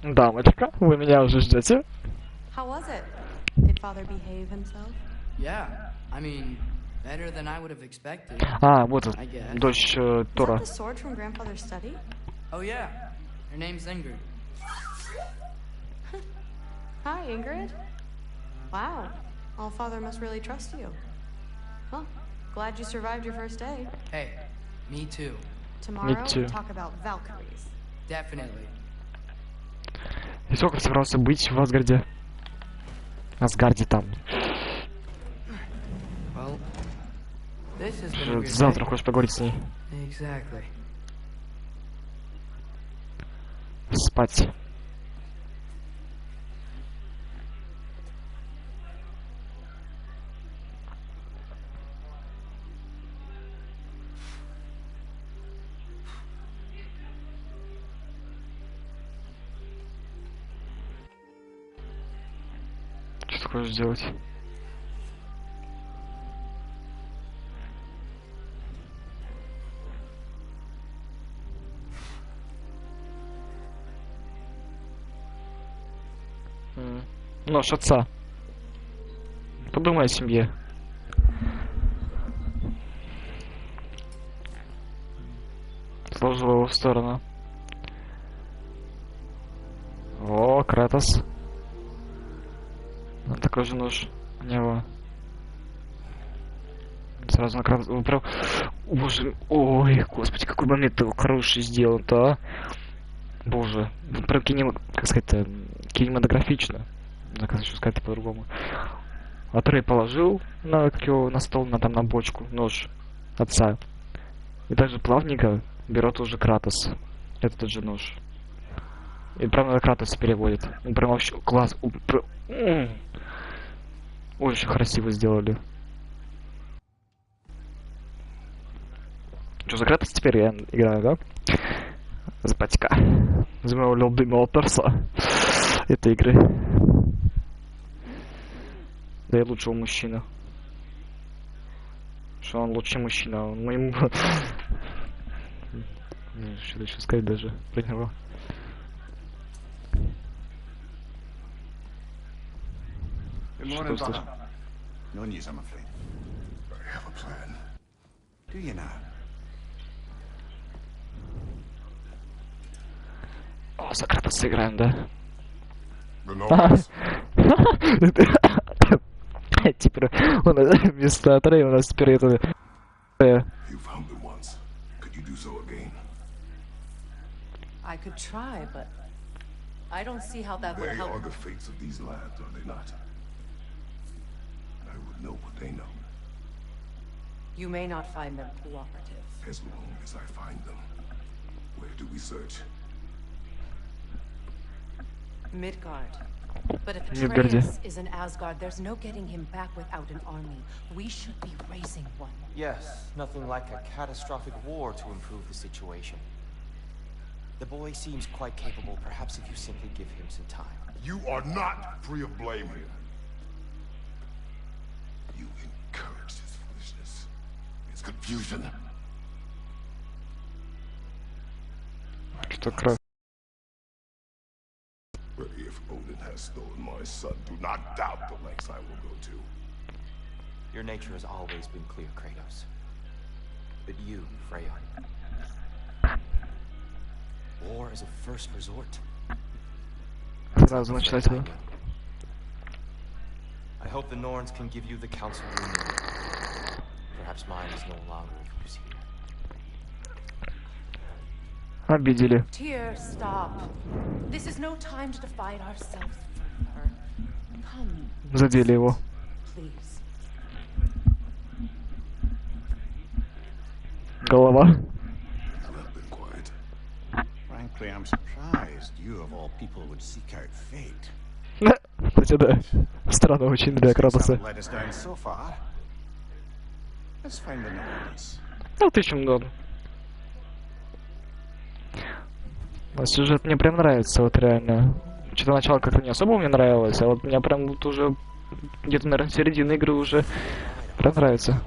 Дамочка, вы меня уже ждете? How was it? Did father behave himself? Yeah, I mean, better than I would have expected. А, вот I guess. дочь Тора. Is that the sword from grandfather's study? Oh yeah, her name's Ingrid. Hi, Ingrid. Wow, all father must really trust you. Well, glad you survived your first day. Hey, me too. Tomorrow too. we talk about Valkyries. Definitely. И сколько собрался быть в Асгарде? Асгарде там. Well, this has been a weird Завтра day. хочешь поговорить с ней? Exactly. Спать. Что ты хочешь сделать? Нож отца. Подумай о семье. Сложил его в сторону. О, Кратос. Такой же нож у него. Сразу на Кратос. Прям... Боже, ой, господи, какой момент хороший сделан-то, а? Боже, прям как сказать-то, кинематографично. Как еще сказать по-другому. Атрей положил на, как его, на стол, на бочку, нож отца. И также плавненько берет уже Кратос. Этот же нож. И прямо на Кратоса переводит. Он прям вообще класс. Очень красиво сделали. Что, за Кратос теперь я играю, да? За батька. За моего любимого перса этой игры. Да и лучшего мужчину. Что он лучший мужчина, он моему... Что-то еще сказать даже про него. Good morning, Papa. No news, I'm afraid. I have a plan. Do you now? О, за Кратос сыграем, да? Теперь он вместо Атрея у нас теперь это... You found them once. Could you do so again? I could try, but I don't see how that would They help. are the fates of these lands, are they not? I would know what they know, You may not find them cooperative. as long as I find them. Where do we search? Midgard. But if Midgarde. Atreus is in Asgard, there's no getting him back without an army. We should be raising one. Yes, nothing like a catastrophic war to improve the situation. The boy seems quite capable. Perhaps if you simply give him some time. You are not free of blame here. You encouraged his foolishness, his confusion. Что кровь? But if Odin has stolen my son, do not doubt the lengths I will go to. Your nature has always been clear, Kratos. But you, Freya. War is a first resort. Сразу начинать его. I hope the Norns can give you the counsel you need. Perhaps mine is no longer of use here. Обидели. Tyr, stop. This is no time to divide ourselves further. Come. Задели его. Please. Голова. Frankly, I'm surprised you of all people would seek out fate. Кстати, да. Странно очень для Кратоса. Let us down so far. Let's find the Norns. Ну, ты чем много. Но сюжет мне прям нравится, вот реально. Что-то начало как-то не особо мне нравилось, а вот мне прям вот уже где-то, наверное, середина игры уже прям нравится.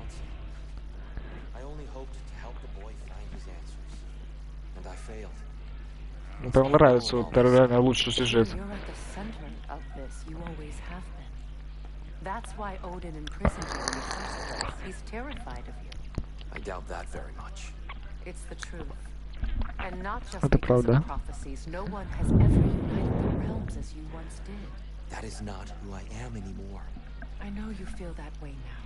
Мне прям нравится, вот реально лучший сюжет. That's why Odin imprisoned you in the first place. He's terrified of you. I doubt that very much. It's the truth. And not just Это because правда. of prophecies, no one has ever united the realms as you once did. That is not who I am anymore. I know you feel that way now.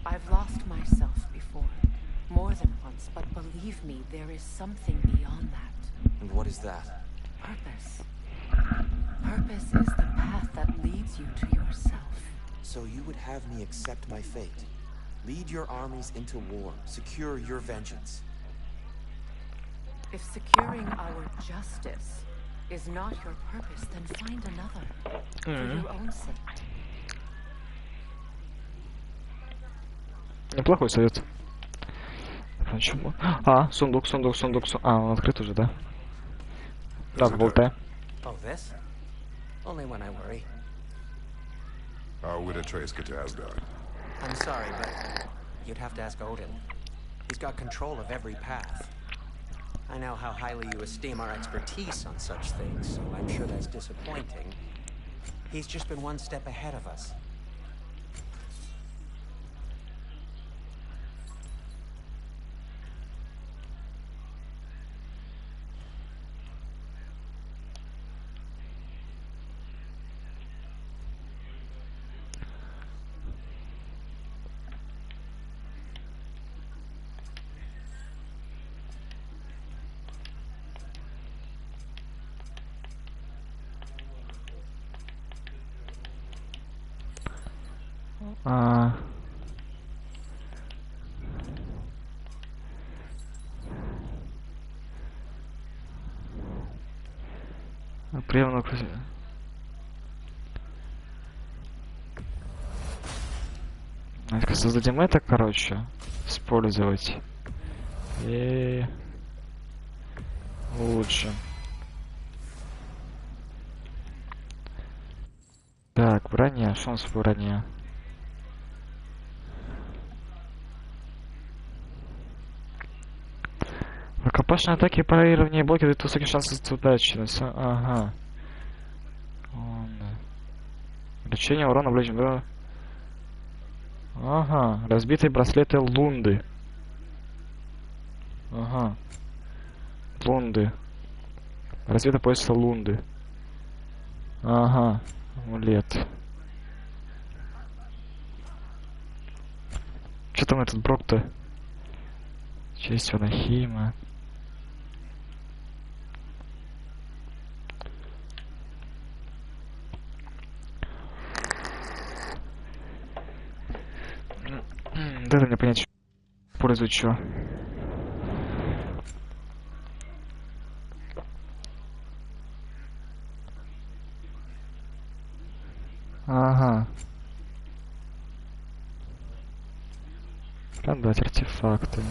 I've lost myself before, more than once, but believe me, there is something beyond that. And what is that? Purpose. Purpose is the path that leads you to yourself. So you would have me accept my fate, lead your armies into war, secure your vengeance. If securing our justice is not your purpose, then find another, for your own sake. Неплохой совет. Почему? А, сундук. А, он открыт уже, да? Да, в болте. Oh, this? Only when I worry. How would Atreus get to Asgard? I'm sorry, but you'd have to ask Odin. He's got control of every path. I know how highly you esteem our expertise on such things, so I'm sure that's disappointing. He's just been one step ahead of us. Приемно. Создадим это, короче, использовать. И лучше. Так, броня. Что у нас в броне? Рукопашные атаки, парирование и блоки дают высокий шанс удачи. Ага. Лечение урона облегчен, да? Ага. Разбитые браслеты Лунды. Ага. Лунды. Разбитый пояс Лунды. Ага. Амулет. Что там этот Брок-то? Честь Ванахима. Дай мне понять, пользует что. Ага. Продать артефакты.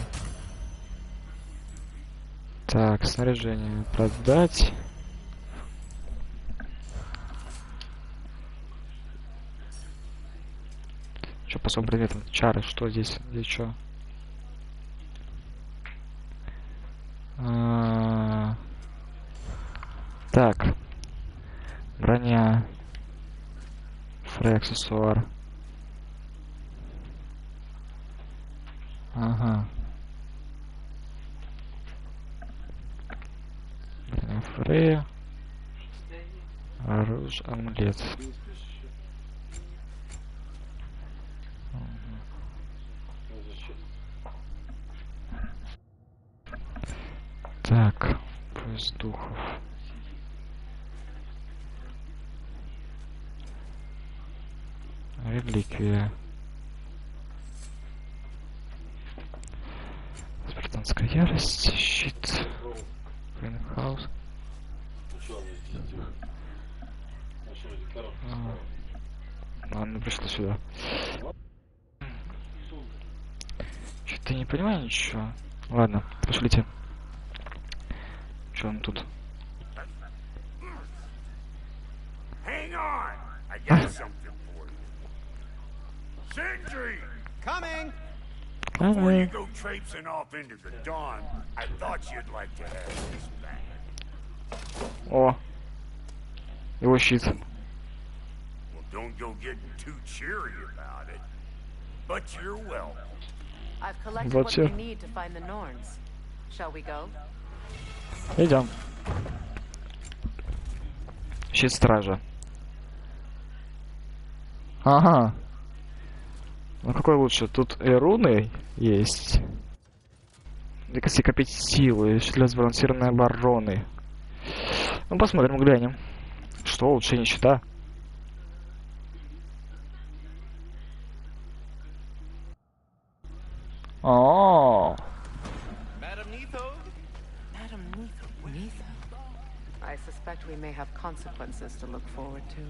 Так, снаряжение продать. Что по своим предметам? Чары, что здесь? Здесь что? Так. Броня. Фрей аксессуар. Ага. Броня Фрея. Оружие, амулет. Так, поезд духов. Реликвия. Спартанская ярость, щит. Гринхаус. Ладно, пришло сюда. Что-то не понимаю ничего. Ладно, пошлите. Что он тут? Hang on! I got something for you. Sentry! Coming! Before you go traipsing off into the dawn, I thought you'd like to have this back. О! Его щит. Well, don't go getting too cheery about it. But you're welcome. I've collected Вот what всё. we need to find the Norns. Shall we go? Идем. Щит стража. Ага. Ну какой лучше? Тут и руны есть. Если копить силы, для сбалансированной обороны. Ну посмотрим, глянем. Что, улучшение щита? О, Madam Neathode? Madam Neath. I suspect we may have consequences to look forward to.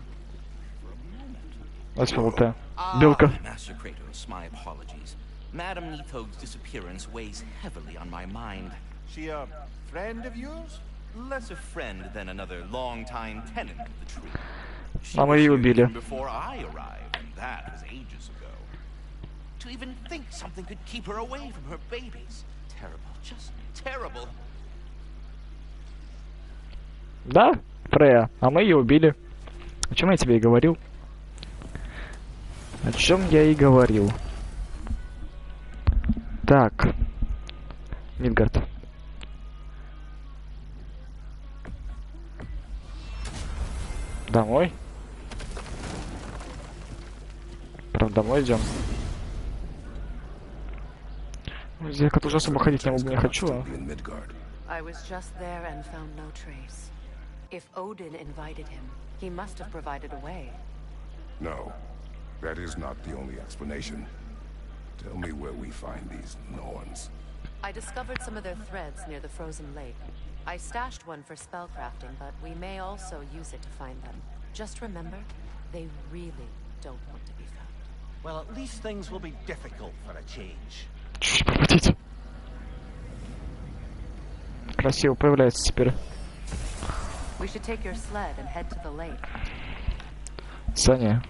Белка. Master Kratos, my apologies. Madam Neathode's disappearance weighs heavily on my mind. She a friend of yours? Less a friend than another long-time tenant of the tree. She А мы was ее here убили. even before I arrived, and that was ages ago. To even think something could keep her away from her babies. Terrible, just terrible. Да, Фрея, а мы ее убили. О чем я тебе и говорил? О чем я и говорил. Так. Мидгард. Домой? Прям домой идем. Я как уже особо ходить не хочу. I was just there and found no trace. If Odin invited him, he must have provided a way. No, that is not the only explanation. Tell me where we find these Norns. I discovered some of their threads near the frozen lake. I stashed one for spellcrafting, but we may also use it to find them. Just remember, they really don't want to be found. Well, at least things will be difficult for a change. Прекратите. Красиво появляется теперь. We should take your sled and head to the lake. Саня.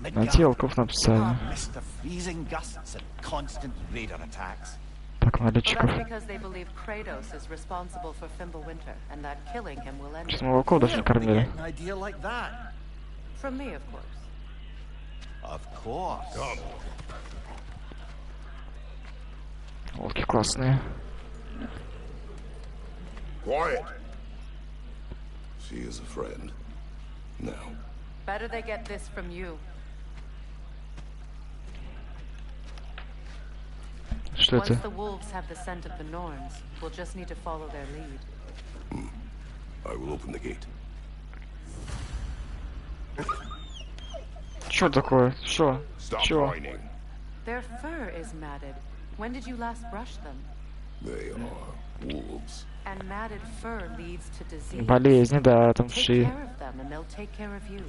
Найти волков на псале. Mr. Freezing gusts and constant raider attacks. Так, Well, налетчиков. that's because they believe Kratos is responsible for Fimbulwinter, and that killing him will end Сейчас it. мы волков даже не кормили. An idea like that. From me, of course. Of course. Волки классные. Quiet! She is a friend. Now, Better they get this from you. Что Once это? the wolves have the scent of the Norns, we'll just need to follow their lead. I will open the gate. Что такое? Что? Stop Чё? whining. Their fur is matted. When did you last brush them? They are wolves. And matted fur leads to disease. Болезни, да, там Take шеи. care of them, and they'll take care of you.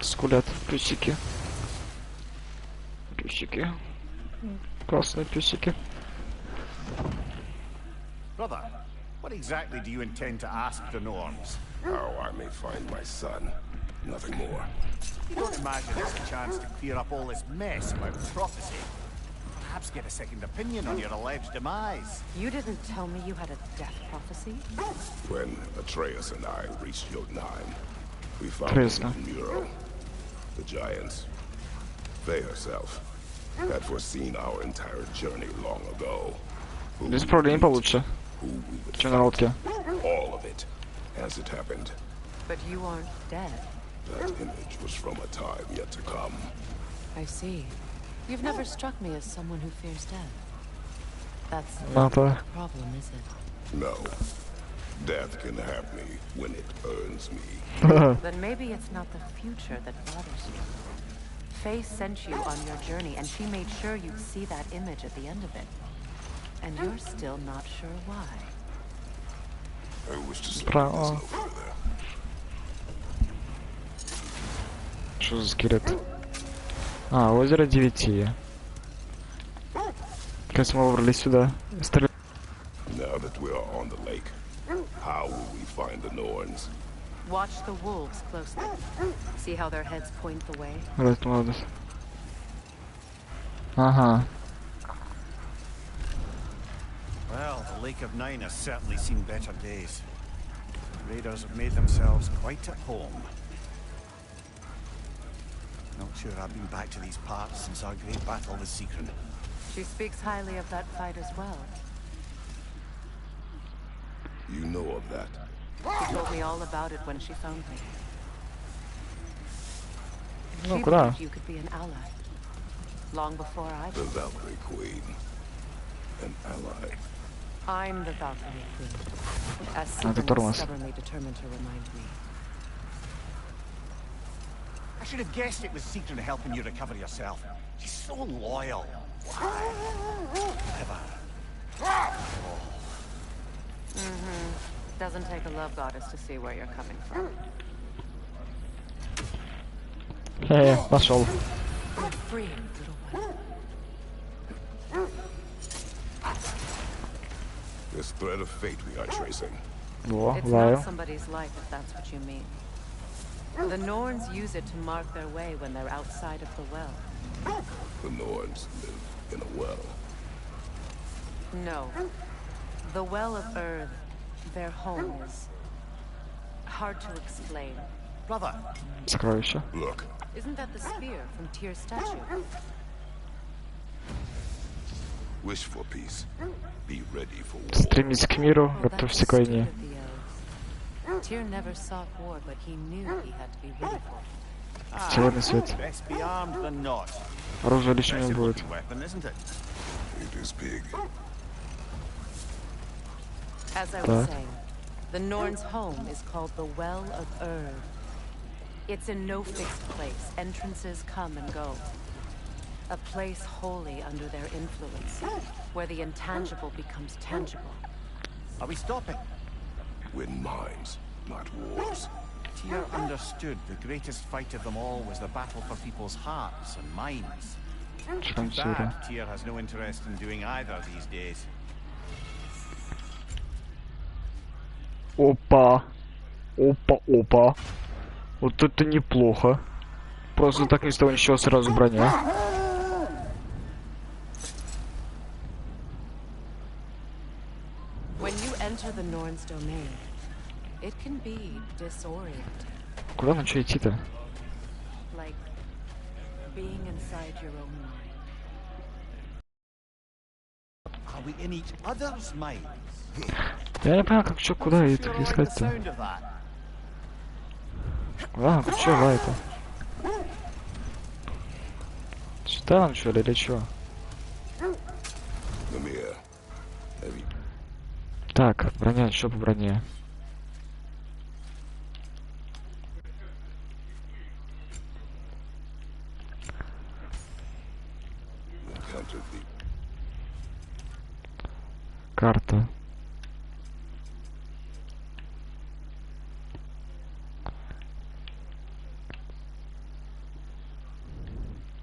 Скулят песики. Песики. Классные песики. What exactly do you intend to ask the Norns? How I may find my son. Nothing more. You don't imagine it's a chance to clear up all this mess about prophecy? Perhaps get a second opinion on your alleged demise. You didn't tell me you had a death prophecy? When Atreus and I reached Jotunheim, we found Atreus, a mural. The giants, Faye herself, had foreseen our entire journey long ago. Без проблем получше. Чем на лодке. All of it, as it happened. But you aren't dead. That image was from a time yet to come. I see. You've never struck me as someone who fears death. That's No, not the problem, is it? No. Death can have me when it earns me. Then maybe it's not the future that bothers you. Faye sent you on your journey, and she made sure you'd see that image at the end of it. And you're still not sure why. I wish to slip this no further. Что за скелет? А, озеро 9. Как мы выбрались сюда? Now that we are on the lake, how will we find the Norns? Watch the wolves closely. See how their heads point the way? Right, молодец. Ага. Well, the Lake of Nine has certainly seen better days. Raiders have made themselves quite at home. Not sure I've been back to these parts since our great battle with Sigrun. She speaks highly of that fight as well. You know of that? She told me all about it when she found me. Ну, She куда? believed you could be an ally. Long before I The did. Valkyrie Queen. An ally. I'm the Valkyrie Queen. As А, это Sigrun тормоз. was stubbornly determined to remind me. I should have guessed it was Sigrun helping you recover yourself. She's so loyal. Clever. Doesn't take a love goddess to see where you're coming from. Пошел. You're free, little one. This thread of fate we are tracing. Во, It's лаю. not somebody's life, if that's what you mean. The Norns use it to mark their way when they're outside of the well. The Norns live in a well. No. The Well of Earth, their home, is hard to explain. Brother. Сокровище. Look. Isn't that the spear from Tyr's statue? Wish for peace. Be ready for war. Стремись к миру, Well, готовься к that's войне. true of the elves. Tyr never sought war, but he knew he had to be ready for it. Сегодня свет. Best be armed than not. Оружия лишнего не Impressive будет. looking weapon, isn't it? It is big. As I was saying, the Norns' home is called the Well of Earth. It's in no fixed place. Entrances come and go. A place wholly under their influence, where the intangible becomes tangible. Are we stopping? Win minds, not wars. Tyr understood the greatest fight of them all was the battle for people's hearts and minds. Чекаем Too сюда. bad Tyr has no interest in doing either these days. Опа. Опа, опа. Вот это неплохо. Просто так ни с того ничего сразу броня. When you enter the Norns' domain, it can be disorienting, Куда нам что идти-то? like being inside your own mind. Are we in each other's minds? Я не понял, как что, куда Sure это I like the искать-то? sound of that. Куда, как что, лай-то? Сюда нам что или что? Mimir, have you Так, броня, что по броне? encountered the Карта.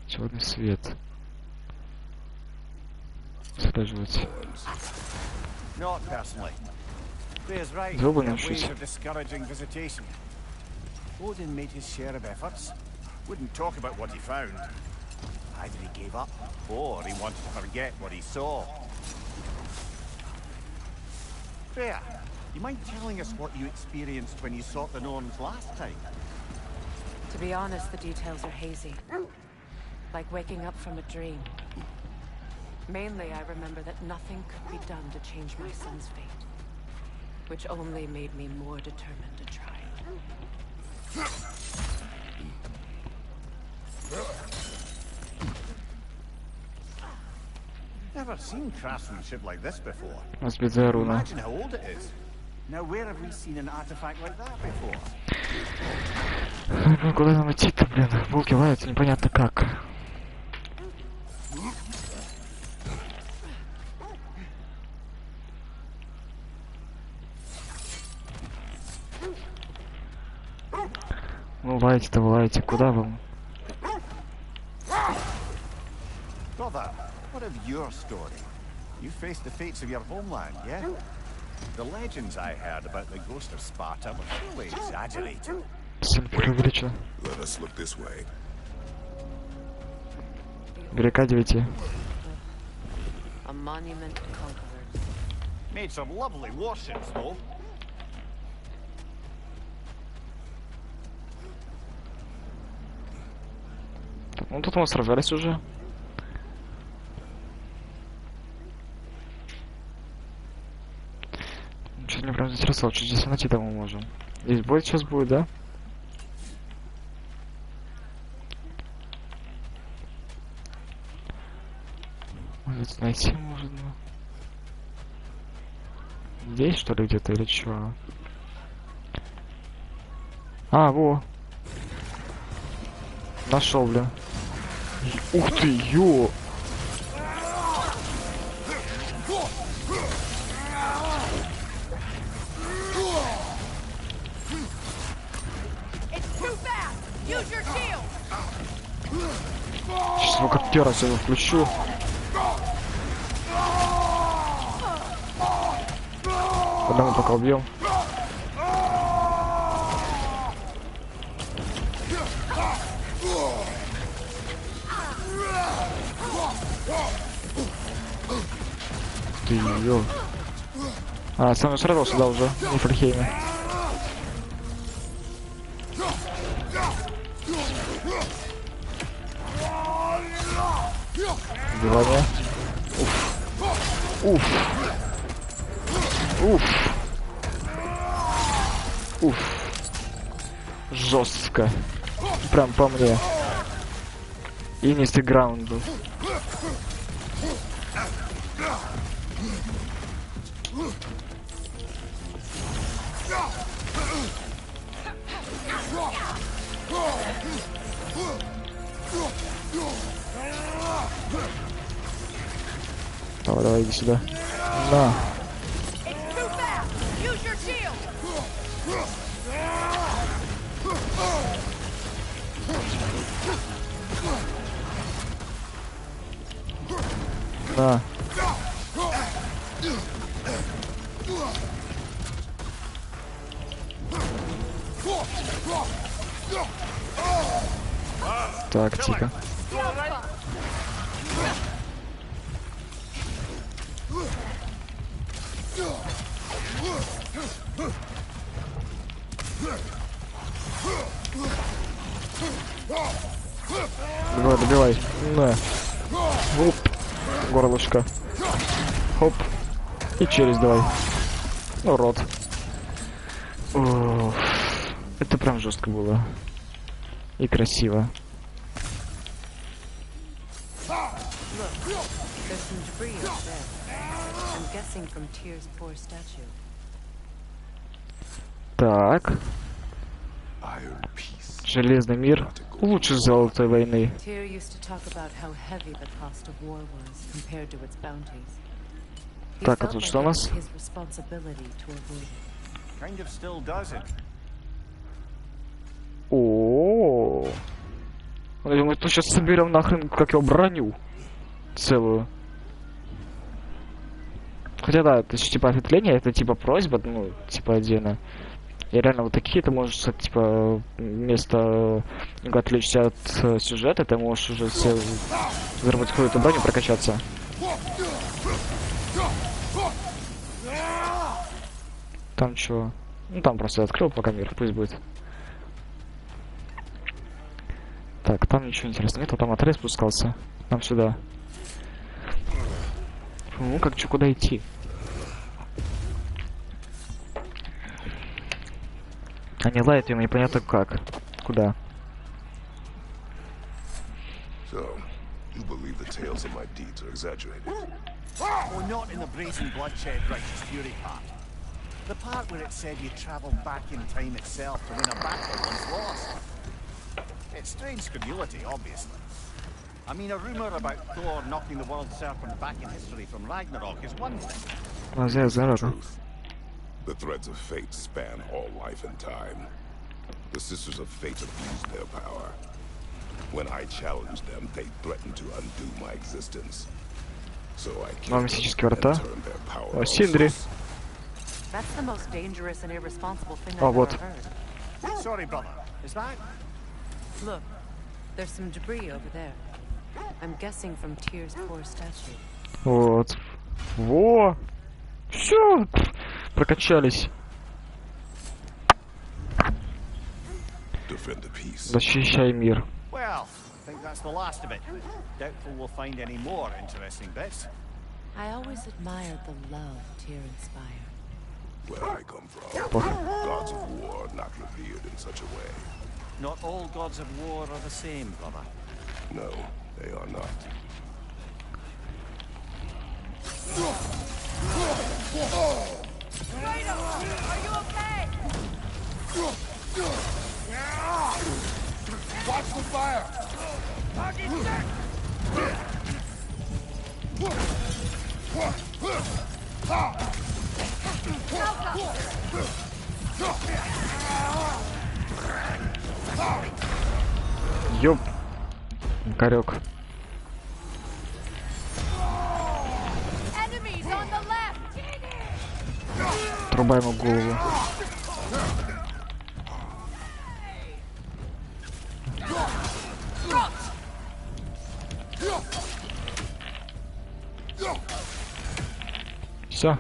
Черный свет. Слеживать. Not personally. Freya's right. Долбаный Their ways шить. are discouraging visitation. Odin made his share of efforts. Wouldn't talk about what he found. Either he gave up, or he wanted to forget what he saw. Freya, you mind telling us what you experienced when you sought the Norns last time? To be honest, the details are hazy. Like waking up from a dream. Mainly, I remember that nothing could be done to change my son's fate. Which only made me more determined to try. Never seen craftsmanship like this before. Разбитая руна. Imagine how old it is. Now, where have we seen an artifact like that before? Ну, куда нам идти-то, блин? Волки лаются непонятно как. Ну, лайте-то, лайте. Куда вам? Brother, what of your story? You faced the fates of your homeland, yeah? The legends I heard about the ghost of Sparta were surely exaggerated. Преувеличено. Let us look this way. Река 9. A monument to conquerors. Made some lovely warships, though. Ну, тут мы сражались уже. Что-то меня прям заинтересовало, что здесь найти-то мы можем. Здесь бой сейчас будет, да? Может найти можно. Здесь что ли где-то или чё? А, во. Нашел, бля. Ух ты, ё! Сейчас его как пера сюда включу. Одного пока убьем. Ты ё. А, сам сразу сюда уже, в Нифльхейме. Убивание. Уф. Уф. Уф. Уф. Жестко. Прям по мне. И нести граунду. Давай, давай, иди сюда. На. На. Так, тихо. Добивай, добивай. На. Оп. Горлышко. Хоп. И через давай. Ну, рот. О, это прям жестко было. И красиво. Так. Железный мир. Лучше золотой войны. Так, а тут что у нас? О, мы тут сейчас соберем нахрен, как его, броню целую. Хотя да, это же типа ответвление, это типа просьба, ну, типа отдельно. И реально вот такие ты можешь, типа, вместо отвлечься от сюжета, ты можешь уже все заработать какую-то броню, прокачаться. Там чё? Ну там просто открыл пока мир, пусть будет. Так, там ничего интересного нет, там отряд спускался. Нам сюда. Ну как чё, куда идти? Они лают ее, непонятно как. Куда? So, you believe the tales of my deeds are exaggerated? Oh, not in the brazen bloodshed righteous fury part. The part where it said you travelled back in time itself to win a battle once lost. It's strange credulity, obviously. I mean, a rumour about Thor knocking the world serpent back in history from Ragnarok is one thing. The truth. The threads of fate span all life and time. The Sisters of Fate abused their power. When I challenged them, they threatened to undo my existence. So I killed them and turned their power on Синдри. That's the most dangerous and irresponsible thing Oh, I've what? ever heard. Sorry, brother. Is that? Look, there's some debris over there. I'm guessing from Tyr's poor statue. Вот. Во! Все! Прокачались. Защищай мир. Well, I think that's the last of it. Doubtful we'll find any more interesting bits. I always admired the love Tyr inspired. Where I come from, gods of war are not revered in such a way. Not all gods of war are the same, brother. No, they are not. Kratos, are you okay? Watch the fire! Target check! Ёп. Корёк. Enemies on the left! Труба ему в голову. Все.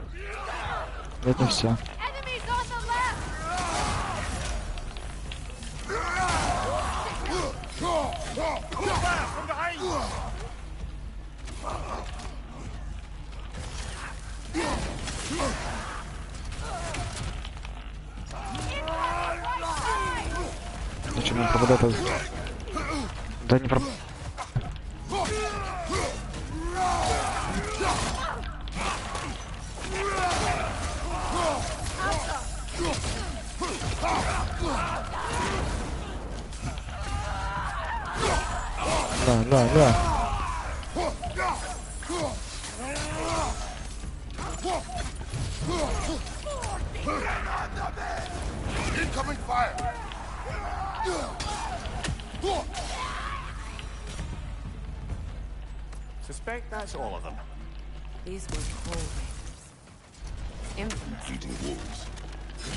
Это все. Enemies on the left! Зачем он пропадает? Да не проп... Да. Incoming fire! Suspect that's all of them. These were coal raiders. Infamous. Eating wolves.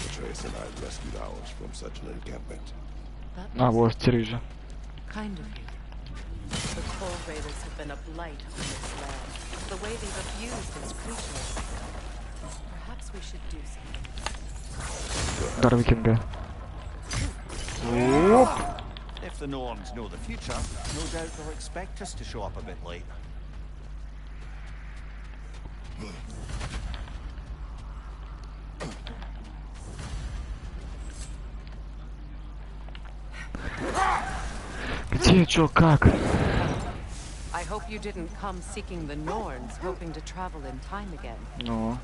Atreus and I rescued ours from such an encampment. А, вот, Тережа. Kind of you. The coal raiders have been a blight on this land. The way they've abused its creatures. Perhaps we should do something. Дар викинга. Оп! If the Norns know the future, no doubt they'll expect us to show up a bit late. Где, чё, как? I hope you didn't come seeking the Norns, hoping to travel in time again. Ну.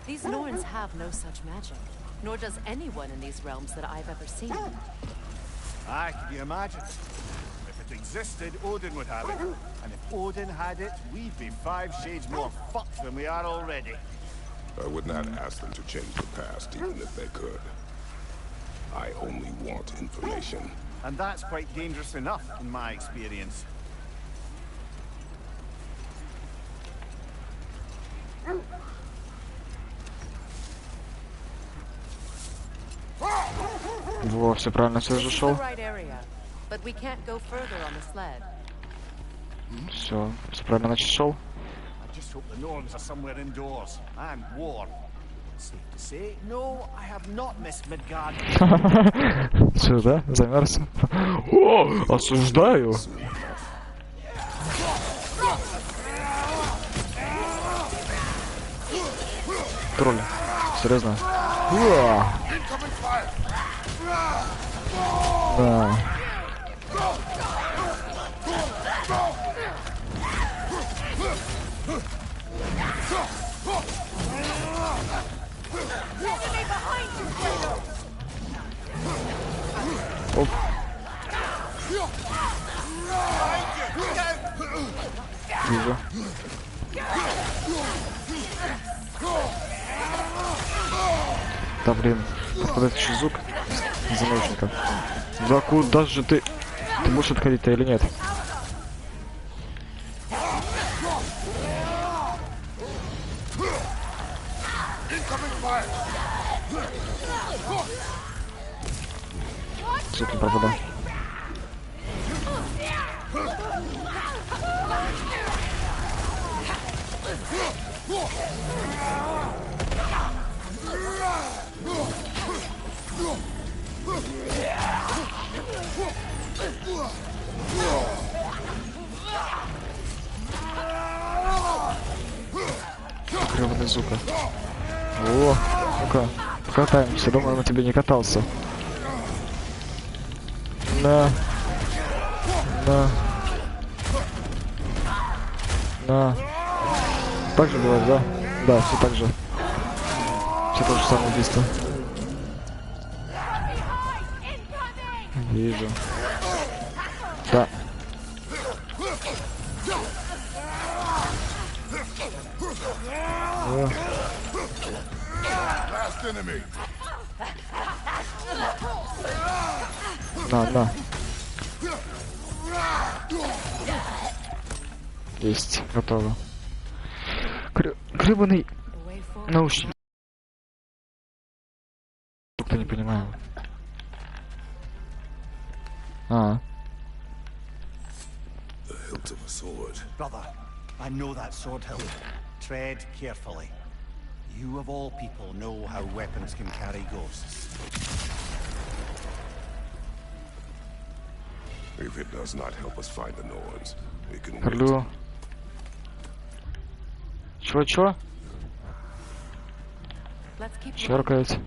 These Norns have no such magic, nor does anyone in these realms that I've ever seen. Aye, can you imagine? If it existed, Odin would have it. And if Odin had it, we'd be 5 shades more fucked than we are already. I would not ask them to change the past, even if they could. I only want information. And that's quite dangerous enough, in my experience. все правильно все же шел. Все правильно значит шел. I just hope the Norns are somewhere indoors and warm. Safe to say, no, I have not missed Midgard. Все, да? Замерз. О, осуждаю. Тролль. Серьезно? Да. Оп. Вижу. Да блин, откуда это еще звук из наушников? Да куда же ты? Ты будешь отходить-то или нет? Звук не пропадал. Гребаный звук. О, ну-ка, покатаемся. Думаю, на тебе не катался. На. На. На. Так же бывает, да? Да, все так же. Все то же самое убийство. Вижу. Да. На. Есть, готово. Гребаный наушник. Кто не понимаю. The hilt of a sword. Brother, I know that sword hilt. Tread carefully. You of all people know how weapons can carry ghosts. If it does not help us find the Norns, it can wait. Алло. Чё? Черкать.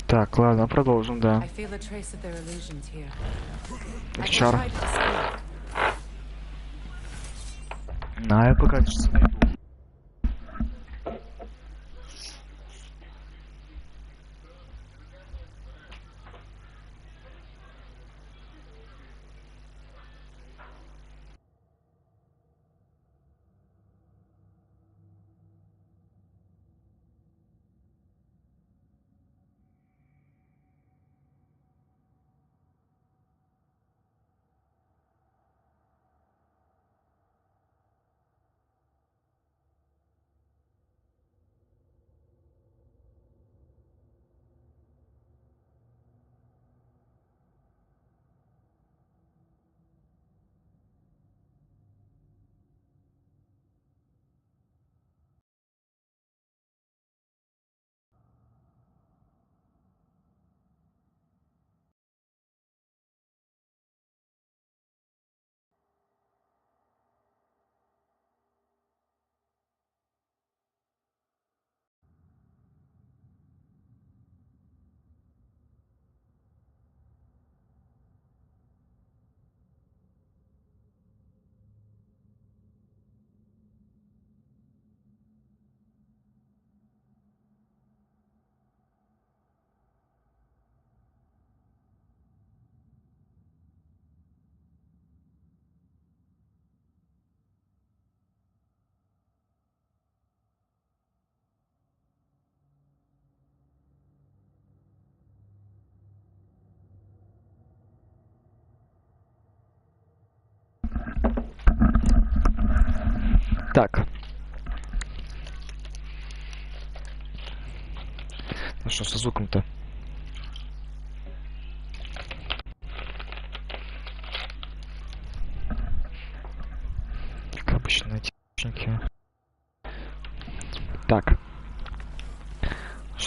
Так, ладно, продолжим, да. Чар. На, я пока что найду. Так. Ну что со звуком-то?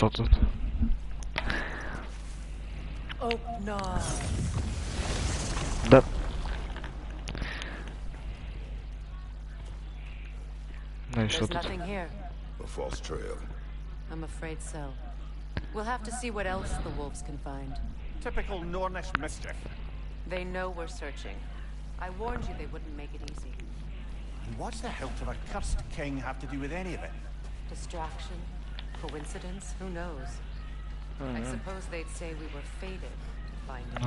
что тут? Да. Ну и что There's тут? nothing here. A false trail. I'm afraid so. We'll have to see what else the wolves can find. Typical Nornish mischief. They know we're searching. I warned you they wouldn't make it easy. And what's the hilt of a cursed king have to do with any of it? Distraction? Coincidence? Who knows? I suppose they'd say we were fated to find it.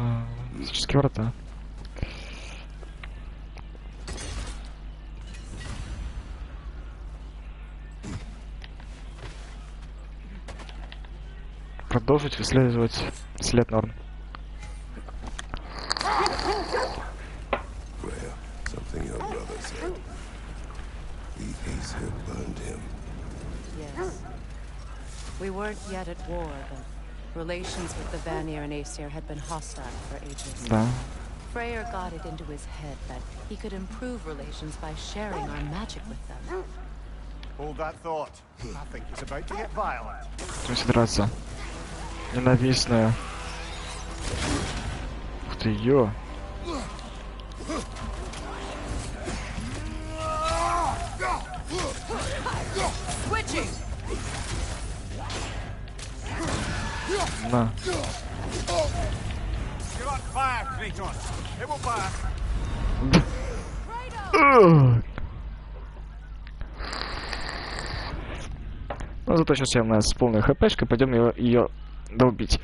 Физические врата. Продолжить выслеживать след Норн. Freya, something your brother said. The Aesir burned him. Yes. We weren't yet at war, but relations with the Vanir and Aesir had been hostile for ages. Да. Freyr got it into his head that he could improve relations by sharing our magic with them. Hold that thought. I think he's about to get violent. Пусть драться. Ненавистная. Ух ты, ё. Switching. На. You're on fire, Kratos. It will pass. Ну зато сейчас у нас с полной хпшкой пойдем ее долбить.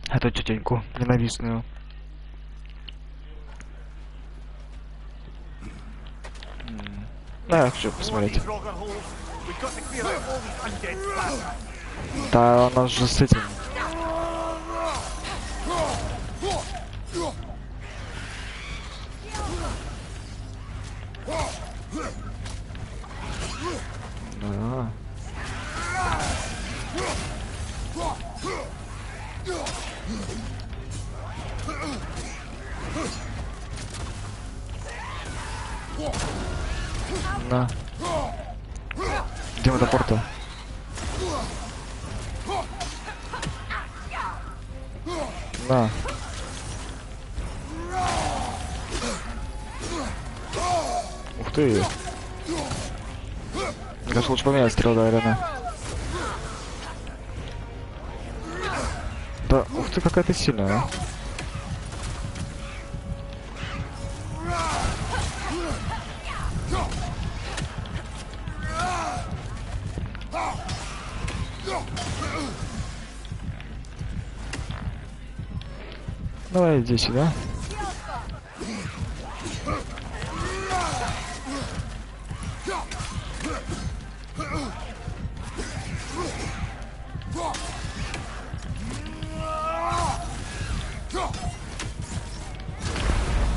Эту тетеньку ненавистную. Я хочу посмотреть. Да, она же с этим. Да. На. Где мы до порта? На. Ух ты. Мне кажется, лучше поменять стрел, наверное. Да, ух ты, какая ты сильная, а. Давай иди сюда.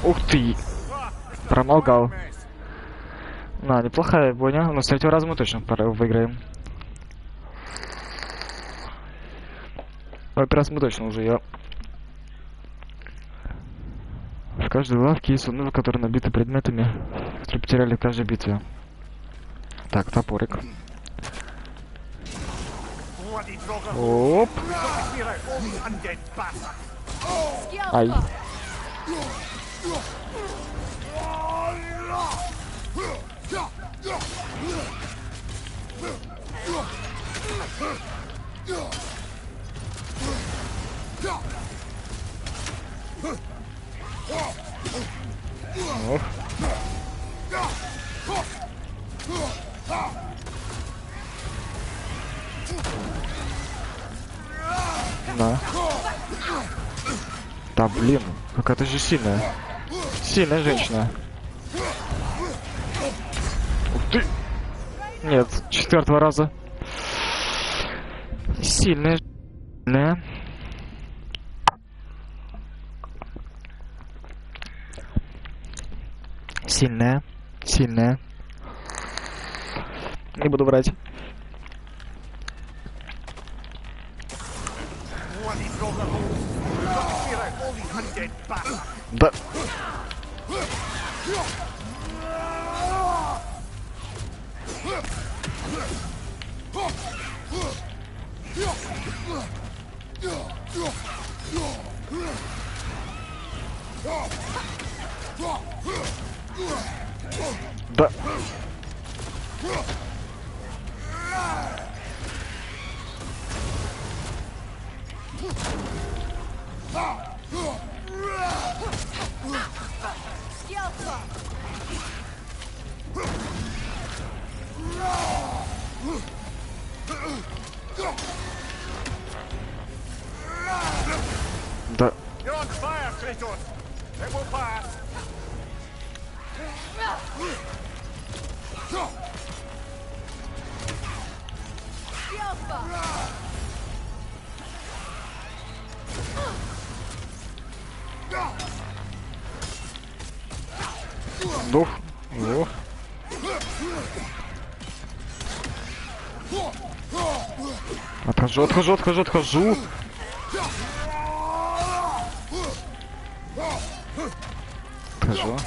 Ух ты! Промолгал. На, неплохая бойня. Но с третьего раза мы точно выиграем. В этот раз мы точно уже ее. В каждой лавке есть сундук, которые набиты предметами, которые потеряли в каждой битве. Так, топорик. Оп. Ай. Ох. На. Да блин, какая-то же сильная. Сильная женщина. Ух ты. Нет, четвертого раза. Сильная. Сильная. Сильная. Сильная. Не буду врать. Да. Да. Да. You're on fire, Kratos. It will pass. Дух. О. Отхожу, отхожу, отхожу, отхожу. Отхожу.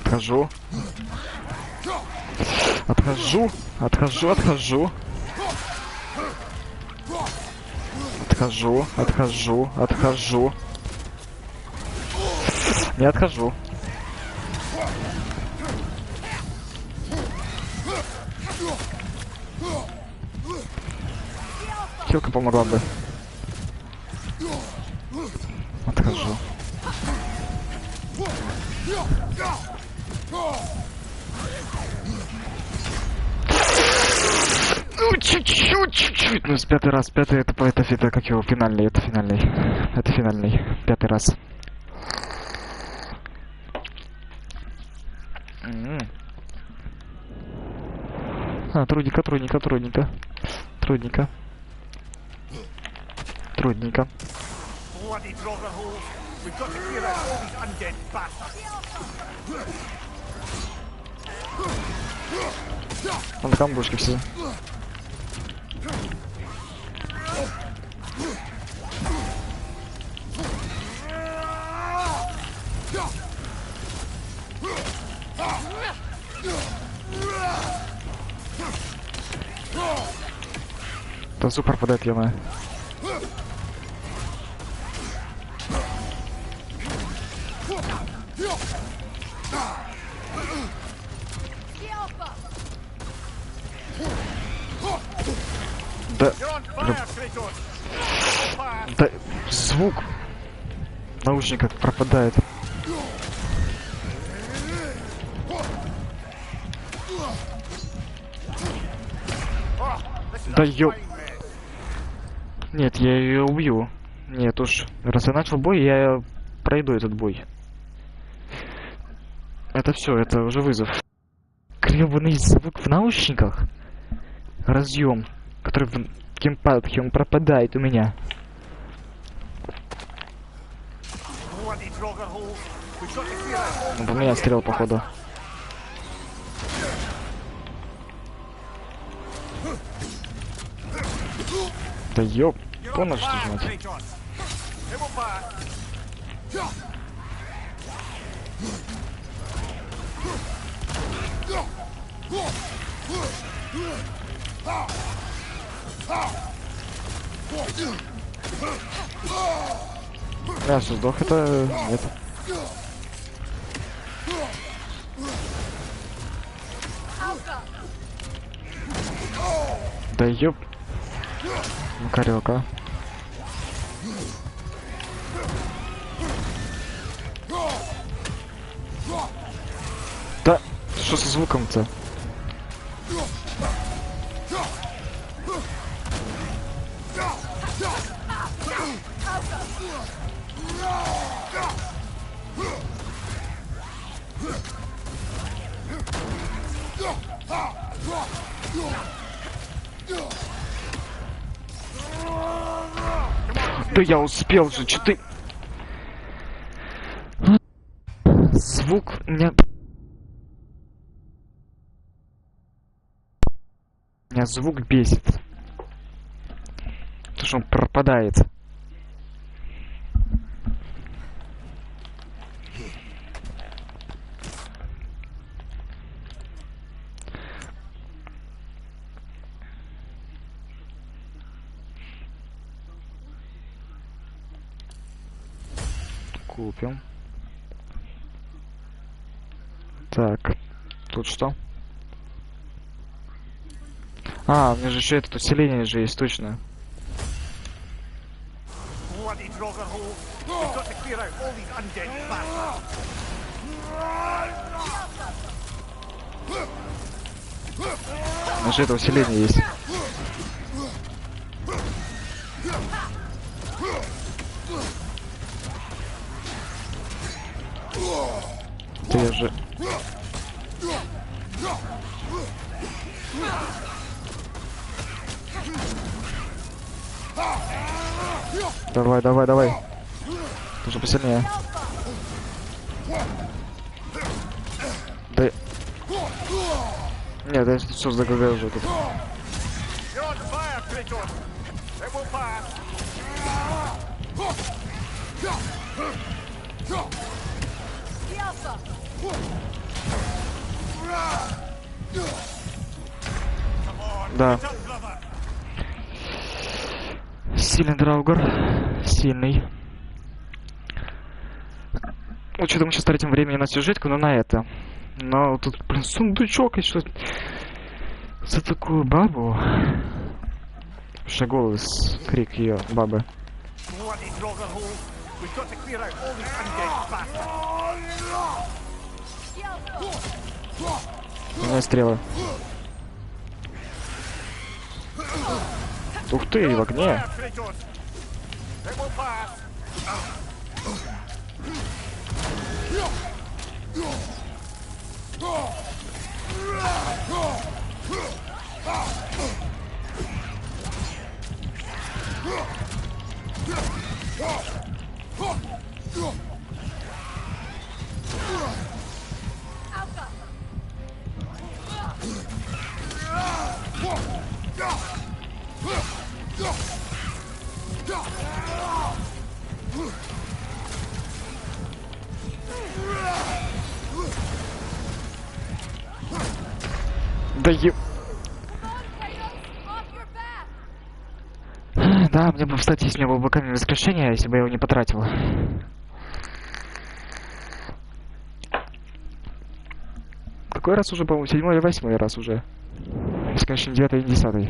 Отхожу. Отхожу. Отхожу, отхожу. Отхожу, отхожу, отхожу. Не отхожу. Хилка помогла бы. Отхожу. Ну, чуть-чуть. Ну, с пятый раз. Пятый, это как его, финальный. Это финальный. Это финальный. Пятый раз. А, трудненько. Bloody Draugr holes. We've got to clear out all these undead bastards. Там камбушки все. Да звук пропадает, ё-моё. Да. Да, звук в наушниках пропадает. Да ёп. Нет, я ее убью. Нет уж. Раз я начал бой, я пройду этот бой. Это все, это уже вызов. Гребаный звук в наушниках. Разъем, который в геймпадке, он пропадает у меня. Он по меня стрелял, походу. Да ёп, понял, что жмать. Я что, сдох, это... Нет. Да ёп. Макарёка. Да, что со звуком-то? Да я успел же, что ты... Звук у меня... Меня звук бесит. Потому что он пропадает. Купим. Так, тут что? А, у меня же еще это усиление же есть, точно. Bloody Droggerhole. We've got to clear out all these undead bastards. У меня же это усиление есть. Да я же... Давай, давай, давай. Ты же посильнее. Да... Нет, да все за ГГ уже тут. You're on fire, Kratos. It will pass. Да. Сильный Драугар. Сильный. Вот что-то мы сейчас тратим времени на сюжетку, но на это. Но тут, блин, сундучок и что за такую бабу. Уже голос, крик ее бабы. Bloody Droggerhole. We've got to clear out all these undead bastards. У меня стрелы. Ух ты, в огне. Kratos. It will pass. Да ё... Да, мне бы встать, если у меня был бы камень воскрешения, если бы я его не потратил. Какой раз уже, по-моему, 7-й или 8-й раз уже? Если, конечно, 9-й и 10-й.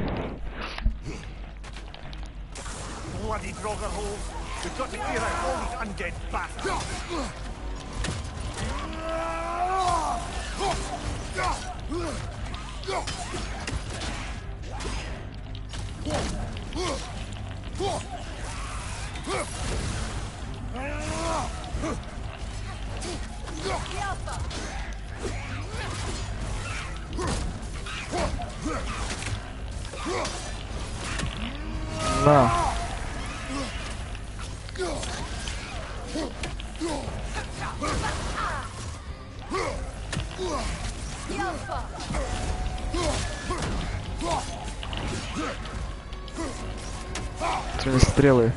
Bloody Droggerhole. We've got to clear out all these undead bastards. На. Сегодня стрелы.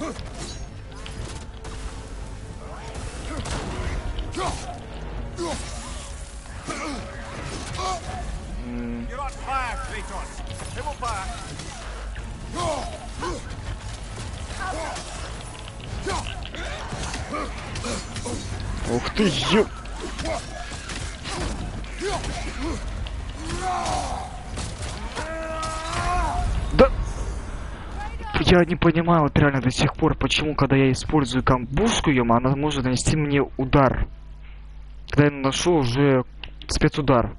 You're on fire, Kratos. It will pass. Ух ты, ё... Да... Я не понимаю вот реально до сих пор, почему, когда я использую камбушку, она может нанести мне удар. Когда я наношу уже спецудар.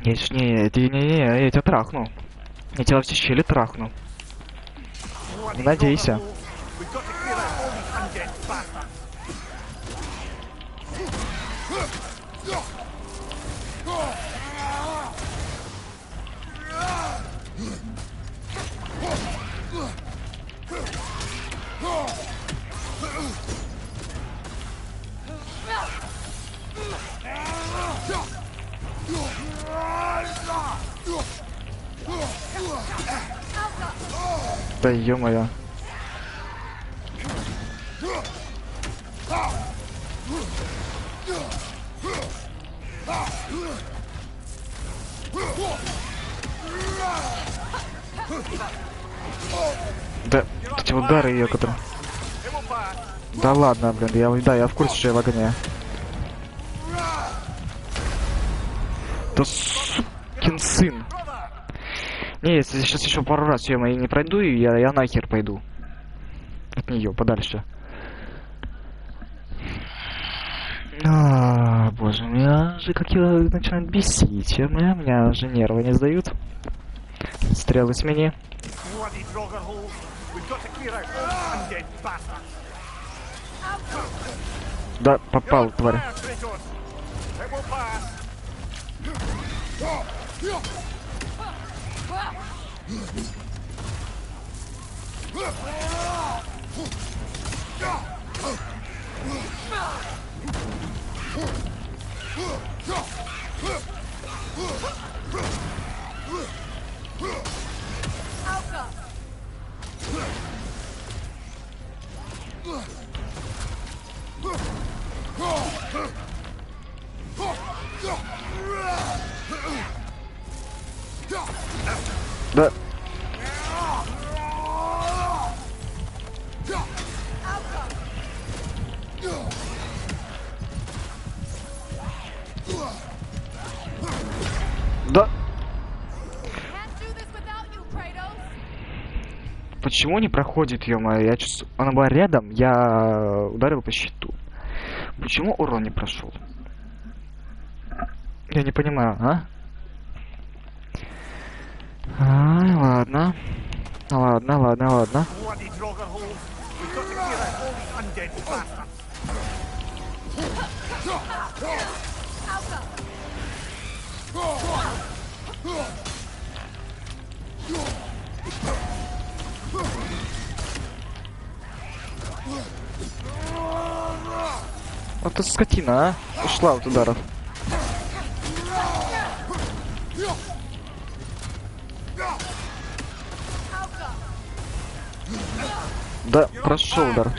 Я тебя трахну. Я тебя во все щели трахну. Не надейся. We've got to clear out all these undead bastards. Да ё-моё. Да, вот эти удары ее, которые... Да ладно, блин, я в курсе, что я в огне. Да сукин сын. Не, если сейчас еще пару раз я мои не пройду, и я нахер пойду. От нее, подальше. Боже, меня же как я начинает бесить. Меня же нервы не сдают. Стрелы смени. Да, попал, тварь. Да. Да. Почему не проходит, ё-моё? Я чувствую... Она была рядом, я ударил по щиту. Почему урон не прошел? Я не понимаю, а? Ладно. Ладно. Вот ты скотина, а? Ушла от ударов. Да, прошел удар.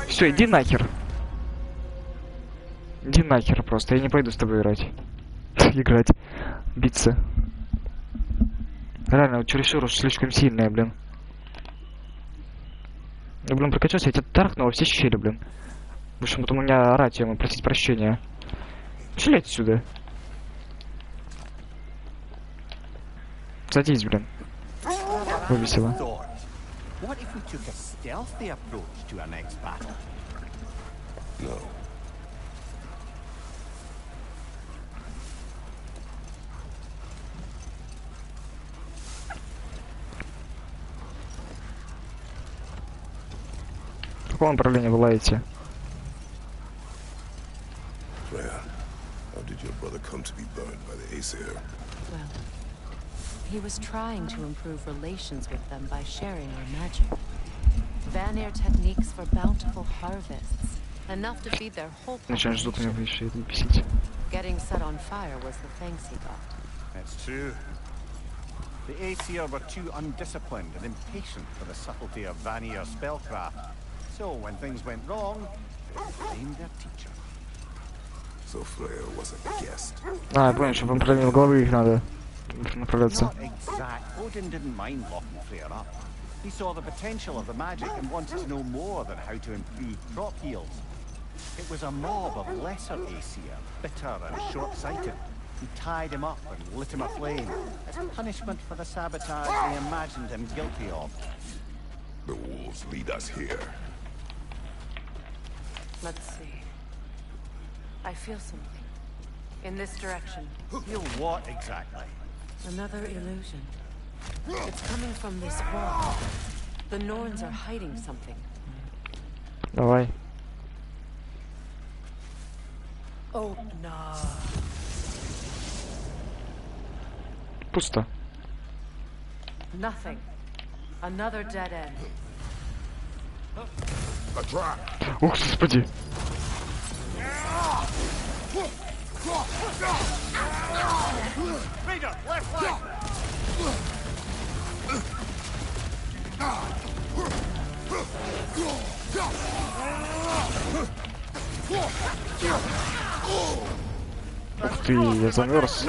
Все, иди нахер. Иди нахер просто, я не пойду с тобой играть. Играть. Биться. Реально, чересчур уж слишком сильная, блин. Я, блин, прокачался, я тебя тарахну во все щели, блин. Будешь потом у меня орать, ему просить прощения. Пошли отсюда. Садись, блин. Вывесила. No. В каком направлении вы лаете? Claire, how did your brother come to be burned by the Aesir? Well, he was trying to improve relations with them by sharing their magic. Vanir techniques for bountiful harvests, enough to feed their whole population. Getting set on fire was the thanks he got. That's true. The Aesir were too undisciplined and impatient for the subtlety of Vanir's spellcraft. So when things went wrong, they blamed their teacher. So Freya was a guest. Я понял, что вам правильно в головы их надо направляться. Not exact. Odin didn't mind locking Freya up. He saw the potential of the magic and wanted to know more than how to improve crop yields. It was a mob of lesser Aesir, bitter and short-sighted, who tied him up and lit him aflame as punishment for the sabotage they imagined him guilty of. The wolves lead us here. Let's see. I feel something. In this direction. Feel what exactly? Another illusion. It's coming from this wall. The Norns are hiding something. Давай. Oh, no. Пусто. Nothing. Another dead end. A trap. Ух, господи. Raider, left flank! Ух ты, я замерз.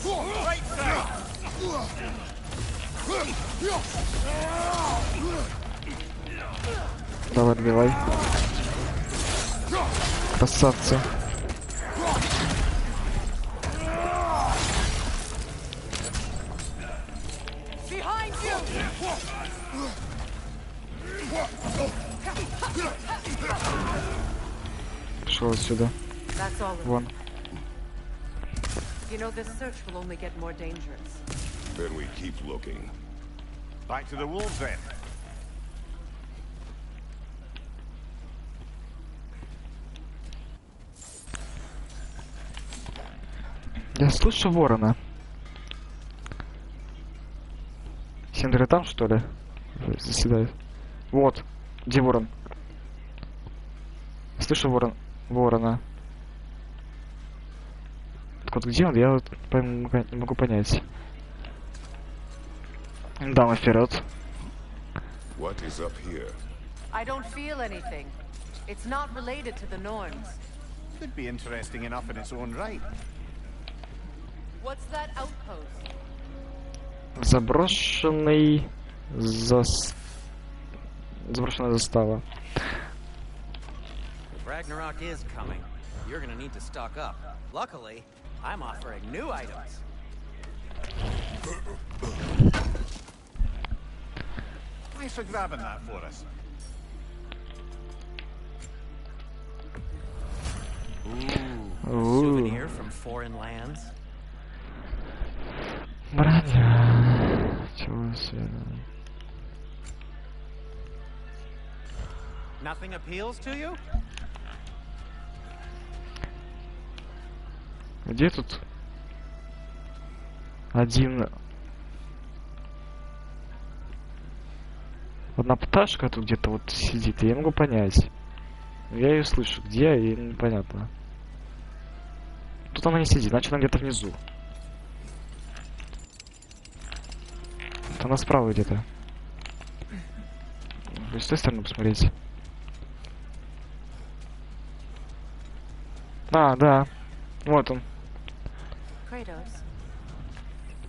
Right side! Давай, отбивай. Красавцы. Behind you! Пошел отсюда. That's all of it. Вон. You know, this search will only get more dangerous. Then we keep looking. Back to the wolves then. Я слышу ворона. Синдеры там, что ли? Заседает. Вот. Где ворон? Слышу ворона. Так вот где он? Я вот не могу понять. Дама вперед. What is up here? I don't feel anything. It's not related to the Norns. Could be interesting enough in its own right. What's that outpost? Заброшенная застава. Ragnarok is coming. You're gonna need to stock up. Luckily, I'm offering new items. Thanks for grabbing that for us. Ooh, souvenir from foreign lands. Броня. Чего себе? Nothing appeals to you? Где тут один... Одна пташка тут где-то вот сидит, и я не могу понять. Я ее слышу, где, и непонятно. Тут она не сидит, значит она где-то внизу. Вот она справа где-то. С той стороны посмотреть. А, да. Вот он. Kratos,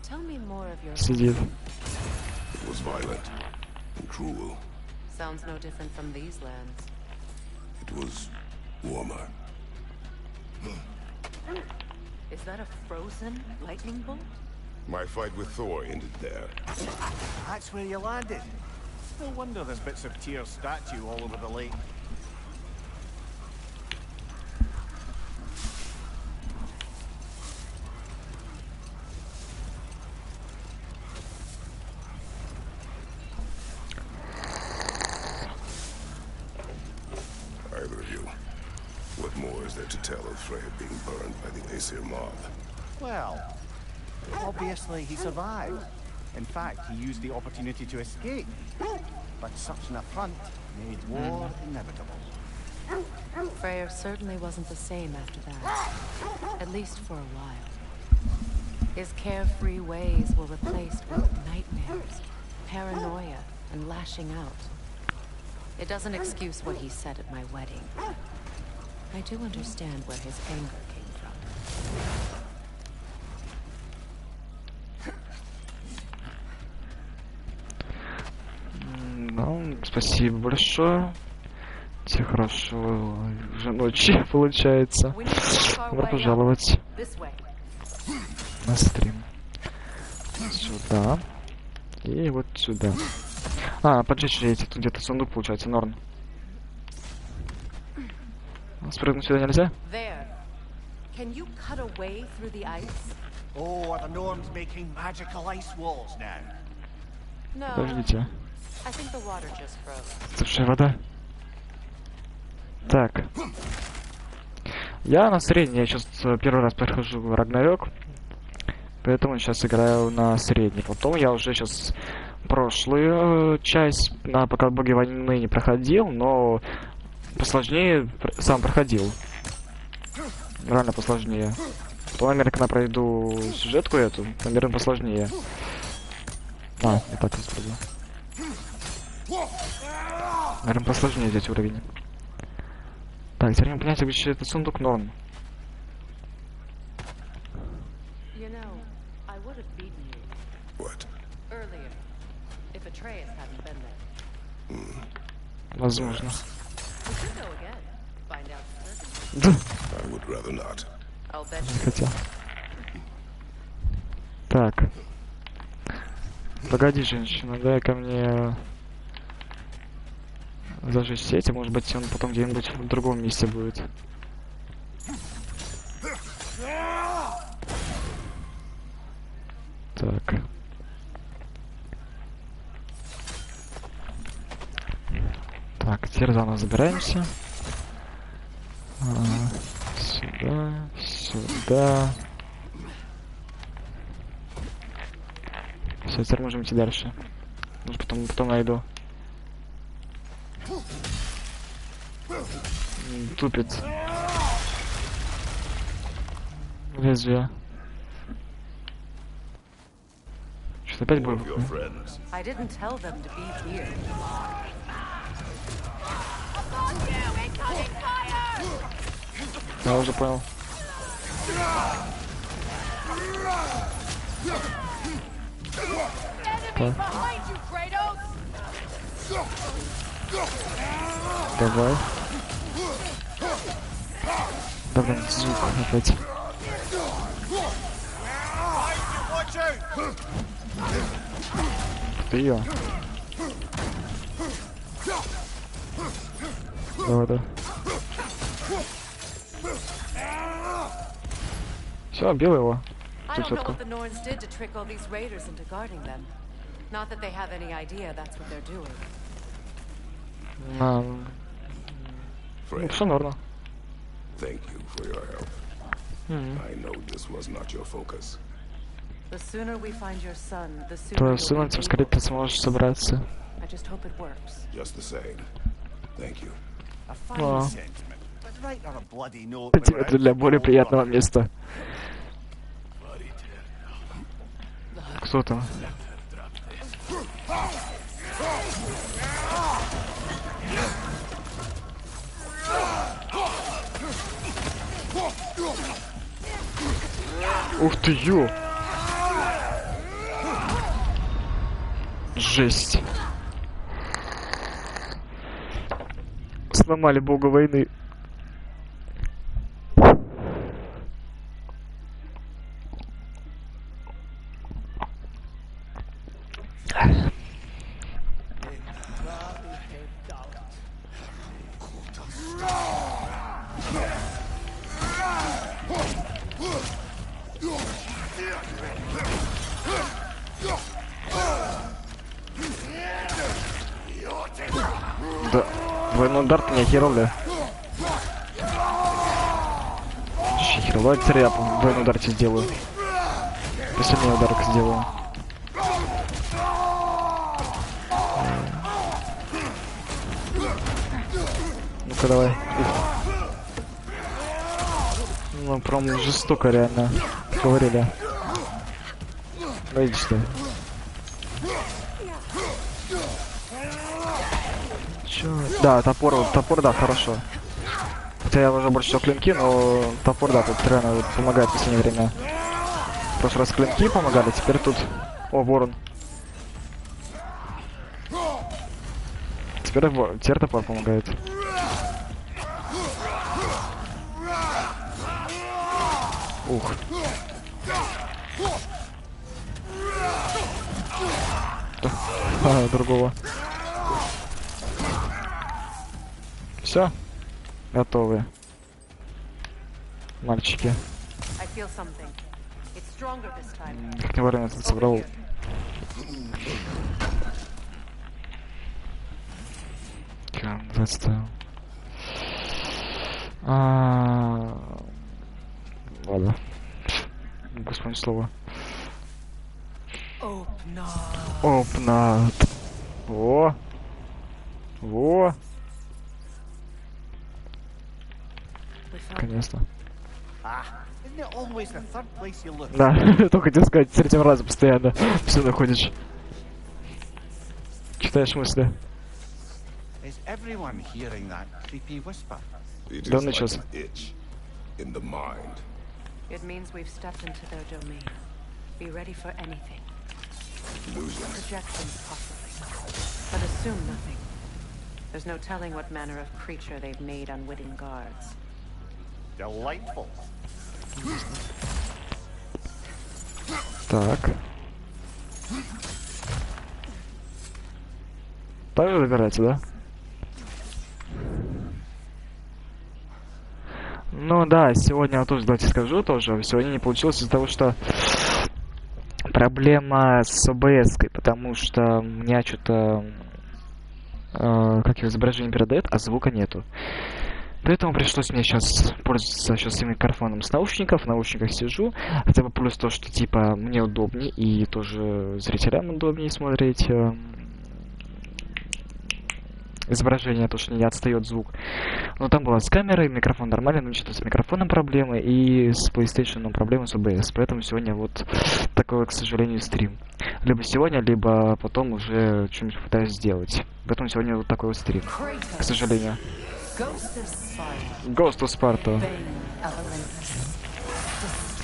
tell me more of your... Сидит. It was violent and cruel. Sounds no different from these lands. It was warmer. Is that a frozen lightning bolt? My fight with Thor ended there. That's where you landed. No wonder there's bits of Tyr's statue all over the lake. Either of you. What more is there to tell of Freya being burned by the Aesir mob? Well, obviously he survived. In fact, he used the opportunity to escape. But such an affront made war inevitable. Freyr certainly wasn't the same after that. At least for a while. His carefree ways were replaced with nightmares, paranoia, and lashing out. It doesn't excuse what he said at my wedding. I do understand where his anger came from. Ну, спасибо большое. Тебе хорошо уже ночи получается. Добро пожаловать на стрим. Сюда. И вот сюда. А, поджечь эти. Тут где-то сундук получается, Норн. Спрыгнуть сюда нельзя? There. Can you cut a way through the ice? Oh, are the Norns making magical ice walls now? No. Подождите. I think the water just froze. Слушай, вода. Так. Я на средний, я сейчас первый раз прохожу в Рагнарёк. Поэтому сейчас играю на средний. Потом я уже сейчас прошлую часть, пока боги войны не проходил, но посложнее сам проходил. Реально посложнее. Потом, наверное, когда пройду сюжетку эту, наверное, посложнее. А, не так использую. Наверное, посложнее взять уровень. Так, теперь не понять, где этот сундук норм. You know, I would have beaten you. What? Earlier, if Atreus hadn't been there. Возможно. We could go again. Find out for certain. Да. I would rather not. I'll bet Не you. хотел. Так. Погоди, женщина, дай ко мне зажечь сети, может быть, он потом где-нибудь в другом месте будет. Так. Так, теперь заново забираемся. Сюда, сюда. Все, теперь можем идти дальше. Может, потом найду. Тупит. Лезвие. Что опять бой? I didn't tell them to be here. Я уже понял. Так. Давай. Да блин, звук опять. Ты ее. Давай, да. Все, бил его. I don't know what the Norns did to trick all these raiders into guarding them. Not that they have any idea that's what they're doing. Friend, все норма. thank you for your help. I know this was not your focus. The sooner we find your son, the sooner Твоим you'll сыном, be тем скорее ты сможешь собраться. I just hope it works. Just the same. Thank you. A fine Wow. sentiment, but write her a bloody note Это with her тебе для более outfit приятного all места. Кто там? Ух ты, ё! Жесть. Сломали бога войны. Да, двойной удар ты не охерел, да? Херово, теперь я двойной удар тебе сделаю. Последний удар сделаю. Ну-ка давай. Ну прям жестоко реально. Говорили. Видишь ты. Чё? Да, топор, да, хорошо. Хотя я уже больше всего клинки, но топор, да, тут реально помогает в последнее время. В прошлый раз клинки помогали, теперь тут... О, ворон. Теперь топор помогает. Ух. Другого. Все, готовы, мальчики. Как не вовремя тут собрал. Как называется-то? Ладно. Господи, слово. Опнат. Во. Во. Наконец-то. Да, только хотел сказать, с третьего раза постоянно все находишь. Читаешь мысли. Да, начался. It means we've stepped into their domain. Be ready for anything. Projections, possibly. But assume nothing. There's no telling what manner of creature they've made unwitting guards. Delightful. Так. Так же забирайте, да? Ну да, сегодня я тоже, давайте скажу тоже, сегодня не получилось из-за того, что проблема с OBS-кой, потому что у меня что-то, как его изображение передает, а звука нету. Поэтому пришлось мне сейчас пользоваться сейчас своим микрофоном с наушников, в наушниках сижу, хотя бы плюс то, что типа мне удобнее и тоже зрителям удобнее смотреть изображение, то, что не отстает звук. Но там была с камерой, микрофон нормальный, но что-то с микрофоном проблемы и с PlayStation проблемы с OBS. Поэтому сегодня вот такой, к сожалению, стрим. Либо сегодня, либо потом уже что-нибудь пытаюсь сделать. Поэтому сегодня вот такой вот стрим, к сожалению. Ghost of Sparta.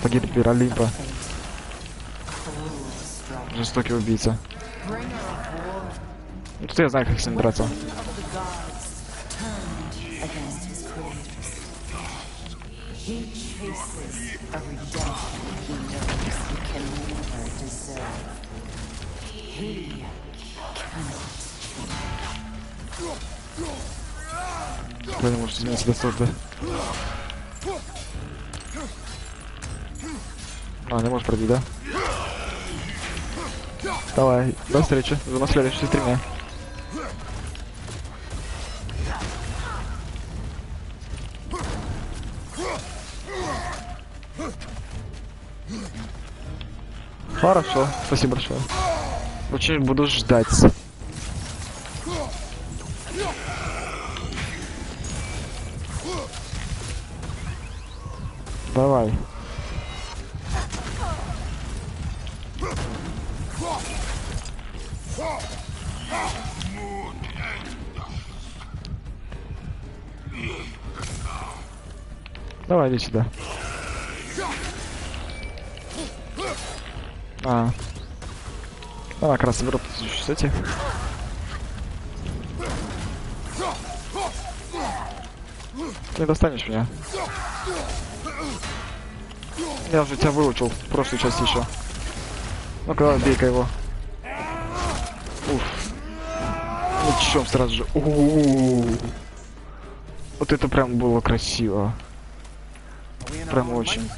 Погибель Олимпа. Жестокий убийца. Ну, тут я знаю, как с ним драться. Кто не может измениться до суда? Не можешь пройти, да? Давай, до встречи. На следующей стриме. Хорошо, спасибо большое. Очень буду ждать. Давай. Давай, иди сюда. Давай, как раз соберу эти. Ты не достанешь меня. Я уже тебя выучил в прошлой части еще. Ну-ка, бей-ка его. Уф. Мечом сразу же. Вот это прям было красиво. Прям очень.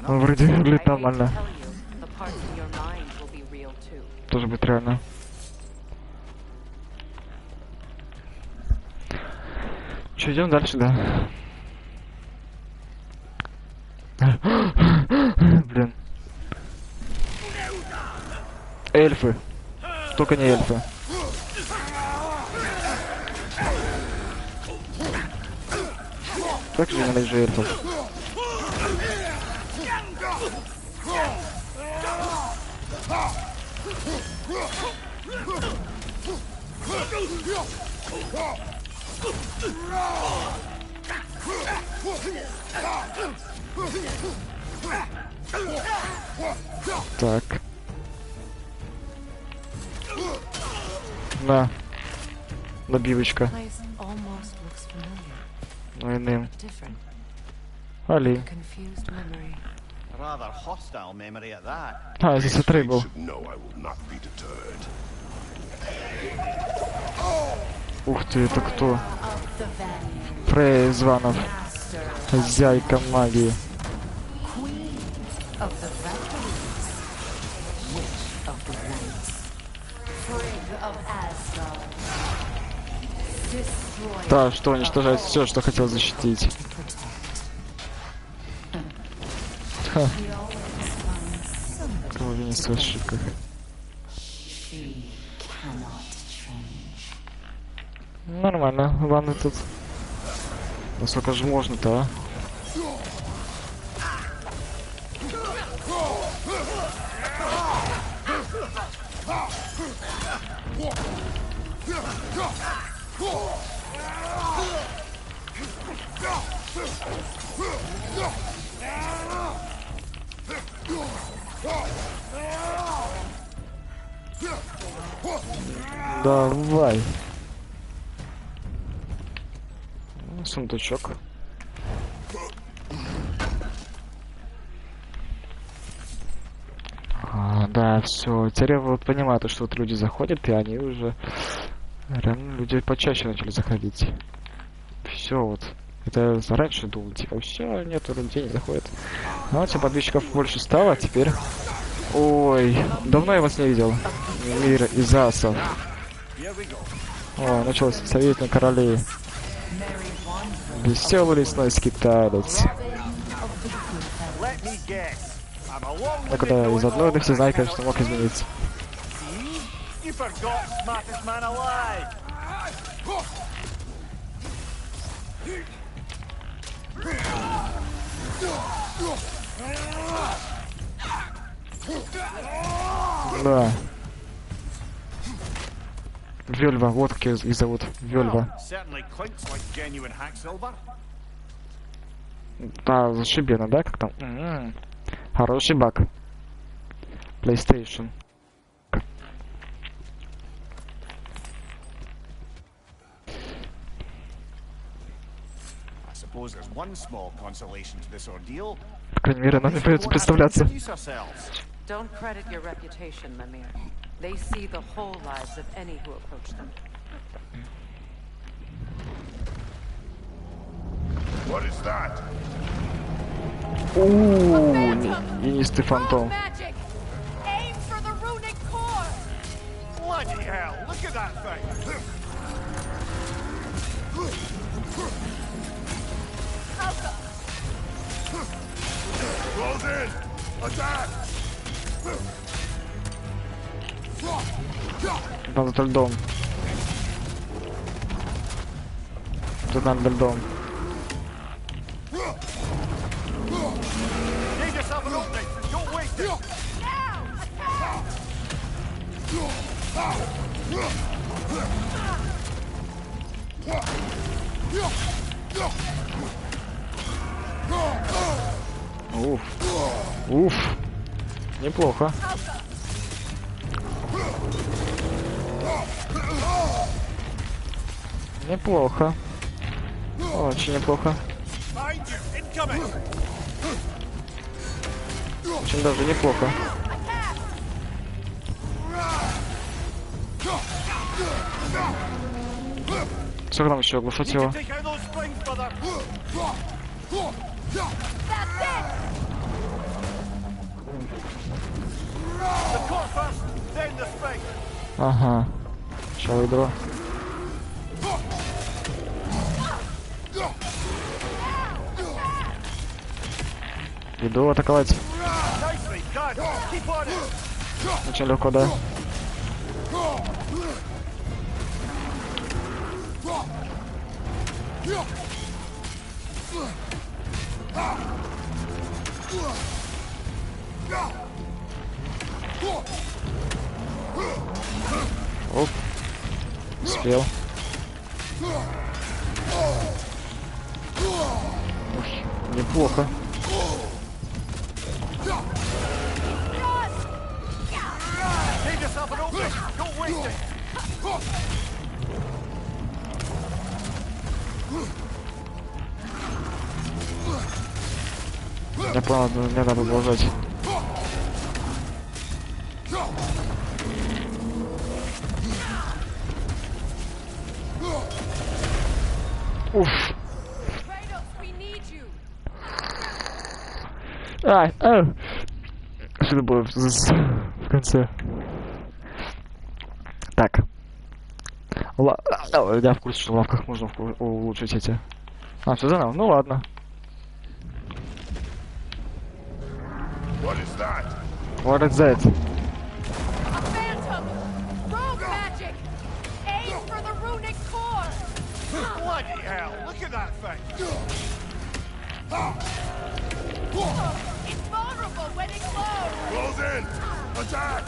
Он вроде выглядит нормально. Тоже будет реально. Че, идем дальше, да? Блин. Эльфы. Только не эльфы. Как же я ненавижу эльфов. Так. На. Набивочка. Иным. Али. Здесь отрыв был. Ух ты, это кто? Фрей из Ванов. Хозяйка магии. Да, что уничтожает все, что хотел защитить. Ха. Провиниться в ошибках. Нормально, ладно тут. Насколько же можно-то, а? Давай. Сундучок. Да, все. Теперь я вот понимаю, то, что вот люди заходят, и они уже... Реально люди почаще начали заходить. Все вот. Это раньше думал, типа, все, нету людей, не заходят. А вот подписчиков больше стало, а теперь... Ой, давно я вас не видел. Мир из асов. О, начался совет на короле. Веселый лесной скиталец. Но когда из одной, да все знают, конечно, мог измениться. Да. Вельва, вот как их зовут. Вельва. Да, зашибено, да, как там? Хороший баг. PlayStation. По крайней мере, нам не придется представляться. Don't credit your reputation, Lemire. They see the whole lives of any who approach them. What is that? Инистый фантом. Aim for the runic core. Bloody hell, look at that thing! Close in! Attack! Надо льдом. Тут надо льдом. Уф. Уф. Неплохо. Неплохо. Очень неплохо. Очень даже неплохо. Что там еще оглушать его? Ага. Шел ядро. Иду атаковать. Очень легко, да. Оп. Успел. Ух, неплохо. Я понял, мне надо продолжать. Уф. Ай, что было в конце? Так. Я в курсе, что в лавках можно улучшить эти. А, все заново? Ну ладно. What is that? What is that? A phantom! Rogue magic! Aim for the runic core! Bloody hell, look at that thing! It's vulnerable when it glows! Close in! Attack!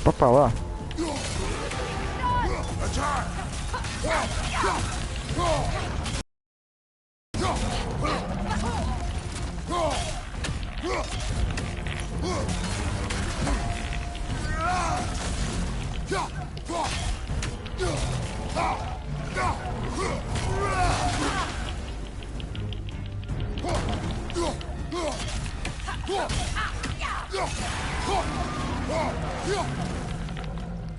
Попала. Attack!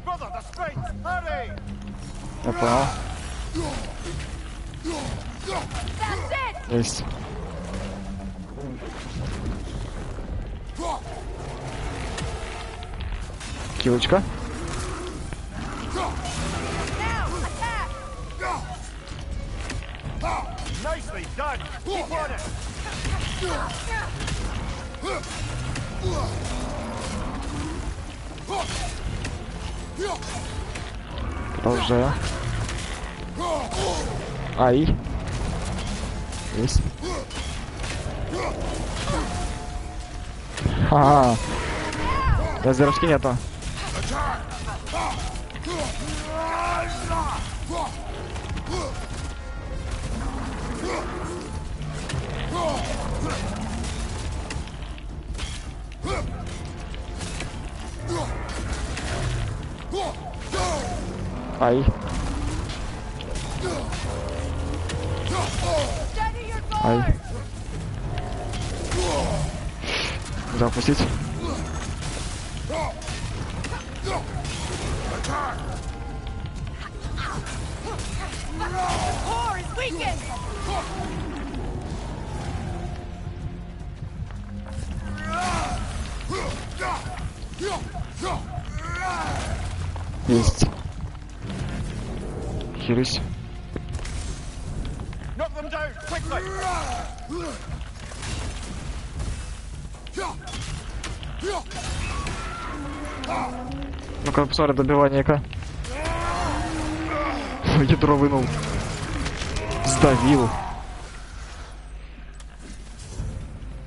Brother, the springs! Hurry! Попал. That's it! Есть. Килочка. Now, attack! Nicely done! Keep on it! Продолжаю. Ай. Есть. Ха-ха. Развершки нету. Ай. Ай. Запустить. Core is weakened! Есть. Херись. Knock them down, quickly! Ну-ка, посмотри, добивание-ка. Ядро вынул. Сдавил.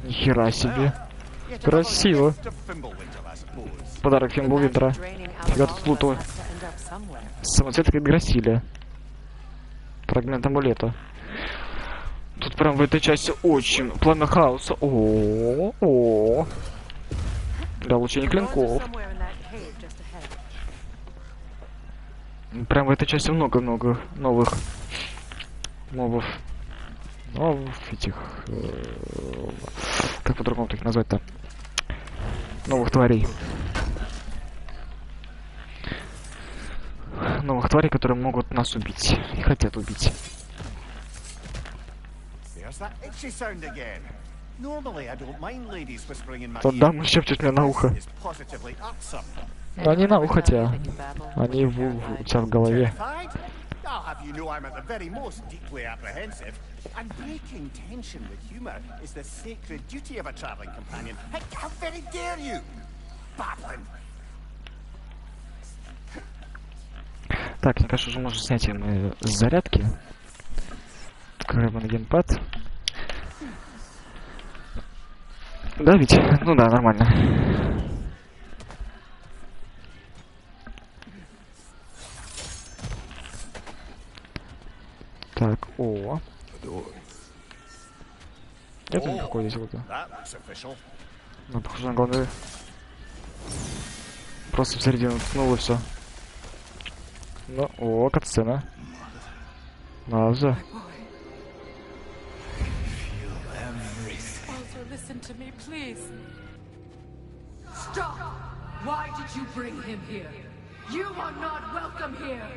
Нихера себе. Красиво. Подарок Фимблвинтера. Фига тут луту. Самоцветка Грасилия. Фрагмент амулета. Тут прям в этой части очень пламя хаоса. О-о-о. Для улучшения клинков. Прям в этой части много-много новых мобов. Новых этих... как по-другому так назвать-то? Новых тварей. Новых тварей, которые могут нас убить. И хотят убить. Тот дама шепчет мне на ухо. Но они на ухо тебя. Они у тебя в голове. I'll have you know I'm at the very most deeply apprehensive, and breaking tension with humor is the sacred duty of a traveling companion. How very dare you! Babbling! Так, мне кажется, уже можно снять им с зарядки. Открываем на геймпад. Да, ведь? Ну да, нормально. Так, о. Это никакой здесь вот. Ну, похоже на главное. Просто в середину ткнул и все. Ну, о, катсцена. Наза. Listen to me, please. Stop! Why did you bring him here? You are not welcome here.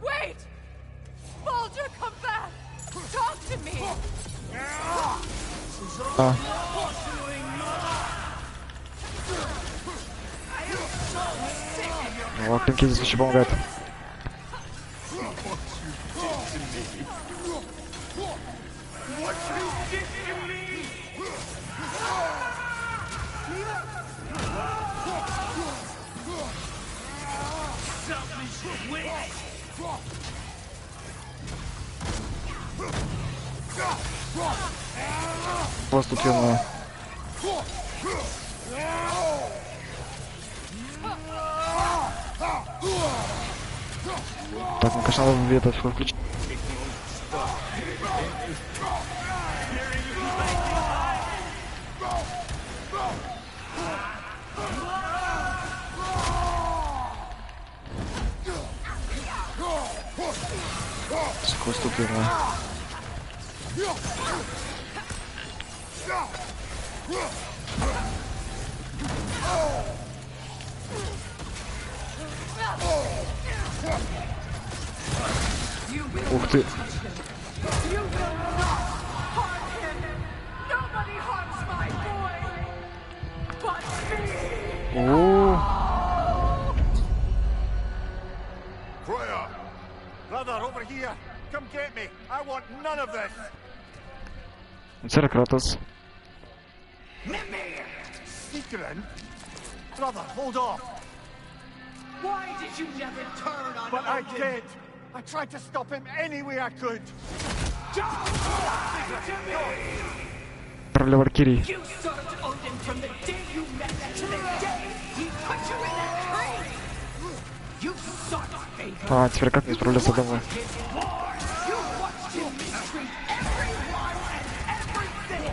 Wait! Baldur, come back! Talk to me! А. Вот, какие здесь очень помогают. Поступил. Так, ну, конечно, надо это включить. Поступил. Ух ты. Brother, over here! Come get me! I want none of this! Сэр Кратос. Secret? Brother, hold off! Why did you never turn on But I Odin? did! I tried to stop him any way I could! Don't lie to me! Короля Валькирии. You served Odin from the day you met to the day he put you in that tree! You sought favor. А, теперь как мне справляться домой? You watched him mistreat everyone and everything!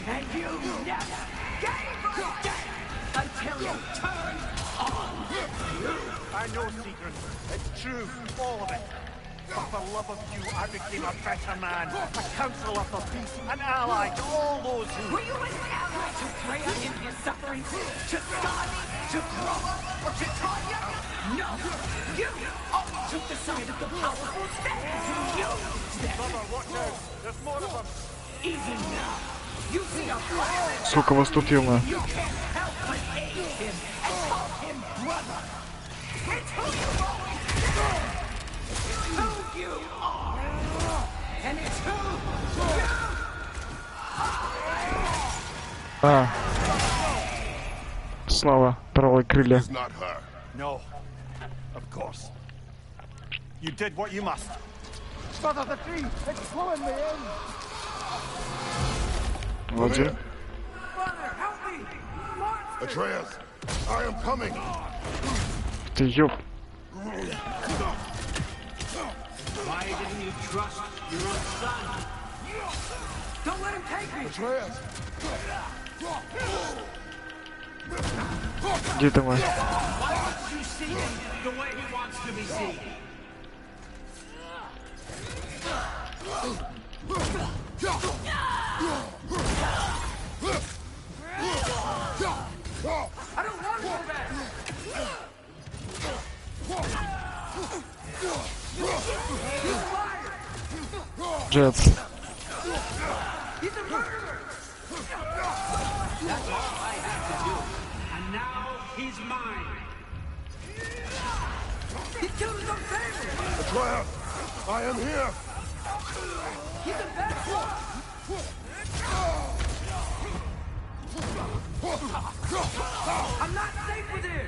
And you never gave a damn until you turned on you! I know, Secret. It's true, all of it. But for love of you, I became a better man, a counselor for peace, an ally to all those who... Were you an ally to Freya in his sufferings? To Skadi? To Groma? Or to Tanya? No! You always took the side of the powerful, then you used them! Brother, watch out! There's more of them! Even now, you see a fire Сколько поступило? you can't help but hate him and call him brother! It's who you've always been! Who you are! And it's who you А. Слава, правой крылья. No. Of course. You did what you must. Brother, the tree! It's pulling me in! Владимир. Atreus, I am coming. Ты ёб. Why didn't you trust your own son? Don't let him take me! Atreus! Где ты мой? Why won't you see him the way he wants to be seen? I don't want to go back! Джетс. He's a murderer! That's all I have to do. And now he's mine. He killed his own family! Atreus, I am here. He's a bad I'm not safe with him!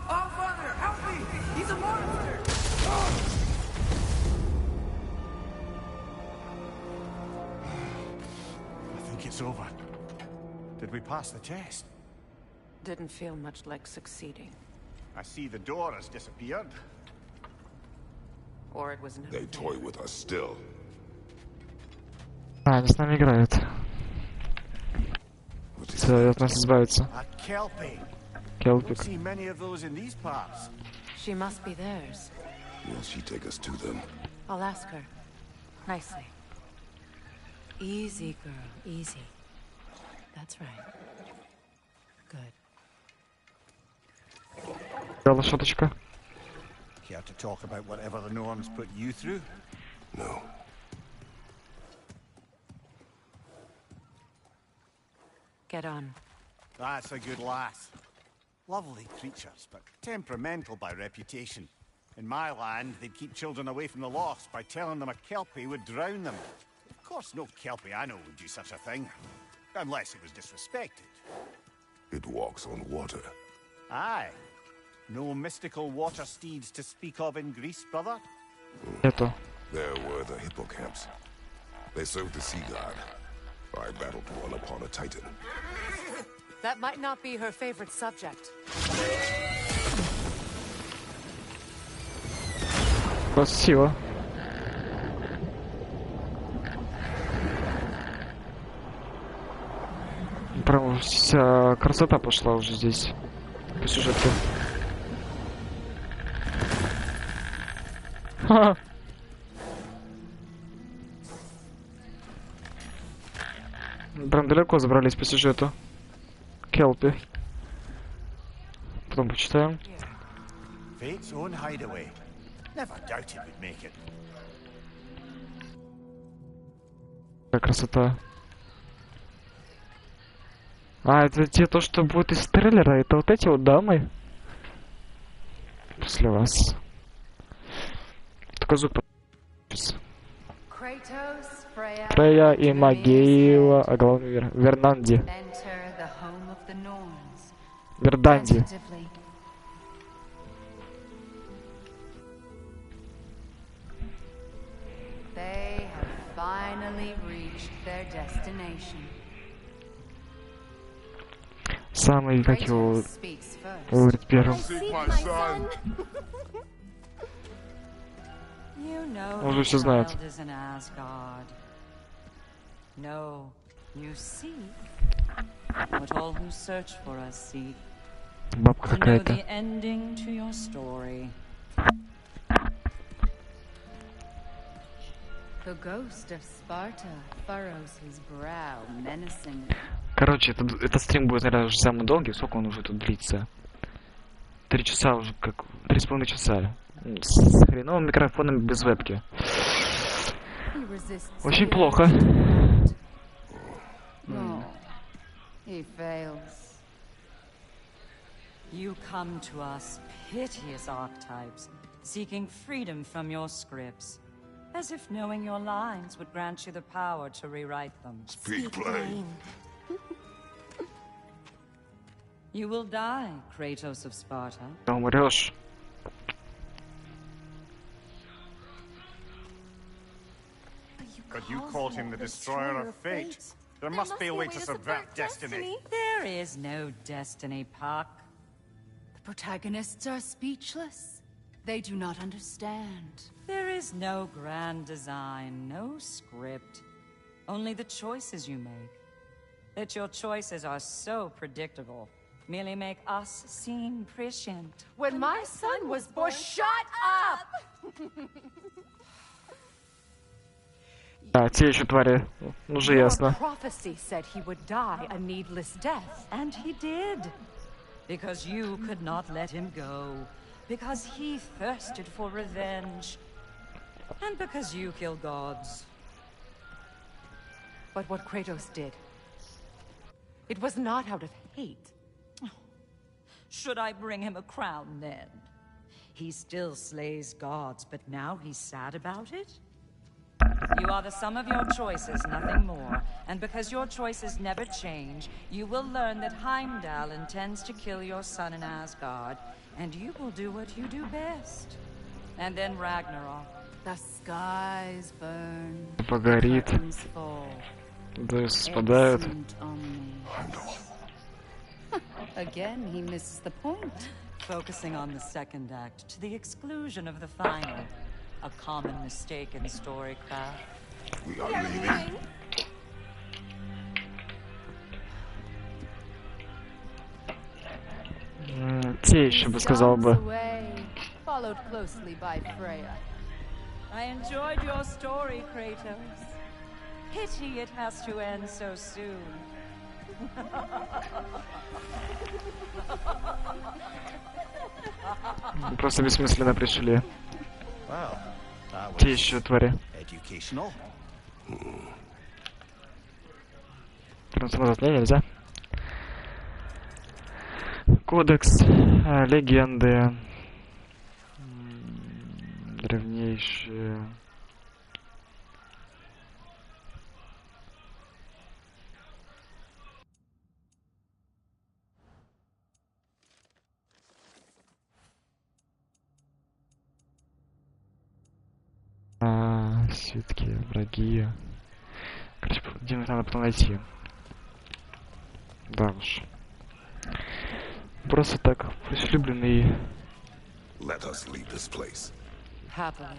Oh, Father, help me! He's a monster! I think it's over. Did we pass the test? Didn't feel much like succeeding. I see the door has disappeared. Or it was never They toy with us still. А, они с нами играют. Все, от нас избавиться. A kelpie. Келпик. Don't see many of those in these parts. She must be theirs. Will she take us to them? I'll ask her. Nicely. Easy, girl. Easy. That's right. Good. Лошадочка. Here to talk about whatever the Norns put you through? No. Get on. That's a good lass. Lovely creatures, but temperamental by reputation. In my land, they'd keep children away from the lost by telling them a Kelpie would drown them. Of course, no Kelpie I know would do such a thing. Unless it was disrespected. It walks on water. Aye. No mystical water steeds to speak of in Greece, brother? Нету. There were the hippocamps. They served the sea god. I battled one upon a titan. That might not be her favorite subject. Красиво. Прям вся красота пошла уже здесь. По сюжету. Ха-ха. Прям далеко забрались по сюжету. Келпи. Потом почитаем. Fate's own hideaway. Never doubted we'd make it. Какая красота. А, это те, то, что будет из трейлера, это вот эти вот дамы. После вас. Только звук. Фрея и Магеева, а главное Вернанди. Верданди. They have finally reached their destination. Самый, как его, говорит первым. Он уже все знает. No, you see what all who search for us seek. Бабка какая-то. The ending to your story. The ghost of Sparta furrows his brow menacingly. Короче, этот стрим будет, наверное, уже самый долгий. Сколько он уже тут длится? 3 часа уже, как 3,5 часа. С хреновым микрофоном без вебки. Очень плохо. No, he fails. You come to us, piteous archetypes, seeking freedom from your scripts, as if knowing your lines would grant you the power to rewrite them. Speak plain. You will die, Kratos of Sparta. Умрешь. But you called him the destroyer of fate. There must be a way to subvert destiny. There is no destiny, Puck. The protagonists are speechless. They do not understand. There is no grand design, no script. Only the choices you make. That your choices are so predictable merely make us seem prescient. When my son was born, shut up! А, те еще твари. Уже ясно. Prophecy said he would die a needless death. And he did. Because you could not let him go. Because he thirsted for revenge. And because you kill gods. But what Kratos did, it was not out of hate. Should I bring him a crown then? He still slays gods, but now he's sad about it? You are the sum of your choices, nothing more. And because your choices never change, you will learn that Heimdall intends to kill your son in Asgard, and you will do what you do best. And then Ragnarok. The skies burn. Погорит. Да, спадают. Again, he misses the point. Focusing on the second act to the exclusion of the final. A common mistake in storycraft. We are leaving. Те еще бы сказал бы. Followed closely by Freya. I enjoyed your story, Kratos. Pity it has to end so soon. Просто бессмысленно пришли. Те еще твари. Educational. Трансформировать нельзя. Кодекс легенды. Древнейшие. Все-таки враги. Короче, где надо потом найти. Да уж. Просто так, влюбленный. Let us leave this place. Happily.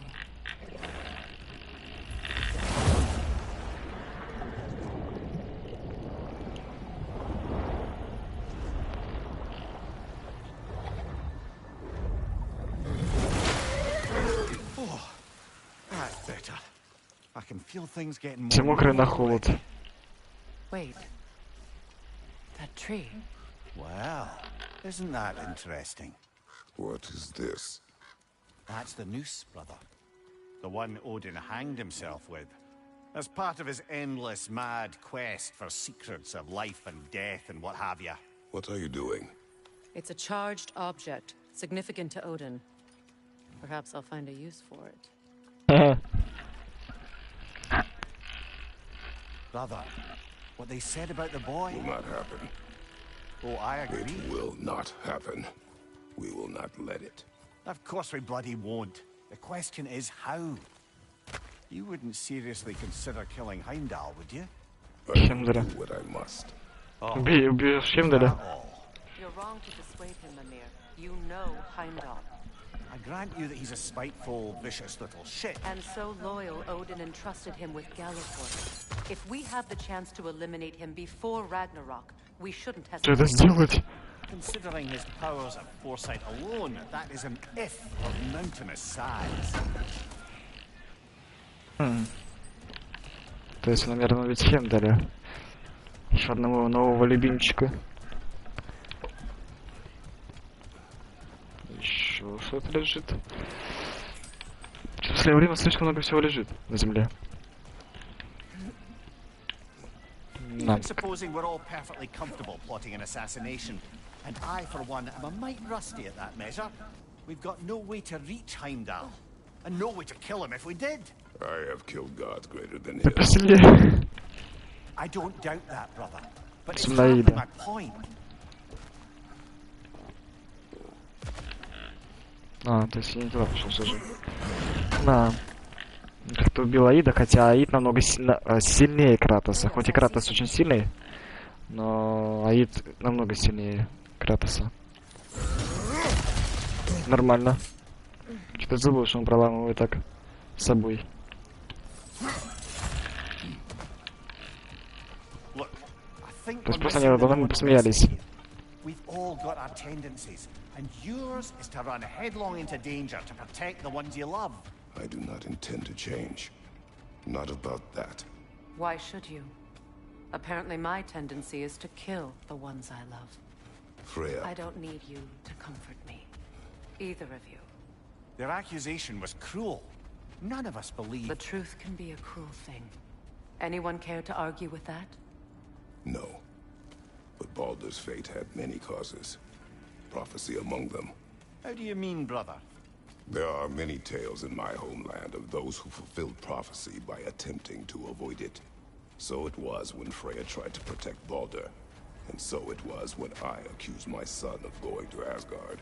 That's better. I can feel things getting Все more мокрые на normal холод. already. Wait. That tree. Well, isn't that interesting? What is this? That's the noose, brother. The one Odin hanged himself with. As part of his endless, mad quest for secrets of life and death and what have you. What are you doing? It's a charged object, significant to Odin. Perhaps I'll find a use for it. Brother, what they said about the boy... Will not happen. Oh, I agree. It will not happen. We will not let it. Of course we bloody won't. The question is how. You wouldn't seriously consider killing Heimdall, would you? I will do what I must. Убьешь Хемдаля. You're wrong to dissuade him, Mimir. You know Heimdall. I grant you that he's a spiteful, vicious little shit. And so loyal, Odin entrusted him with Galliford. If we have the chance to eliminate him before Ragnarok, we shouldn't Что это hesitate. сделать? Considering his powers of foresight alone, that is an if of mountainous size. То есть, наверное, ведь Хемдаля. Еще одного нового любимчика. Еще что-то лежит. В последнее время слишком много всего лежит на земле. Even supposing we're all perfectly comfortable plotting an assassination, and I, for one, am a mite rusty at that measure, we've got no way to reach Heimdall, and no way to kill him if we did. I have killed gods greater than Ты him. посильнее. I don't doubt that, brother. But it's Сумнаида. hardly my point. То есть я не туда пошел все же. Да. Как-то убил Аида, хотя Аид намного сильнее Кратоса. Хоть и Кратос очень сильный, но Аид намного сильнее Кратоса. Нормально. Что-то забыл, что он проламывает так с собой. Look, I think То есть we're просто missing они the надо мной node посмеялись. here. We've all got our tendencies, and yours is to run headlong into danger to protect the ones you love. I do not intend to change. Not about that. Why should you? Apparently my tendency is to kill the ones I love. Freya. I don't need you to comfort me. Either of you. Their accusation was cruel. None of us believe. The truth can be a cruel thing. Anyone care to argue with that? No. But Baldur's fate had many causes. Prophecy among them. How do you mean, brother? There are many tales in my homeland of those who fulfilled prophecy by attempting to avoid it. So it was when Freya tried to protect Baldur. And so it was when I accused my son of going to Asgard.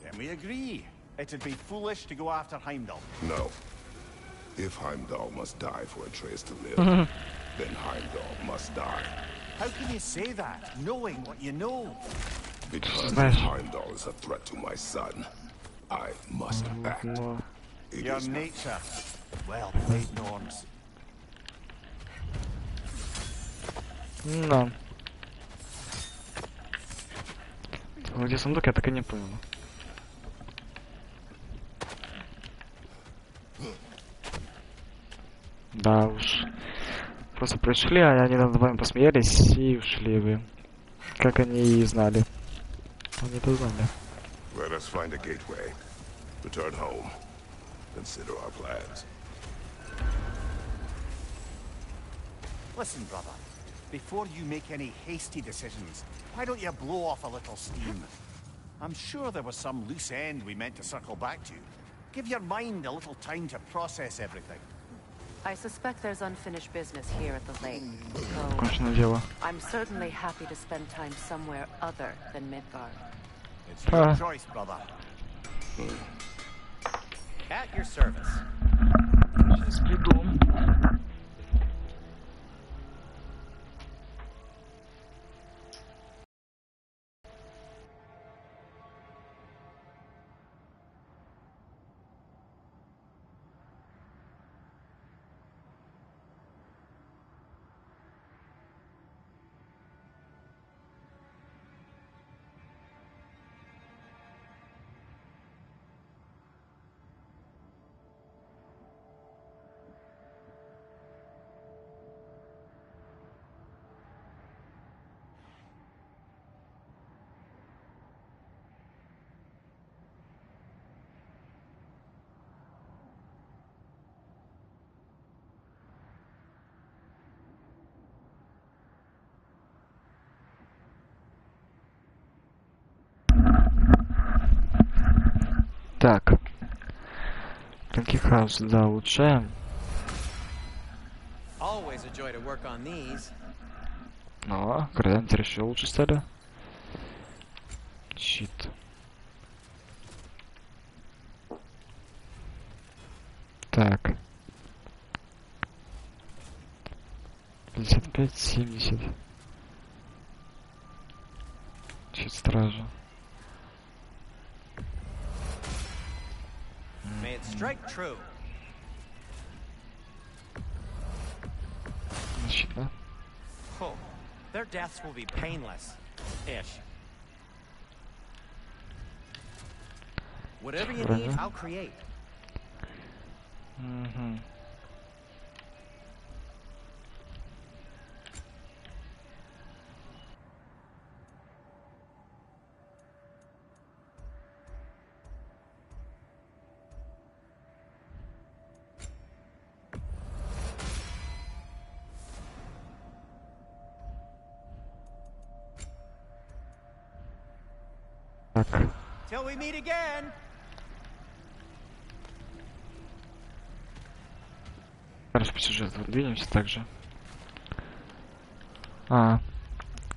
Then we agree. It'd be foolish to go after Heimdall. No. If Heimdall must die for Atreus to live, then Heimdall must die. How can you say that, knowing what you know? Because if Heimdall is a threat to my son, I must act. It Your is nature. Well played, Norns. Да. Где сундук, я так и не понял. Да уж. Просто пришли, а они над вами посмеялись и ушли вы. Как они и знали. Они это знали. Let us find a gateway. Return home. Consider our plans. Listen, brother. Before you make any hasty decisions, why don't you blow off a little steam? I'm sure there was some loose end we meant to circle back to. Give your mind a little time to process everything. I suspect there's unfinished business here at the lake. Конечно, дело. I'm certainly happy to spend time somewhere other than Midgard. It's your choice, brother. At your service. Сейчас приду. Так. Танки хаус, да, улучшаем. Always a joy to work on these. О, координаты еще лучше стали. Щит. Так. 55, 70. Щит стража. May it strike true. Защита. Oh, their deaths will be painless. Ish. Whatever you need, I'll create. Угу. Так. Till we meet again. Хорошо, по сюжету двинемся также.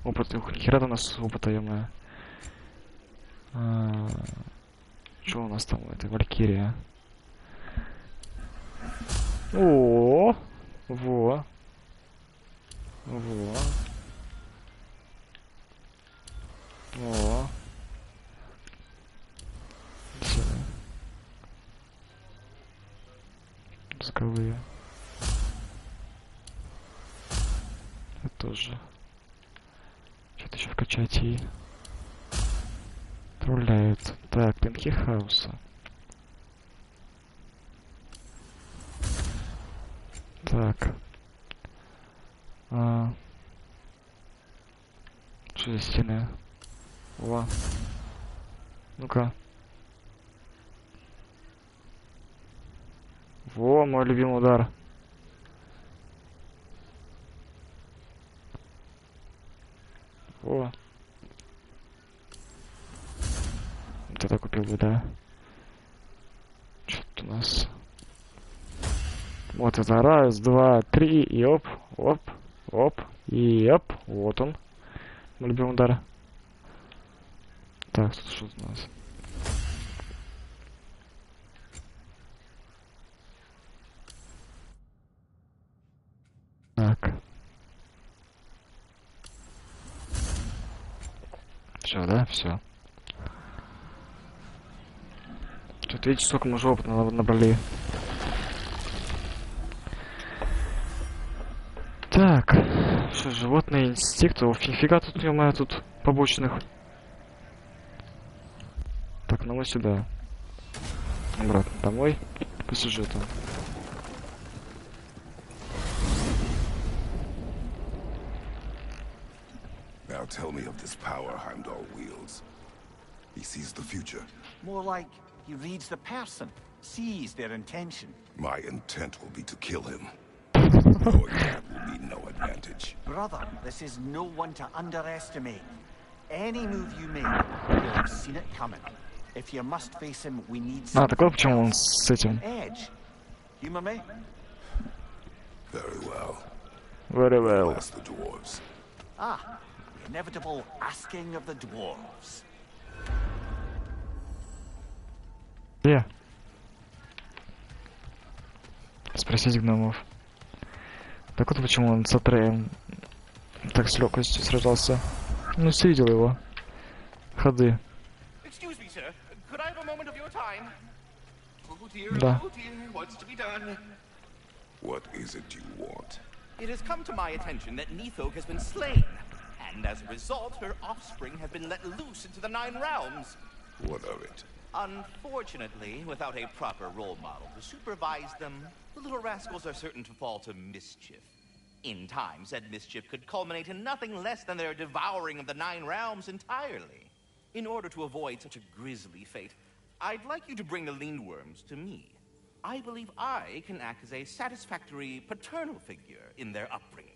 Опыт. Ух, нихера у нас опыта, ё-моё. Что у нас там? Это Валькирия. О, во. Во. О. Мозговые. Это тоже. Что-то еще вкачать и отправляют. Так, пинки хаоса. Так. Что за стены? О. Ну-ка. Во, мой любимый удар. О. Вот это купил бы, да? Что-то у нас. Вот это раз, два, три, и оп, оп, оп, и оп. Вот он. Мой любимый удар. Так, тут что у нас? Так. Все, да? Все. Тут видите, сколько мы уже опыта набрали. Так. Что, животные инстинкты? Нифига тут, ё-моё, тут побочных. Так, ну мы сюда. Обратно домой. По сюжету. Now tell me of this power Heimdall wields. He sees the future. More like he reads the person, sees their intention. My intent will be to kill him. Knowing that will be no advantage. Brother, this is no one to underestimate. Any move you make, you'll have seen it coming. If you must face him, we need А, так вот something почему он else. с этим. Edge. Humor me? Very well. Very well. Ask the dwarves. Ah, the inevitable asking of the dwarves. Где? Спросить гномов. Так вот почему он с Атреем так с легкостью сражался. Ну, все видел его. Ходы. Excuse me, sir. Could I have a moment of your time? Oh dear, Да. oh dear, what's to be done? What is it you want? It has come to my attention that Nithog has been slain, and as a result, her offspring have been let loose into the Nine Realms. What of it? Unfortunately, without a proper role model to supervise them, the little rascals are certain to fall to mischief. In time, said mischief could culminate in nothing less than their devouring of the Nine Realms entirely. In order to avoid such a grisly fate, I'd like you to bring the Lindworms to me. I believe I can act as a satisfactory paternal figure in their upbringing.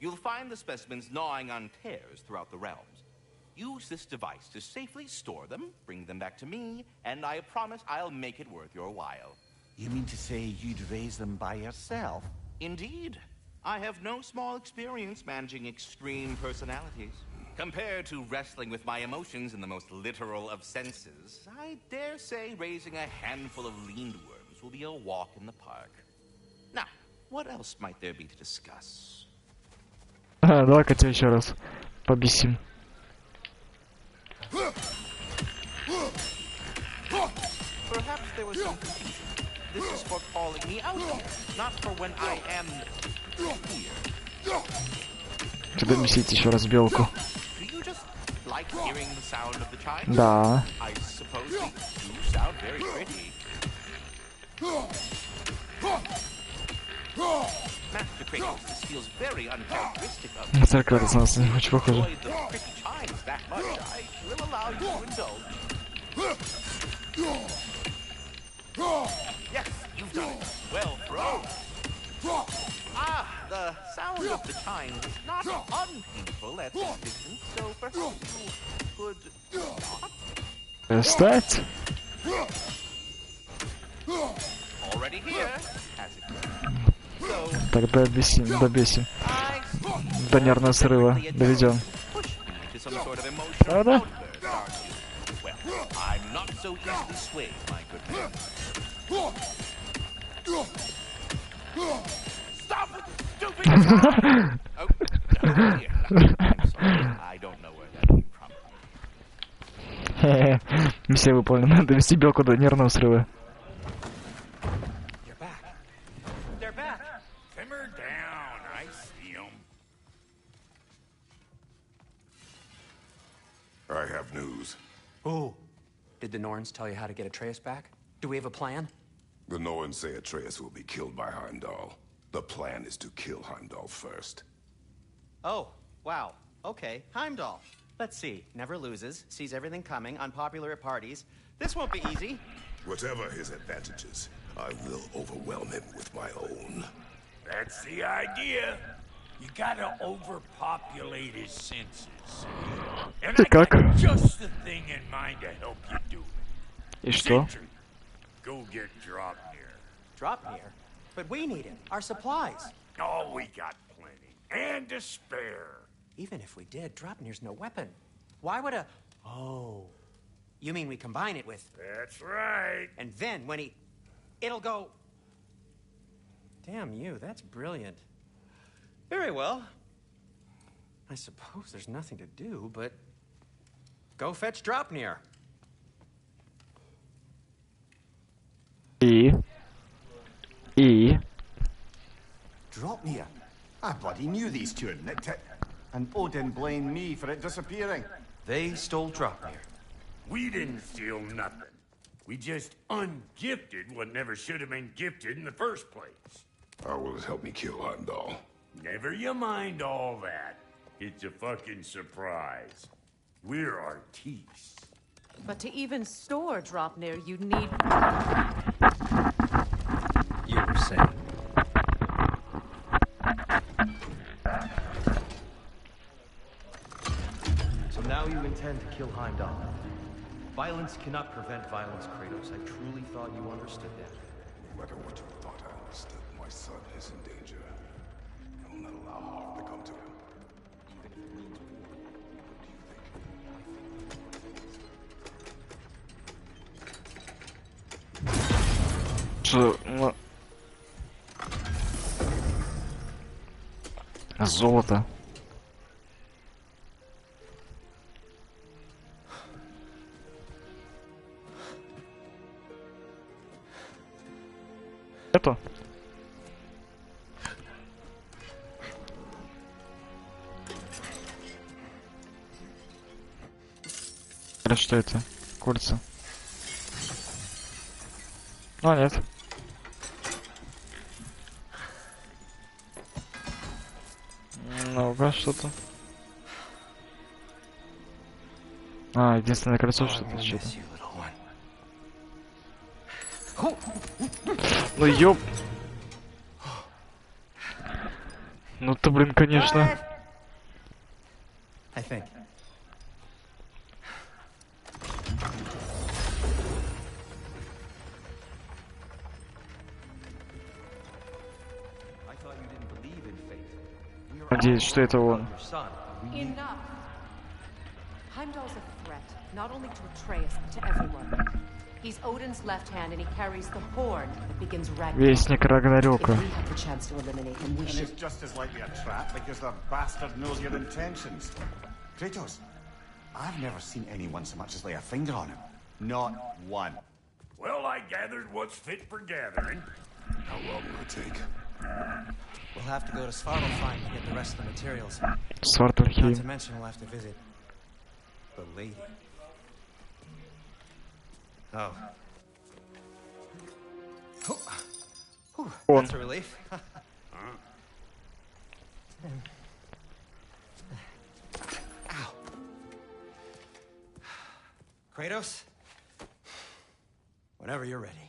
You'll find the specimens gnawing on tears throughout the realms. Use this device to safely store them, bring them back to me, and I promise I'll make it worth your while. You mean to say you'd raise them by yourself? Indeed. I have no small experience managing extreme personalities. Compared to wrestling with my emotions in the most literal of senses, I dare say raising a handful of lindworms will be a walk in the park. Now, what else might there be to discuss? Давай-ка тебя еще раз побесим. Perhaps there was some confusion. This is for calling me out here, not for when I am here. Тебя бесить еще раз белку. Do you just like hearing the sound of the chime? Да. I suppose they do sound very pretty. Master Kratos, this feels very uncharacteristic of you. Церковь на нас очень похоже. Enjoyed the pretty chimes that much. I will allow you to indulge. Yes, you've done it. Well thrown. Ah, the sound of the chimes is not unpainful at this distance, so perhaps you could not? Встать. Already here, as it were. So, Тогда добесим. До нервного срыва доведем. to some sort of emotional Правда? outburst, aren't you? Well, I'm not so easily swayed, my good man. Stop it, stupid child! Oh, no, dear. I'm sorry. I don't know where that came from. Миссия выполнена. Довести белку до нервного срыва. You're back. They're back. Simmer down. I see 'em. I have news. Oh. Did the Norns tell you how to get Atreus back? Do we have a plan? The Norns say Atreus will be killed by Heimdall. The plan is to kill Heimdall first. Oh, wow. Okay, Heimdall. Let's see. Never loses, sees everything coming, unpopular at parties. This won't be easy. Whatever his advantages, I will overwhelm him with my own. That's the idea. You gotta overpopulate his senses. And I got just the thing in mind to help you do it. И что? Sentry, go get Dropnir. Dropnir? But we need it. Our supplies. Oh, we got plenty. And to spare. Even if we did, Dropnir's no weapon. Why would a... Oh. You mean we combine it with... That's right. And then when he... It'll go... Damn you, that's brilliant. Very well. I suppose there's nothing to do, but... Go fetch Dropnir. И? Dropnir? I bloody knew these two had nicked it. And Odin blamed me for it disappearing. They stole Dropnir. We didn't steal nothing. We just ungifted what never should have been gifted in the first place. How will it help me kill Heimdall? Never you mind all that. It's a fucking surprise. We're artistes. But to even store Dropnir, you'd need... You were saying... intend to kill Heimdall. Violence cannot prevent violence, Kratos. I truly thought you understood that. No matter what you thought I understood, my son is in danger. I will not allow harm to come to him. Even if it means war. Что? Ну... Золото. Это? Или что это? Кольца. А, нет. Ну-ка, что-то. А, единственное кольцо, что-то. Ну ёп. Ну ты, блин, конечно. I think. Надеюсь, что это он. Enough. Heimdall's a threat, not only to Atreus, but to everyone. He's Odin's left hand, and he carries the horn that begins Ragnarok. Вестник Рагнарёка. If we have the chance to eliminate him, we And should. it's just as likely a trap because the bastard knows your intentions. Kratos, I've never seen anyone so much as lay a finger on him. Not one. Well, I gathered what's fit for gathering. How long will it take? We'll have to go to Svartalfheim to get the rest of the materials. Svartalfheim. Not to mention we'll have to visit the lady. Oh. Он. That's a relief. Ow. Kratos? Whenever you're ready.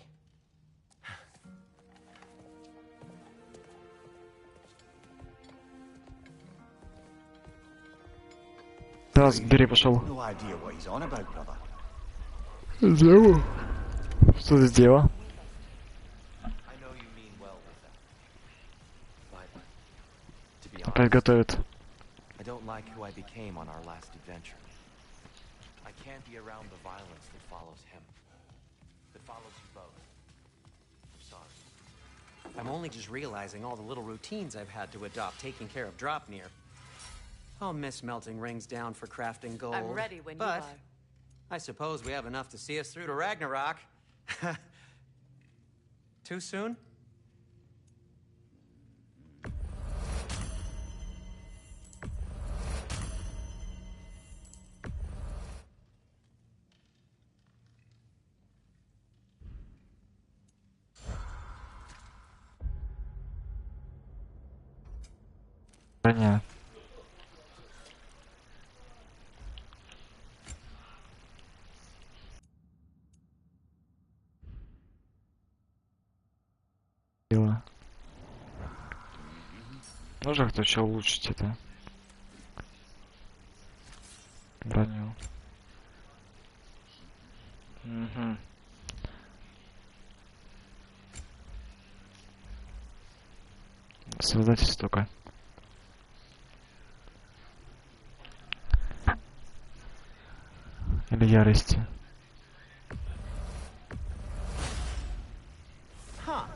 Да, бери, пошел. No idea what he's on about, brother. Сделал. Что ты сделал? I know you mean well with that. But to be Опять honest, готовит. I don't like who I became on our last adventure. I can't be around the violence that follows him. That follows you both. I'm sorry. I'm only just realizing all the little routines I've had to adopt taking care of Dropnir. I'll miss melting rings down for crafting gold. I'm ready when you but are. I suppose we have enough to see us through to Ragnarok. Too soon? Броня. Можно кто еще улучшить это? Броню. Угу. Создать столько. Или ярости. Huh.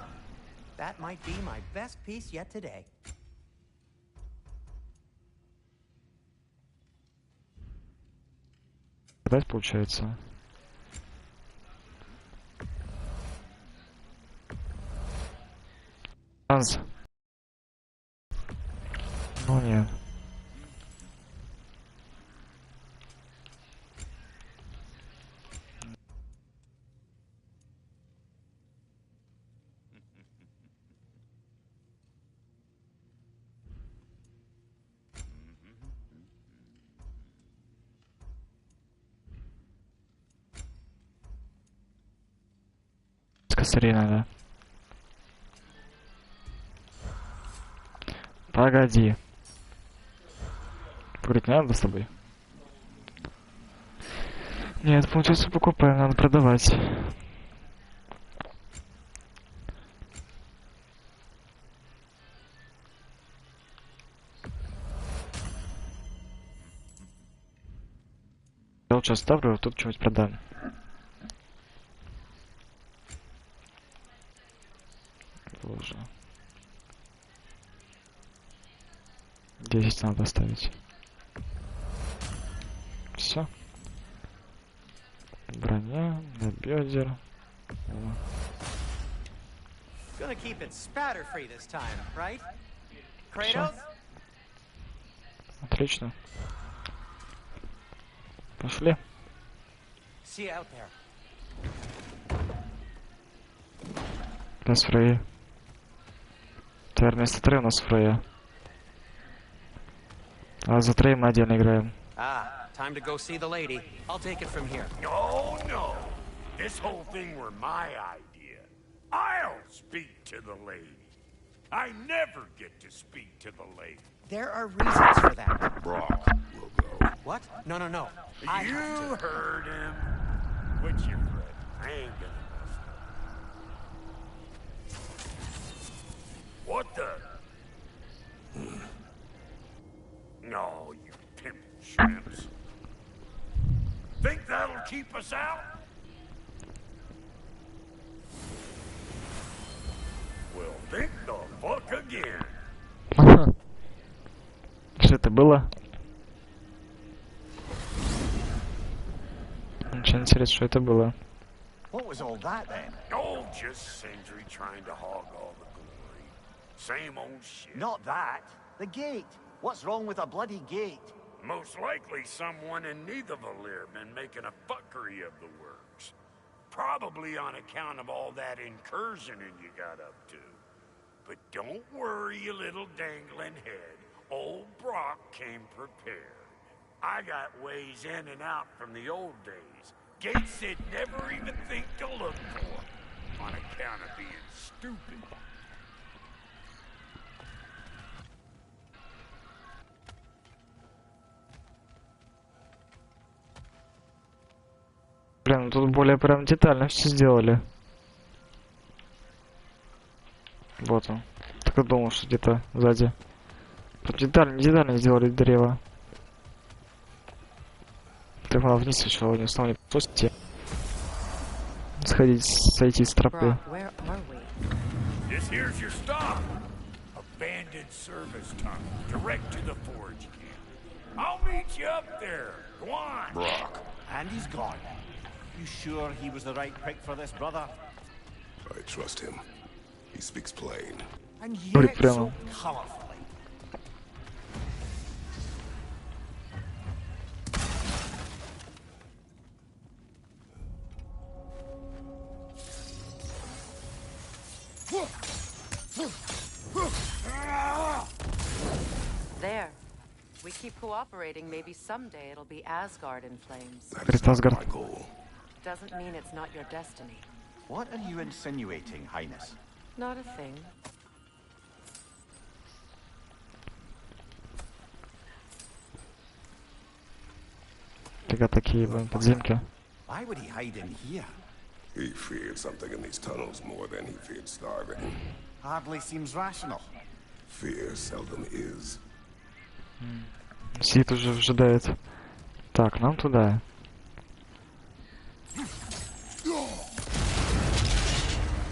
That might be my best piece yet today. Опять получается. Шанс. Ну нет. Косарей надо. Погоди. Говорить не надо с тобой. Нет, получается покупаем, надо продавать. Я лучше оставлю, а тут что-нибудь продам. Боже. 10 надо оставить. Все. Броня, на бедер. Gonna keep it spatter-free this time, right? Kratos? Отлично. Пошли. See you out there. У нас Фрей. Теперь вместо Трея у нас Фрея. А за Трея мы отдельно играем. Ah, time to go see the lady. I'll take it from here. No, no. This whole thing were my idea. I'll speak to the lady. I never get to speak to the lady. There are reasons for that. Brock will go. What? No, no, no. You heard him. What's your friend? I ain't gonna mess up. What the? No, you pimp shrimps. Think that'll keep us out? Well, think the fuck again. Что это было? Очень интересно, что это было. What was all that then? Oh, just Sindri trying to hog all the glory. Same old shit. Not that. The gate. What's wrong with a bloody gate? Most likely someone in Nidavellir been making a fuckery of the works. Probably on account of all that incursioning you got up to. But don't worry, you little dangling head. Old Brock came prepared. I got ways in and out from the old days. Gates they'd never even think to look for. On account of being stupid. Блин, ну тут более прям детально все сделали. Вот он. Так и думал, что где-то сзади. Тут детально сделали древо. Ты надо вниз еще не снова не пустите. Сойти с тропы. This here's your stop. Abandoned service tunnel, direct to the forge camp. I'll meet you up there. Go on. Brock. And he's gone. You sure he was the right pick for this, brother? I trust him. He speaks plain. And yet so colorfully. There. We keep cooperating, maybe someday it'll be Asgard in flames. Asgard. Doesn't mean it's not your destiny. What are you insinuating, Highness? Not a thing. Фига такие подземки. Why would he hide in here? He feared something in these tunnels more than he feared starving. Hardly seems rational. Fear seldom is. Сид уже ожидает. Так, нам туда.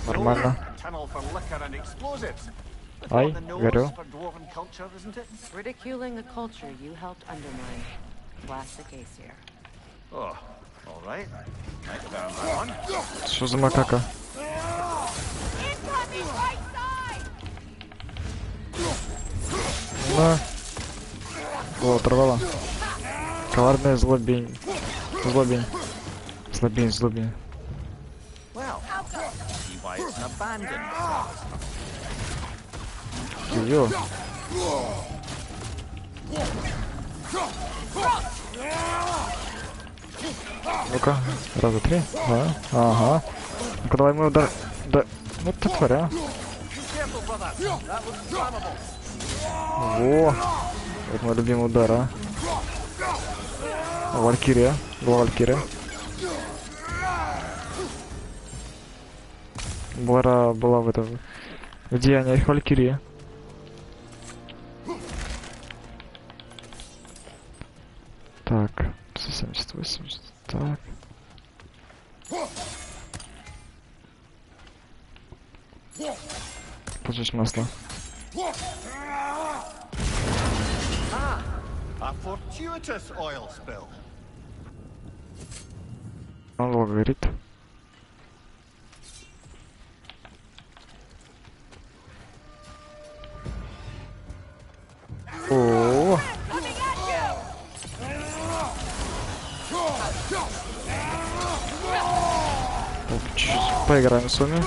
Нормально. Ай, горю. Ridiculing a culture you helped undermine. Classic Aesir. Oh, all right. Что за макака? На. О, оторвала. Коварная злобень. Злобень. Злобень, злобень. Ее. Ну-ка, раза три. Да. Ага. Ну-ка, давай мы удар. Да. Вот ты творя. Во. Вот мой любимый удар, а. Валькирия. Была Валькирия. Бора была в этом... Где они? Валькирия. Так, 178, так. Поджечь масло. A fortuitous oil spill. Он долго горит. О, чуть-чуть поиграем с вами.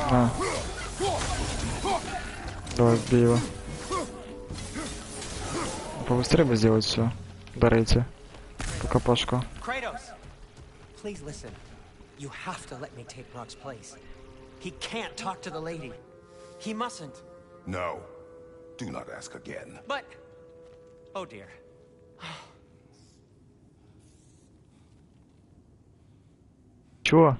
На. Давай, бей его. Побыстрее бы сделать все. Дарайте. Покопашку. Kratos, please listen. You have to let me take Rock's place. He can't talk to the lady. He mustn't. No. Do not ask again. But... Oh dear. Чего?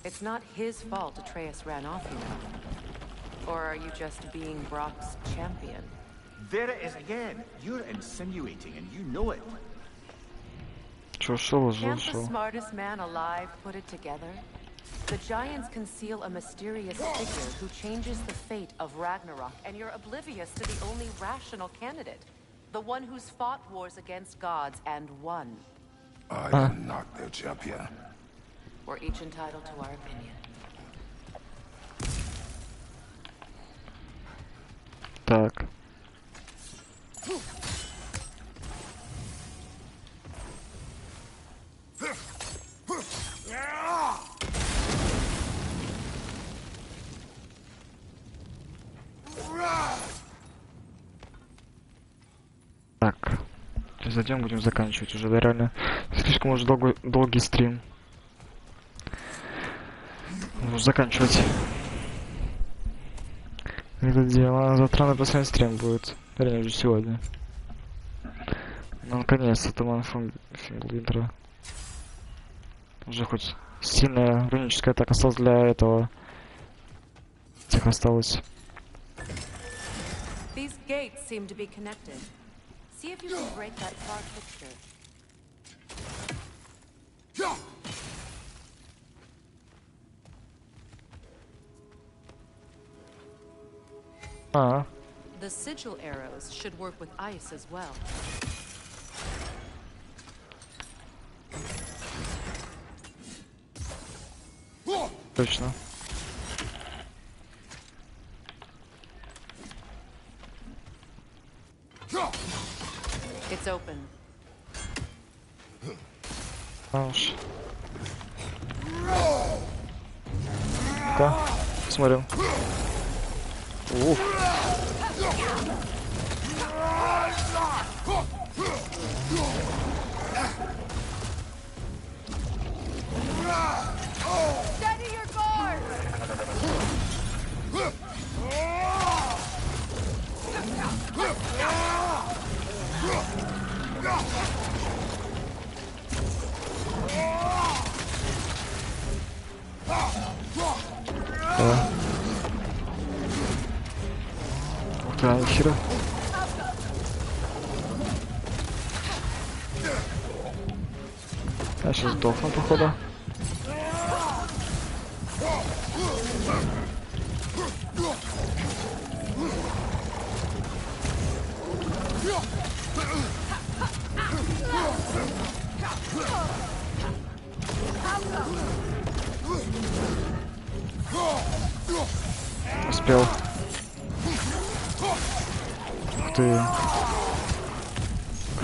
It's not his fault Atreus ran off, you know. Or are you just being Brock's champion? There it is again. You're insinuating and you know it. Чё, шел, Can't the smartest man alive put it together? The giants conceal a mysterious figure who changes the fate of Ragnarok, and you're oblivious to the only rational candidate. The one who's fought wars against gods and won. I am not their champion. We're each entitled to our opinion. Так. Так. Сейчас зайдем, будем заканчивать уже, да, реально. Слишком уже долгий стрим. Нужно заканчивать. Это дело. Завтра на последний стрим будет. Вернее, уже сегодня. Ну, наконец-то, Туман Финглвинтера. Уже хоть сильная руническая атака осталась для этого. Тех осталось. These gates seem to be connected. See if you can break that far fixture. The sigil arrows should work with ice as well. Точно. It's open. Уж. Да, смотрим. Уф. Steady your guard! Да. Ух ты, нихера. Я сейчас сдохну, походу. успел. Ух ты.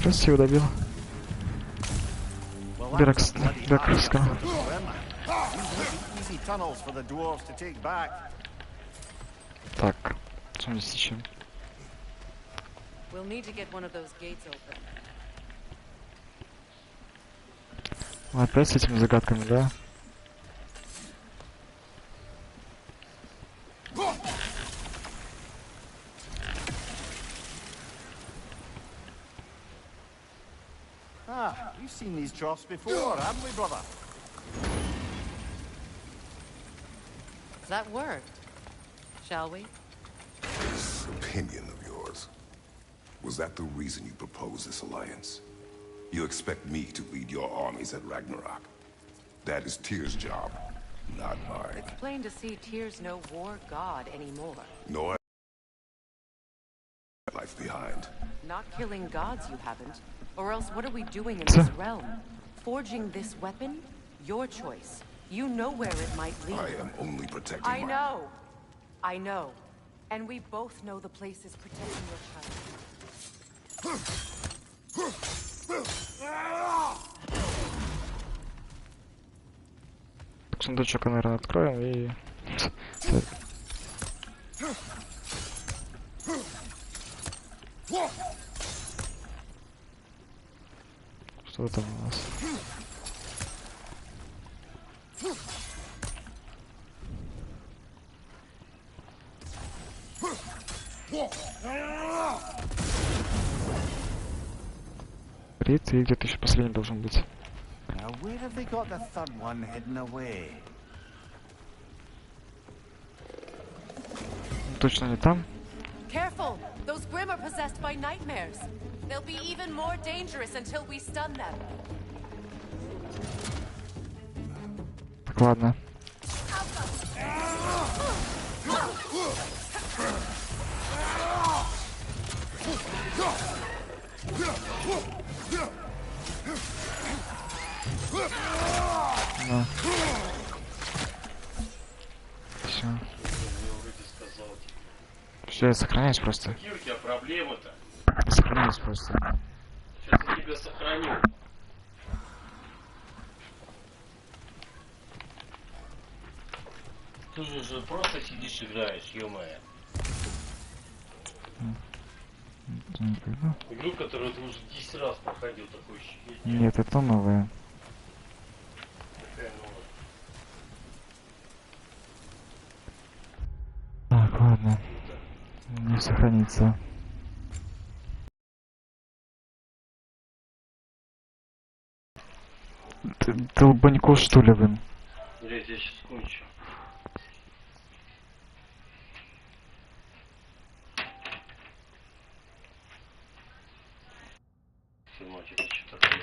Красиво добил. Бирокска. Так, что здесь еще? We'll need to get one of those gates open. Опять с этими загадками, да? Ah, we've seen these troughs before, haven't we, brother? That worked. Shall we? This opinion of yours, was that the reason you proposed this alliance? You expect me to lead your armies at Ragnarok? That is Tyr's job, not mine. It's plain to see Tyr's no war god anymore. Nor life behind. Not killing gods, you haven't. Or else what are we doing in this realm? Forging this weapon? Your choice. You know where it might lead. I am only protecting I know. I know. And we both know the place is protecting your child. Сундучок, наверное, откроем и... Что там у нас? Рит, и где-то еще последний должен быть. Now, where have they got the third one hidden away? Точно не там? Careful! Those Grimm are possessed by nightmares. They'll be even more dangerous until we stun them. Так, ладно. На. Все. Все, я сохраняюсь просто. Какие у тебя проблемы-то? Сохраняюсь просто. Сейчас я тебя сохраню. Ты же просто сидишь играешь, ё-моё. Игру, которую ты уже 10 раз проходил, такой ощущение. Нет, это новая. Какая новая? Так, ладно. Не сохранится. Ты долбанько, что ли, блин? Блять, я сейчас кончу. Сыночек, это что такое?